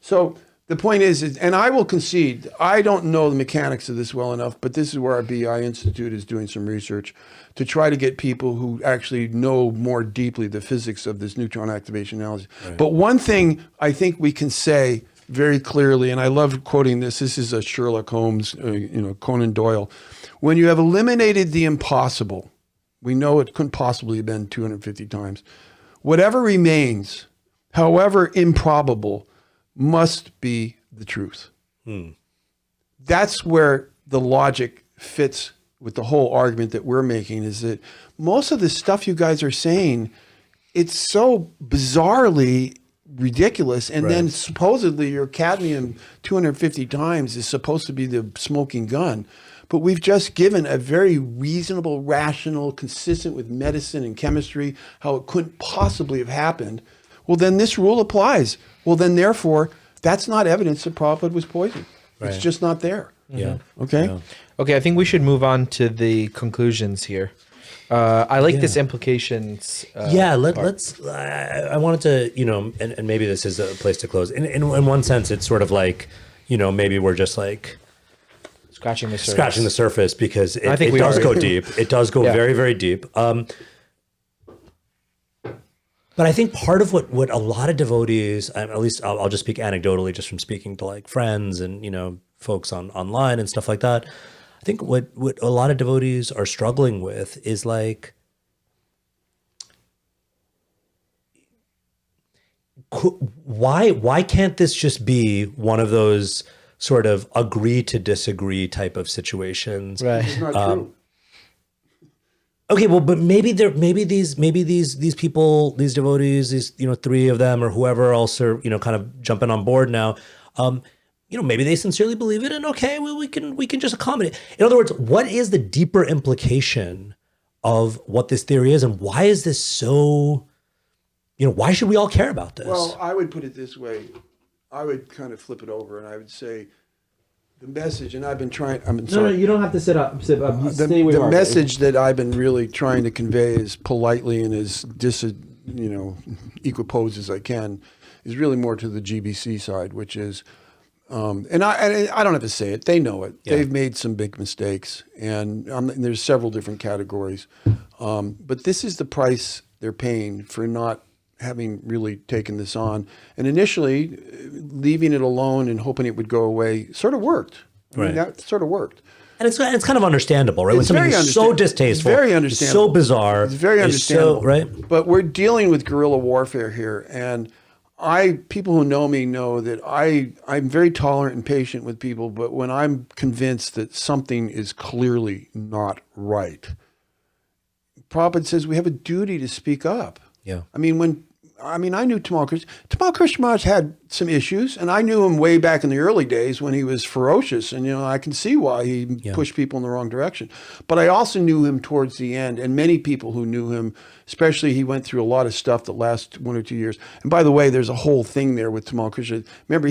Speaker 4: So the point is, and I will concede, I don't know the mechanics of this well enough, but this is where our BI Institute is doing some research to try to get people who actually know more deeply the physics of this neutron activation analysis. Right. But one thing I think we can say very clearly, and I love quoting this, this is a Sherlock Holmes, Conan Doyle. When you have eliminated the impossible, we know it couldn't possibly have been 250 times, whatever remains, however improbable, must be the truth. That's where the logic fits with the whole argument that we're making, is that most of the stuff you guys are saying, it's so bizarrely ridiculous. And then supposedly your cadmium 250 times is supposed to be the smoking gun. But we've just given a very reasonable, rational, consistent with medicine and chemistry, how it couldn't possibly have happened. Well, then this rule applies. Well, then therefore, that's not evidence that Prabhupada was poisoned. It's just not there.
Speaker 3: Yeah.
Speaker 4: Okay?
Speaker 3: Yeah.
Speaker 2: Okay, I think we should move on to the conclusions here. I like this implications.
Speaker 3: Let's. I wanted to, and maybe this is a place to close. In one sense, it's sort of like, maybe we're just like
Speaker 2: scratching the surface
Speaker 3: because
Speaker 2: I think
Speaker 3: it does
Speaker 2: are.
Speaker 3: go deep. It does go very, very deep. But I think part of what a lot of devotees, at least I'll just speak anecdotally, just from speaking to like friends and folks online and stuff like that. I think what a lot of devotees are struggling with is like, why can't this just be one of those sort of agree to disagree type of situations?
Speaker 2: Right.
Speaker 4: It's not true.
Speaker 3: Okay, well, but maybe these people, these devotees, these 3 of them or whoever else are kind of jumping on board now. Maybe they sincerely believe it, and okay, well, we can just accommodate. In other words, what is the deeper implication of what this theory is, and why is this so? Why should we all care about this?
Speaker 4: Well, I would put it this way. I would kind of flip it over, and I would say the message, and I've been trying.
Speaker 2: No, you don't have to sit up. Stay where you
Speaker 4: The
Speaker 2: are.
Speaker 4: message that I've been really trying to convey as politely and as equipose as I can is really more to the GBC side, which is, and I don't have to say it. They know it. Yeah. They've made some big mistakes, and there's several different categories. But this is the price they're paying for not having really taken this on. And initially, leaving it alone and hoping it would go away sort of worked. I mean, that sort of worked.
Speaker 3: And it's kind of understandable, right? When something is so distasteful,
Speaker 4: it's very understandable.
Speaker 3: So bizarre.
Speaker 4: It's very understandable.
Speaker 3: Right?
Speaker 4: But we're dealing with guerrilla warfare here. And people who know me know that I'm very tolerant and patient with people, but when I'm convinced that something is clearly not right, Prabhupada says we have a duty to speak up.
Speaker 3: Yeah.
Speaker 4: I knew Tomal Krishna. Tomal Krishna Maharaj had some issues, and I knew him way back in the early days when he was ferocious, and I can see why he pushed people in the wrong direction. But I also knew him towards the end, and many people who knew him, especially he went through a lot of stuff that last 1 or 2 years. And by the way, there's a whole thing there with Tomal Krishna. Remember,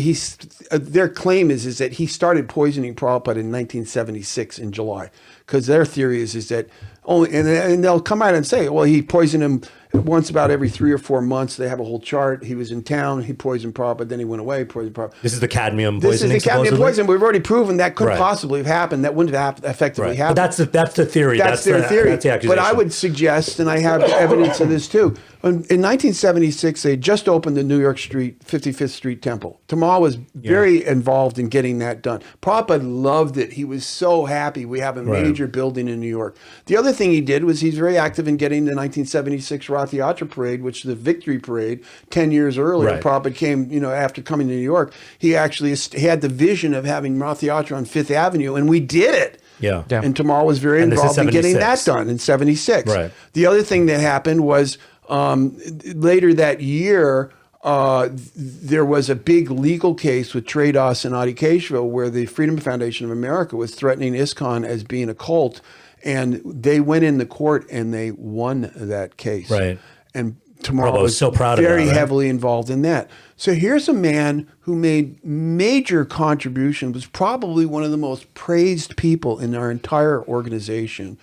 Speaker 4: their claim is that he started poisoning Prabhupada in 1976 in July, because their theory is that only, and they'll come out and say, well, he poisoned him once about every 3 or 4 months, they have a whole chart. He was in town, he poisoned Prabhupada, then he went away, poisoned Prabhupada.
Speaker 3: This is the cadmium
Speaker 4: This
Speaker 3: poisoning.
Speaker 4: is the cadmium
Speaker 3: supposedly?
Speaker 4: poison. We've already proven that couldn't
Speaker 3: Right.
Speaker 4: possibly have happened. That wouldn't have effectively
Speaker 3: Right.
Speaker 4: happened.
Speaker 3: But that's the theory.
Speaker 4: That's their theory.
Speaker 3: That's the accusation.
Speaker 4: But I would suggest, and I have evidence of this too. In 1976, they just opened the New York Street, 55th Street Temple. Tamal was very involved in getting that done. Prabhupada loved it. He was so happy we have a major building in New York. The other thing he did was he's very active in getting the 1976 Rath Yatra Parade, which is the victory parade 10 years earlier.
Speaker 3: Right.
Speaker 4: Prabhupada came, after coming to New York, he actually had the vision of having Rath Yatra on Fifth Avenue, and we did it.
Speaker 3: Yeah.
Speaker 4: And Tamal was very
Speaker 3: And this is
Speaker 4: involved in getting that
Speaker 3: 76.
Speaker 4: done in 76.
Speaker 3: Right.
Speaker 4: The other thing that happened was later that year, there was a big legal case with Trados and Adikeshava where the Freedom Foundation of America was threatening ISKCON as being a cult. And they went in the court and they won that case.
Speaker 3: Right.
Speaker 4: And Tamal
Speaker 3: Prabhupada was so proud of
Speaker 4: very
Speaker 3: that, right?
Speaker 4: heavily involved in that. So here's a man who made major contribution, was probably one of the most praised people in our entire organization.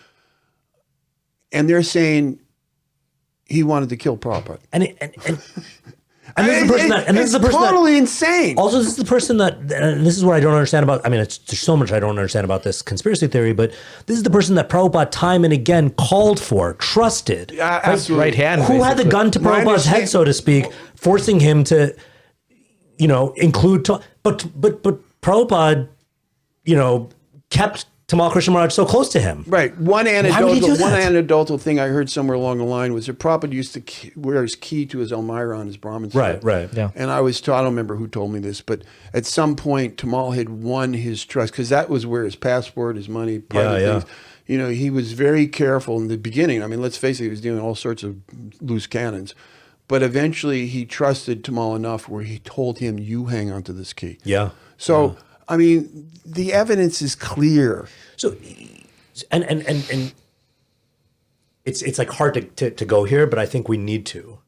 Speaker 4: And they're saying he wanted to kill Prabhupada.
Speaker 3: And this is the person that, and this is the person
Speaker 4: totally
Speaker 3: that,
Speaker 4: insane.
Speaker 3: also this is the person that, and this is what I don't understand about, there's so much I don't understand about this conspiracy theory, but this is the person that Prabhupada time and again called for, trusted.
Speaker 4: Absolutely.
Speaker 2: Right hand.
Speaker 3: Who had the
Speaker 2: basically.
Speaker 3: gun to
Speaker 4: My
Speaker 3: Prabhupada's head,
Speaker 4: understand-
Speaker 3: so to speak, forcing him to, include, but Prabhupada, kept Tomal Krishna Maharaj so close to him.
Speaker 4: Right. One
Speaker 3: would he do that?
Speaker 4: anecdotal thing I heard somewhere along the line was that Prabhupada used to wear his key to his Elmira on his Brahmin suit.
Speaker 3: Right.
Speaker 2: Yeah.
Speaker 4: And I was told, I don't remember who told me this, but at some point Tamal had won his trust because that was where his passport, his money, private
Speaker 3: Yeah,
Speaker 4: things. He was very careful in the beginning. Let's face it, he was doing all sorts of loose cannons. But eventually he trusted Tamal enough where he told him, you hang on to this key.
Speaker 3: Yeah.
Speaker 4: So, the evidence is clear.
Speaker 3: So, and it's like hard to go here, but I think we need to.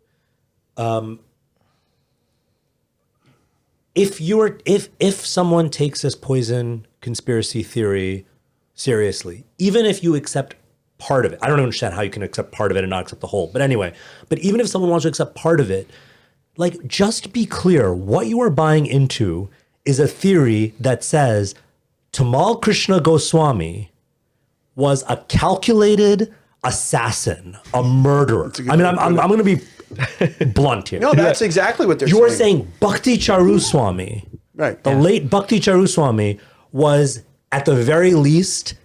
Speaker 3: If someone takes this poison conspiracy theory seriously, even if you accept part of it, I don't understand how you can accept part of it and not accept the whole. But anyway, even if someone wants to accept part of it, just be clear, what you are buying into is a theory that says Tomal Krishna Goswami was a calculated assassin, a murderer. I'm going to be blunt here.
Speaker 4: No, that's exactly what they're
Speaker 3: You're
Speaker 4: saying.
Speaker 3: saying Bhakti Charu Swami,
Speaker 4: Right.
Speaker 3: the late Bhakti Charu Swami, was at the very least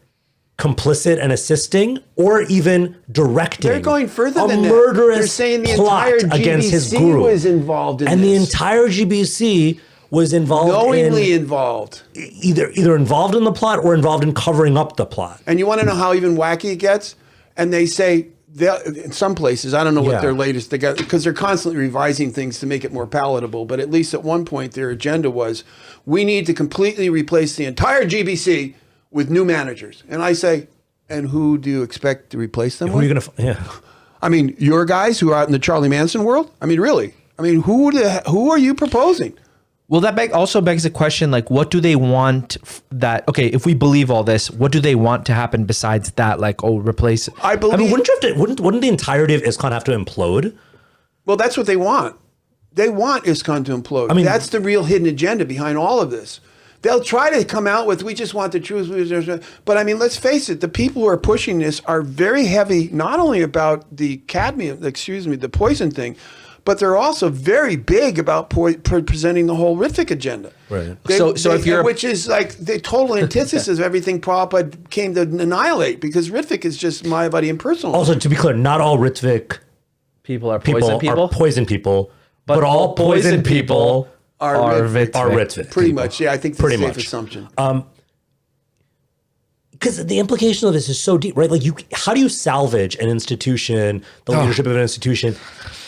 Speaker 3: complicit and assisting, or even directing.
Speaker 4: They're going further
Speaker 3: a
Speaker 4: than that.
Speaker 3: murderous
Speaker 4: They're saying the
Speaker 3: plot
Speaker 4: entire
Speaker 3: against his
Speaker 4: GBC
Speaker 3: guru
Speaker 4: was involved in
Speaker 3: and
Speaker 4: this.
Speaker 3: the entire GBC was involved
Speaker 4: Knowingly involved.
Speaker 3: either involved in the plot or involved in covering up the plot.
Speaker 4: And you want to know how even wacky it gets? And they say, in some places, I don't know what
Speaker 3: Yeah.
Speaker 4: their latest, they got, because they're constantly revising things to make it more palatable, but at least at one point their agenda was, we need to completely replace the entire GBC with new managers. And I say, and who do you expect to replace them
Speaker 3: Who are
Speaker 4: with?
Speaker 3: you going to?
Speaker 4: Your guys who are out in the Charlie Manson world? Really? Who are you proposing?
Speaker 2: Well, that also begs the question, what do they want if we believe all this, what do they want to happen besides that? Replace.
Speaker 4: I believe.
Speaker 3: wouldn't the entirety of ISKCON have to implode?
Speaker 4: Well, that's what they want. They want ISKCON to implode. That's the real hidden agenda behind all of this. They'll try to come out with, we just want the truth. But let's face it, the people who are pushing this are very heavy, not only about the the poison thing, but they're also very big about presenting the whole Ritvik agenda.
Speaker 3: Right.
Speaker 4: Which is the total antithesis of everything Prabhupada came to annihilate, because Ritvik is just Mayavadi impersonal.
Speaker 3: Also, to be clear, not all Ritvik
Speaker 2: People are poison people.
Speaker 3: are poison people, but all poison people
Speaker 4: are
Speaker 2: Ritvik.
Speaker 3: are Ritvik.
Speaker 4: Pretty
Speaker 3: people.
Speaker 4: much, yeah. I think that's
Speaker 3: Pretty
Speaker 4: a safe
Speaker 3: much.
Speaker 4: assumption.
Speaker 3: Because the implication of this is so deep, right? How do you salvage an institution, the leadership of an institution,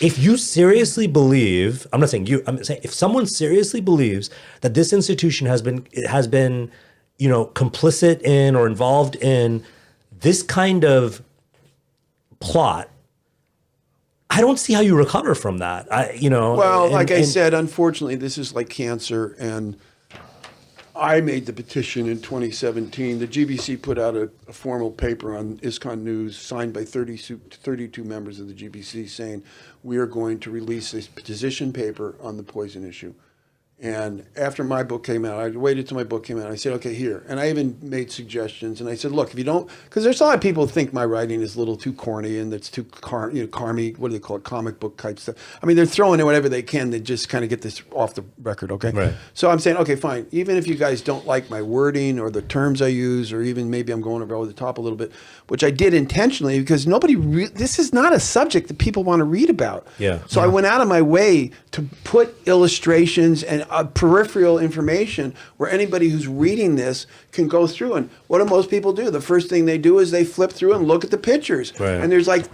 Speaker 3: if you seriously believe? I'm not saying you. I'm saying if someone seriously believes that this institution has been, complicit in or involved in this kind of plot, I don't see how you recover from that.
Speaker 4: Well, I said, unfortunately, this is like cancer, and I made the petition in 2017. The GBC put out a formal paper on ISKCON News signed by 32 members of the GBC saying we are going to release a position paper on the poison issue. And after my book came out, I waited till my book came out. I said, okay, here. And I even made suggestions. And I said, look, if you don't, because there's a lot of people who think my writing is a little too corny and that's too, carmy, what do they call it, comic book type stuff. I mean, they're throwing in whatever they can to just kind of get this off the record, okay?
Speaker 3: Right.
Speaker 4: So I'm saying, okay, fine. Even if you guys don't like my wording or the terms I use, or even maybe I'm going over the top a little bit, which I did intentionally because this is not a subject that people want to read about.
Speaker 3: Yeah.
Speaker 4: So I went out of my way to put illustrations and peripheral information where anybody who's reading this can go through. And what do most people do? The first thing they do is they flip through and look at the pictures.
Speaker 3: Right.
Speaker 4: And there's like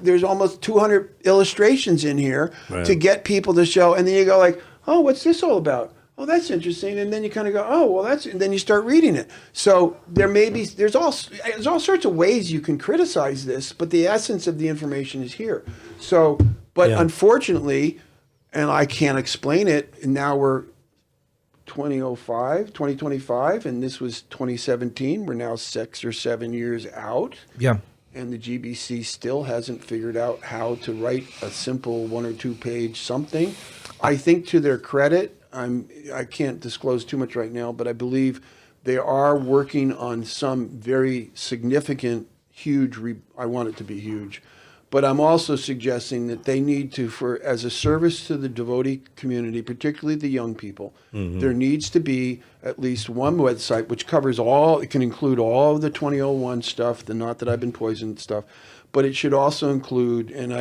Speaker 4: there's almost 200 illustrations in here
Speaker 3: Right.
Speaker 4: to get people to show. And then you go like, oh, what's this all about? Oh, that's interesting. And then you kind of go, oh, well, and then you start reading it. So there's all sorts of ways you can criticize this, but the essence of the information is here. So, but unfortunately, and I can't explain it, and now we're 2025, and this was 2017. We're now 6 or 7 years out.
Speaker 2: Yeah.
Speaker 4: And the GBC still hasn't figured out how to write a simple 1 or 2 page something. I think to their credit, I can't disclose too much right now, but I believe they are working on some very significant, huge, I want it to be huge, but I'm also suggesting that they need to, as a service to the devotee community, particularly the young people, there needs to be at least one website which covers it can include all of the 2001 stuff, the not that I've been poisoned stuff, but it should also include, and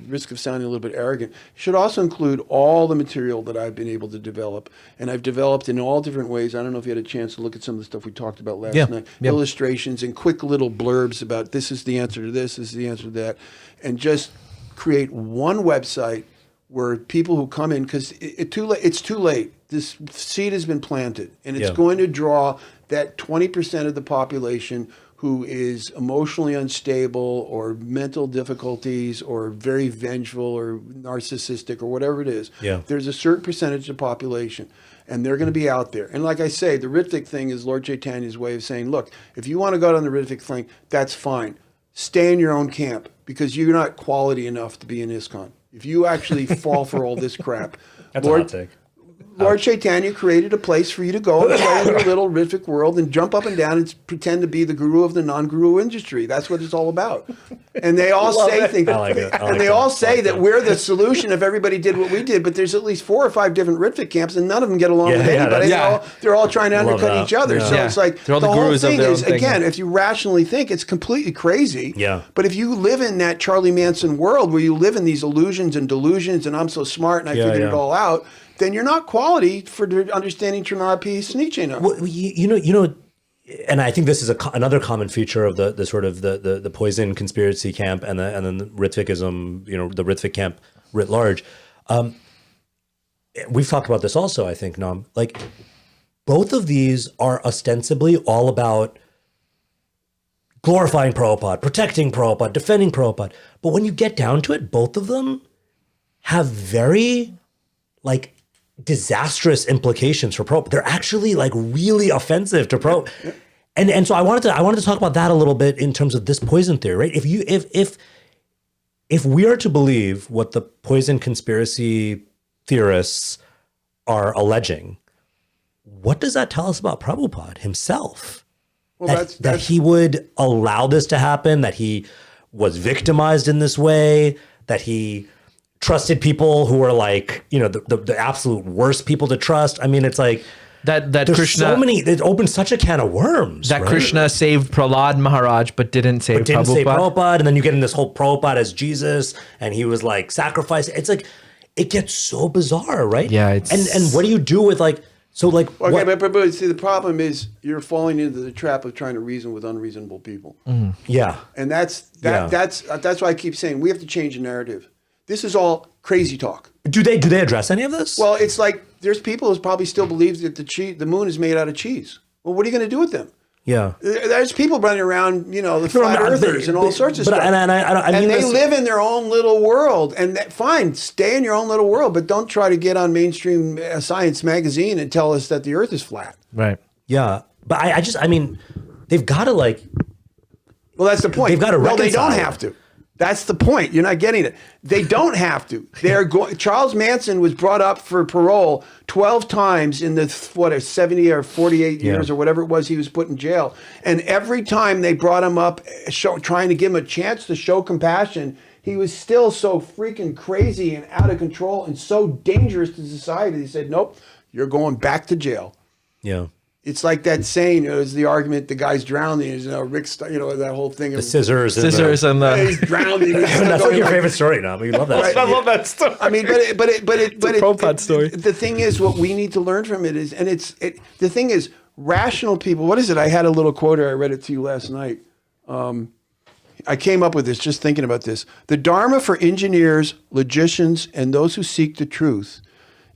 Speaker 4: risk of sounding a little bit arrogant, it should also include all the material that I've been able to develop. And I've developed in all different ways. I don't know if you had a chance to look at some of the stuff we talked about last night. Illustrations and quick little blurbs about this is the answer to this is the answer to that. And just create one website where people who come in, because it's too late. This seed has been planted, and it's going to draw that 20% of the population who is emotionally unstable or mental difficulties or very vengeful or narcissistic or whatever it is.
Speaker 3: Yeah.
Speaker 4: There's a certain percentage of the population, and they're going to be out there. And like I say, the Ritvik thing is Lord Chaitanya's way of saying, look, if you want to go out on the Ritvik thing, that's fine. Stay in your own camp because you're not quality enough to be in ISKCON. If you actually fall for all this crap.
Speaker 3: That's a hot take.
Speaker 4: Lord Chaitanya created a place for you to go and play in your little Ritvik world and jump up and down and pretend to be the guru of the non-guru industry. That's what it's all about. And they all say things.
Speaker 3: I like it.
Speaker 4: And they all say that we're the solution if everybody did what we did. But there's at least 4 or 5 different Ritvik camps, and none of them get along with anybody. They're all trying to undercut each other. So it's like
Speaker 2: They're all
Speaker 4: the
Speaker 2: the
Speaker 4: whole
Speaker 2: gurus of
Speaker 4: thing
Speaker 2: their own
Speaker 4: is,
Speaker 2: thing.
Speaker 4: again, if you rationally think, it's completely crazy.
Speaker 3: Yeah.
Speaker 4: But if you live in that Charlie Manson world where you live in these illusions and delusions, and I'm so smart and I figured it all out, then you're not quality for understanding Trinarpi Snichena.
Speaker 3: Well, you know, and I think this is another common feature of the sort of the poison conspiracy camp and then the Ritvikism, the Ritvik camp writ large. We've talked about this also, I think, Nam. Like, both of these are ostensibly all about glorifying Prabhupada, protecting Prabhupada, defending Prabhupada. But when you get down to it, both of them have very, disastrous implications for Prabhupada. They're actually really offensive to Prabhupada. And so I wanted to talk about that a little bit in terms of this poison theory, right? If we are to believe what the poison conspiracy theorists are alleging, what does that tell us about Prabhupada himself?
Speaker 4: Well,
Speaker 3: that he would allow this to happen, that he was victimized in this way, that he trusted people who were the absolute worst people to trust. I mean, it's like
Speaker 2: that
Speaker 3: there's
Speaker 2: Krishna,
Speaker 3: so many, it opens such a can of worms.
Speaker 2: that
Speaker 3: right?
Speaker 2: Krishna saved Prahlad Maharaj but didn't save Prabhupada.
Speaker 3: And then you get in this whole Prabhupada as Jesus, and he was sacrificed. It's it gets so bizarre, right?
Speaker 2: Yeah, it's
Speaker 3: and what do you do with
Speaker 4: Okay, but see, the problem is you're falling into the trap of trying to reason with unreasonable people.
Speaker 3: Yeah.
Speaker 4: And that's why I keep saying we have to change the narrative. This is all crazy talk.
Speaker 3: Do they address any of this?
Speaker 4: Well, it's like there's people who probably still believe that the moon is made out of cheese. Well, what are you going to do with them?
Speaker 3: Yeah.
Speaker 4: There's people running around, the flat earthers and all sorts of stuff.
Speaker 3: I mean,
Speaker 4: they live in their own little world. And fine, stay in your own little world, but don't try to get on mainstream science magazine and tell us that the earth is flat.
Speaker 2: Right.
Speaker 3: Yeah. But I mean, they've got to like...
Speaker 4: Well, that's the point.
Speaker 3: They've got to reconcile.
Speaker 4: No, they don't have to. That's the point. You're not getting it. They don't have to. They're going. Charles Manson was brought up for parole 12 times in the 70 or 48 years or whatever it was he was put in jail. And every time they brought him up, trying to give him a chance to show compassion, he was still so freaking crazy and out of control and so dangerous to society. They said, "Nope, you're going back to jail."
Speaker 3: Yeah.
Speaker 4: It's like that saying, it was the argument, the guy's drowning, Rick, that whole thing.
Speaker 3: The scissors.
Speaker 2: And
Speaker 4: he's drowning.
Speaker 3: That's like your favorite story now. We love that.
Speaker 4: Right.
Speaker 2: I love that story.
Speaker 4: I mean, but
Speaker 2: Prabhupada story.
Speaker 4: The thing is, what we need to learn from it is, the thing is, rational people, what is it? I had a little quote here, I read it to you last night. I came up with this just thinking about this. The Dharma for engineers, logicians, and those who seek the truth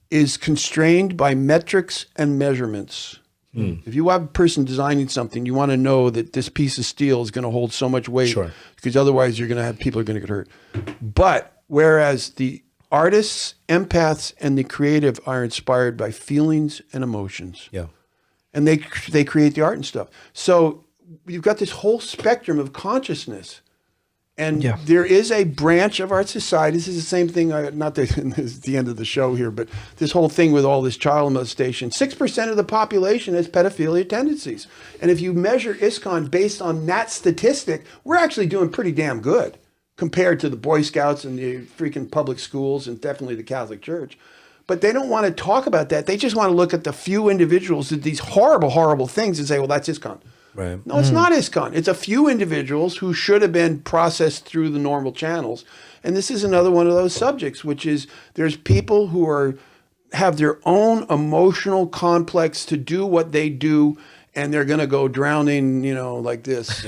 Speaker 4: is constrained by metrics and measurements. If you have a person designing something, you want to know that this piece of steel is going to hold so much weight, because otherwise you're going to have people are going to get hurt. But whereas the artists, empaths, and the creative are inspired by feelings and emotions, and they create the art and stuff. So you've got this whole spectrum of consciousness. And there is a branch of our society. This is the same thing, not that this is the end of the show here, but this whole thing with all this child molestation. 6% of the population has pedophilia tendencies. And if you measure ISKCON based on that statistic, we're actually doing pretty damn good compared to the Boy Scouts and the freaking public schools and definitely the Catholic Church. But they don't want to talk about that. They just want to look at the few individuals that these horrible, horrible things and say, well, that's ISKCON.
Speaker 3: Right.
Speaker 4: No, it's not ISKCON. It's a few individuals who should have been processed through the normal channels. And this is another one of those subjects, which is there's people who have their own emotional complex to do what they do, and they're going to go drowning, like this.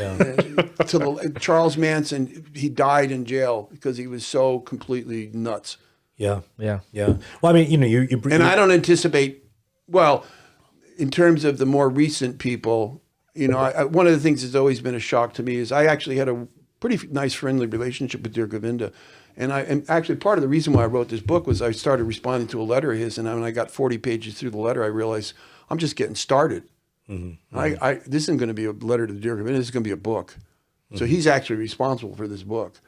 Speaker 4: Charles Manson, he died in jail because he was so completely nuts.
Speaker 3: Yeah. Well, I mean, you
Speaker 4: and I don't anticipate, in terms of the more recent people, one of the things that's always been a shock to me is I actually had a pretty nice friendly relationship with Dear Govinda. And actually part of the reason why I wrote this book was I started responding to a letter of his, and when I got 40 pages through the letter, I realized I'm just getting started. This isn't going to be a letter to Dear Govinda, this is going to be a book. So he's actually responsible for this book.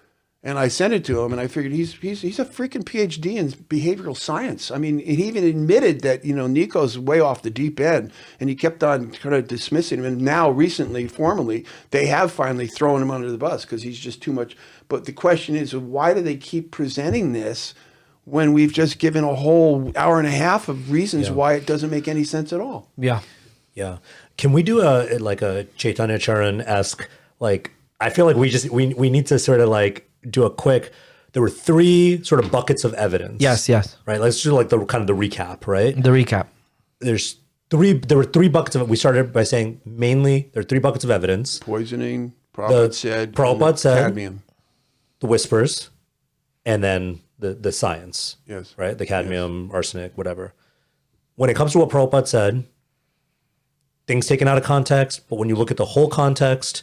Speaker 4: And I sent it to him, and I figured he's a freaking PhD in behavioral science. I mean, he even admitted that, Nico's way off the deep end, and he kept on kind of dismissing him. And now, recently, formally, they have finally thrown him under the bus because he's just too much. But the question is, why do they keep presenting this when we've just given a whole hour and a half of reasons why it doesn't make any sense at all?
Speaker 2: Yeah.
Speaker 3: Can we do a Chaitanya Charan-esque, I feel like we need to sort of do a quick, there were 3 sort of buckets of evidence.
Speaker 2: Yes.
Speaker 3: Right. Let's do the kind of the recap, right?
Speaker 2: The recap.
Speaker 3: There were 3 buckets of it. We started by saying mainly there are 3 buckets of evidence.
Speaker 4: Poisoning, Prabhupada said, cadmium.
Speaker 3: The whispers, and then the science.
Speaker 4: Yes.
Speaker 3: Right? The cadmium, arsenic, whatever. When it comes to what Prabhupada said, things taken out of context, but when you look at the whole context,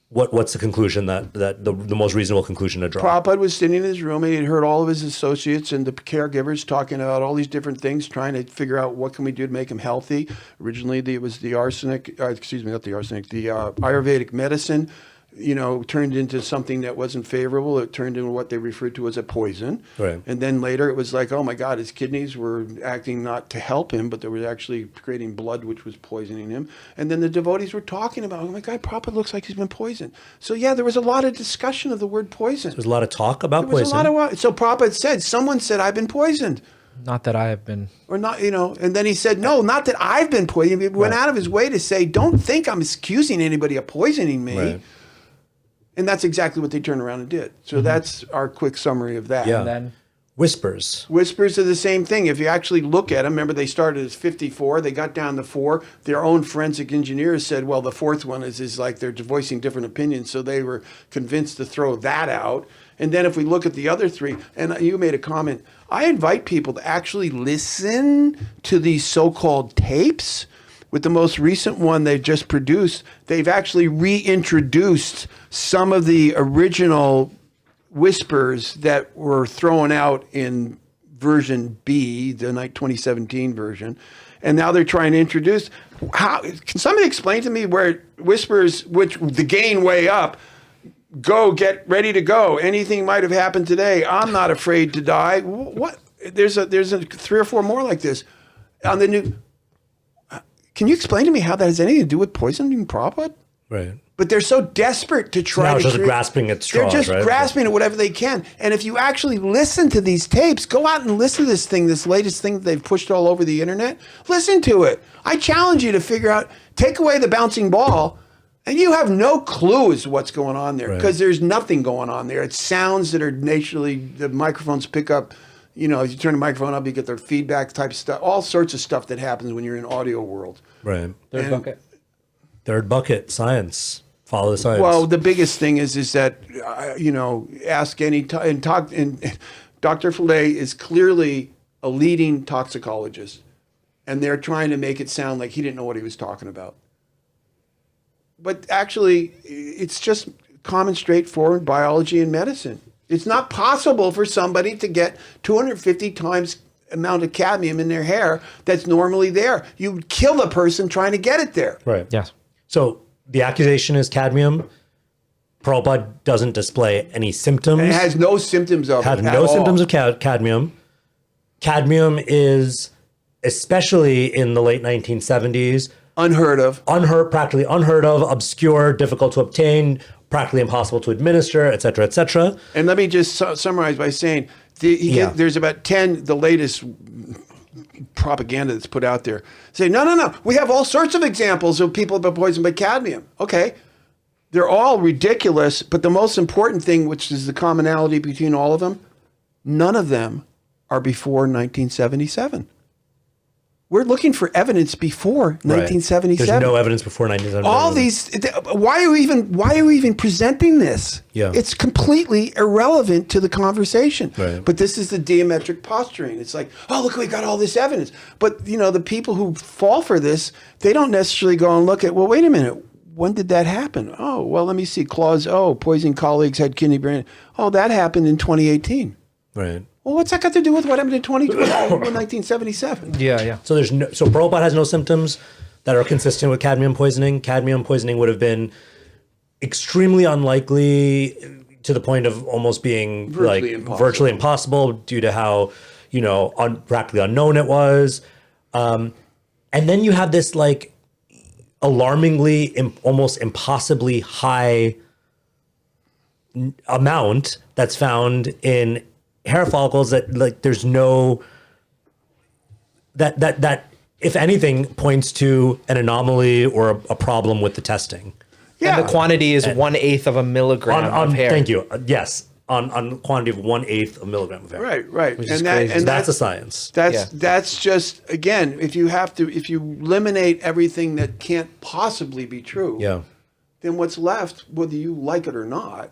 Speaker 3: what's the conclusion that the most reasonable conclusion to draw?
Speaker 4: Prabhupada was sitting in his room, and he'd heard all of his associates and the caregivers talking about all these different things, trying to figure out what can we do to make him healthy. Originally, it was the arsenic, the Ayurvedic medicine, turned into something that wasn't favorable. It turned into what they referred to as a poison. Right. And then later it was like, oh my God, his kidneys were acting not to help him, but they were actually creating blood, which was poisoning him. And then the devotees were talking about, oh my God, Prabhupada looks like he's been poisoned. So yeah, there was a lot of discussion of the word poison.
Speaker 3: There's a lot of talk about poison.
Speaker 4: So Prabhupada said, someone said, I've been poisoned.
Speaker 2: Not that I have been.
Speaker 4: Or not, and then he said, no, not that I've been poisoned. He went out of his way to say, don't think I'm accusing anybody of poisoning me. Right. And that's exactly what they turned around and did. So that's our quick summary of that.
Speaker 3: Yeah.
Speaker 2: And then
Speaker 3: whispers.
Speaker 4: Whispers are the same thing. If you actually look at them, remember they started as 54, they got down to 4. Their own forensic engineers said, well, the 4th one is like they're voicing different opinions. So they were convinced to throw that out. And then if we look at the other 3, and you made a comment, I invite people to actually listen to these so-called tapes with the most recent one they've just produced, they've actually reintroduced some of the original whispers that were thrown out in version B, the 2017 version. And now they're trying to introduce, how, can somebody explain to me where whispers, which the gain way up, go, get ready to go. Anything might have happened today. I'm not afraid to die. What? There's a 3 or 4 more like this on the new. Can you explain to me how that has anything to do with poisoning Prabhupada?
Speaker 3: Right.
Speaker 4: But they're so desperate to try
Speaker 3: Now
Speaker 4: to
Speaker 3: just grasping at straws.
Speaker 4: They're just grasping at whatever they can. And if you actually listen to these tapes, go out and listen to this thing, this latest thing that they've pushed all over the internet. Listen to it. I challenge you to figure out, take away the bouncing ball, and you have no clue as to what's going on there, because there's nothing going on there. It's sounds that are naturally, the microphones pick up. You know, as you turn the microphone up, you get the feedback type stuff, all sorts of stuff that happens when you're in audio world.
Speaker 3: Right.
Speaker 2: Third
Speaker 3: bucket, science. Follow the science.
Speaker 4: Well, the biggest thing is that, you know, ask any, and talk, and Dr. Fillet is clearly a leading toxicologist, and they're trying to make it sound like he didn't know what he was talking about. But actually, it's just common, straightforward biology and medicine. It's not possible for somebody to get 250 times amount of cadmium in their hair that's normally there. You would kill a person trying to get it there.
Speaker 3: Right.
Speaker 2: Yes.
Speaker 3: So the accusation is cadmium. Prabhupada doesn't display any symptoms.
Speaker 4: And it has no symptoms of
Speaker 3: Have
Speaker 4: it at
Speaker 3: no
Speaker 4: all.
Speaker 3: symptoms of cadmium. Cadmium is, especially in the late 1970s,
Speaker 4: Unheard of.
Speaker 3: practically unheard of, obscure, difficult to obtain, practically impossible to administer, et cetera, et cetera.
Speaker 4: And let me just summarize by saying there's about 10, the latest propaganda that's put out there, say, no. We have all sorts of examples of people that been poisoned by cadmium. Okay. They're all ridiculous, but the most important thing, which is the commonality between all of them, none of them are before 1977. We're looking for evidence before 1977.
Speaker 3: There's no evidence before 1977.
Speaker 4: All these, why are we even presenting this?
Speaker 3: Yeah.
Speaker 4: It's completely irrelevant to the conversation.
Speaker 3: Right.
Speaker 4: But this is the geometric posturing. It's like, oh, look, we got all this evidence. But, you know, the people who fall for this, they don't necessarily go and look at, well, wait a minute. When did that happen? Oh, well, let me see. Clause O, poison colleagues had kidney brain. Oh, that happened in 2018.
Speaker 3: Right.
Speaker 4: Well, what's that got to do with what happened in 1977?
Speaker 2: Yeah.
Speaker 3: So so Prabhupada has no symptoms that are consistent with cadmium poisoning. Cadmium poisoning would have been extremely unlikely to the point of almost being virtually impossible due to how, you know, practically unknown it was. And then you have this like alarmingly, almost impossibly high amount that's found in hair follicles that like there's no that if anything points to an anomaly or a problem with the testing.
Speaker 2: Yeah. And the quantity is 1/8 of a milligram of hair.
Speaker 3: Thank you. Yes. On quantity of 1/8 of a milligram of hair.
Speaker 4: Right.
Speaker 3: Which is crazy. And that's a science.
Speaker 4: That's just, again, if you eliminate everything that can't possibly be true, then what's left, whether you like it or not,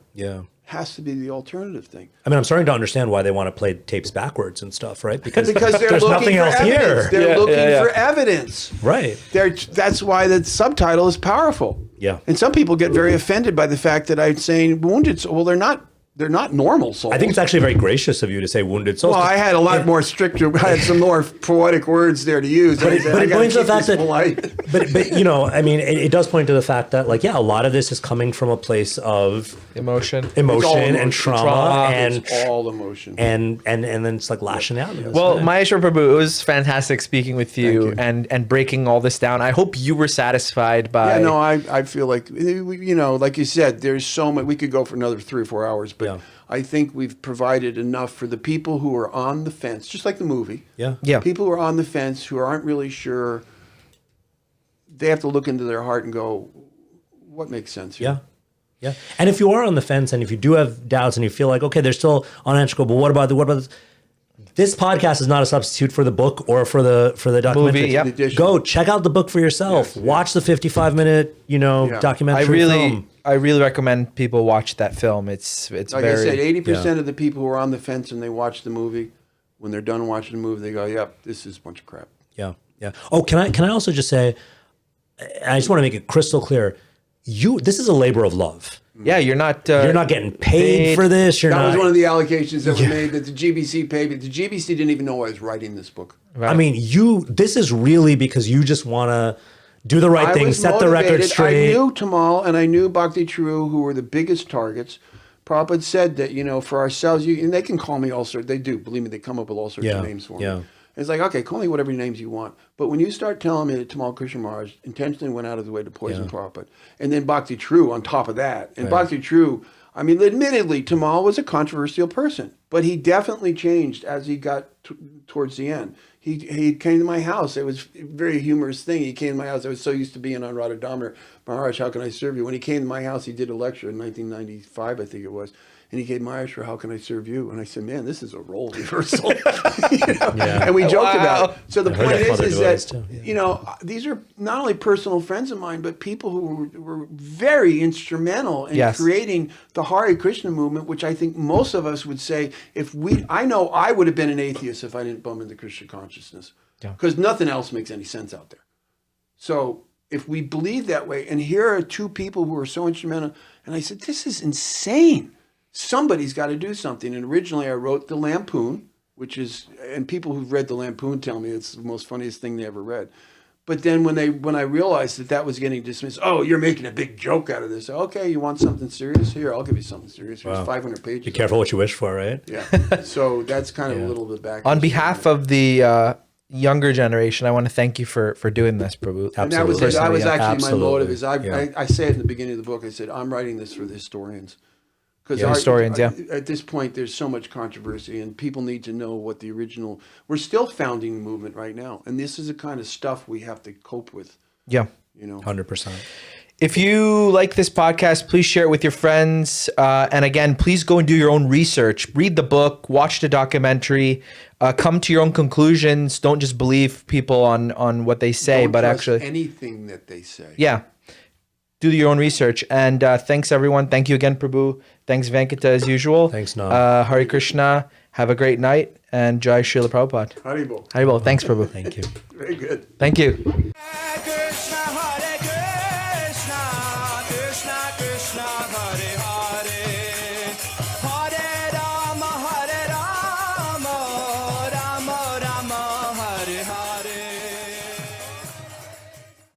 Speaker 4: has to be the alternative thing.
Speaker 3: I mean, I'm starting to understand why they want to play tapes backwards and stuff, right? Because
Speaker 4: they're
Speaker 3: there's
Speaker 4: looking
Speaker 3: nothing
Speaker 4: for
Speaker 3: else
Speaker 4: evidence.
Speaker 3: here.
Speaker 4: They're looking for evidence.
Speaker 3: Right.
Speaker 4: That's why the subtitle is powerful.
Speaker 3: Yeah.
Speaker 4: And some people get very offended by the fact that I'm saying wounded. Well, they're not normal souls.
Speaker 3: I think it's actually very gracious of you to say wounded souls.
Speaker 4: Well, I had a lot more stricter. I had some more poetic words there to use.
Speaker 3: But it points to the fact that, but you know, I mean, it does point to the fact that, like, a lot of this is coming from a place of
Speaker 2: emotion
Speaker 3: and trauma, and
Speaker 4: it's all emotion,
Speaker 3: and then it's like lashing out.
Speaker 2: Well, Mayesvara Prabhu, it was fantastic speaking with you and breaking all this down. I hope you were satisfied by.
Speaker 4: Yeah, no, I feel like, you know, like you said, there's so much. We could go for another 3 or 4 hours, but. I think we've provided enough for the people who are on the fence, just like the movie.
Speaker 2: Yeah.
Speaker 4: People who are on the fence who aren't really sure. They have to look into their heart and go, what makes sense here?
Speaker 3: Yeah. And if you are on the fence and if you do have doubts and you feel like, okay, they're still unanswerable, but what about this? This podcast is not a substitute for the book or for the documentary.
Speaker 2: Movie,
Speaker 3: Go check out the book for yourself. Watch the 55-minute, documentary film.
Speaker 2: I really recommend people watch that film. It's
Speaker 4: like
Speaker 2: very.
Speaker 4: I said, 80% of the people who are on the fence and they watch the movie, when they're done watching the movie, they go, "Yep, this is a bunch of crap."
Speaker 3: Yeah. Oh, can I also just say, I just want to make it crystal clear. This is a labor of love.
Speaker 2: Yeah, you're not
Speaker 3: getting paid for this.
Speaker 4: That was one of the allegations that were made, that the GBC paid, but the GBC didn't even know I was writing this book.
Speaker 2: Right.
Speaker 3: I mean, this is really because you just want to do the right thing, set the record straight.
Speaker 4: I knew Tomal and I knew Bhakti Charu, who were the biggest targets. Prabhupada said that, for ourselves, and they can call me all sorts, they do, believe me, they come up with all sorts of names for me. It's like, okay, call me whatever names you want. But when you start telling me that Tomal Krishna Maharaj intentionally went out of the way to poison Prabhupada, and then Bhakti Charu on top of that, and Bhakti Charu, I mean, admittedly, Tomal was a controversial person, but he definitely changed as he got towards the end. He came to my house. It was a very humorous thing. He came to my house. I was so used to being on Radha Damodar. Maharaj, how can I serve you? When he came to my house, he did a lecture in 1995, I think it was. And he came, Mayesvara, how can I serve you? And I said, man, this is a role reversal. And we joked about it. So the point is that, these are not only personal friends of mine, but people who were very instrumental in creating the Hare Krishna movement, which I think most of us would say, I know I would have been an atheist if I didn't bump into Krishna Consciousness. Because nothing else makes any sense out there. So if we believe that way, and here are two people who are so instrumental, and I said, this is insane. Somebody's got to do something. And originally I wrote The Lampoon, and people who've read The Lampoon tell me it's the most funniest thing they ever read. But then when I realized that was getting dismissed, oh, you're making a big joke out of this. Okay, you want something serious? Here, I'll give you something serious. Here's 500 pages.
Speaker 3: Be careful what you wish for, right?
Speaker 4: Yeah. So that's kind of a little bit back.
Speaker 2: On behalf of the younger generation, I want to thank you for doing this, Prabhu.
Speaker 4: Absolutely. And that was actually my motive. I say it in the beginning of the book. I said, I'm writing this for the historians. Because
Speaker 2: historians,
Speaker 4: at this point, there's so much controversy, and people need to know what the original. We're still founding the movement right now, and this is the kind of stuff we have to cope with.
Speaker 2: Yeah,
Speaker 3: 100%.
Speaker 2: If you like this podcast, please share it with your friends, and again, please go and do your own research. Read the book, watch the documentary, come to your own conclusions. Don't just believe people on what they say, but actually
Speaker 4: anything that they say.
Speaker 2: Yeah. Do your own research. And thanks, everyone. Thank you again, Prabhu. Thanks, Venkata, as usual.
Speaker 3: Thanks, Nam.
Speaker 2: Hare Krishna. Have a great night. And Jai Srila Prabhupada.
Speaker 4: Haribol.
Speaker 2: Haribol. Thanks, Prabhu.
Speaker 3: Thank you.
Speaker 4: Very good.
Speaker 2: Thank you.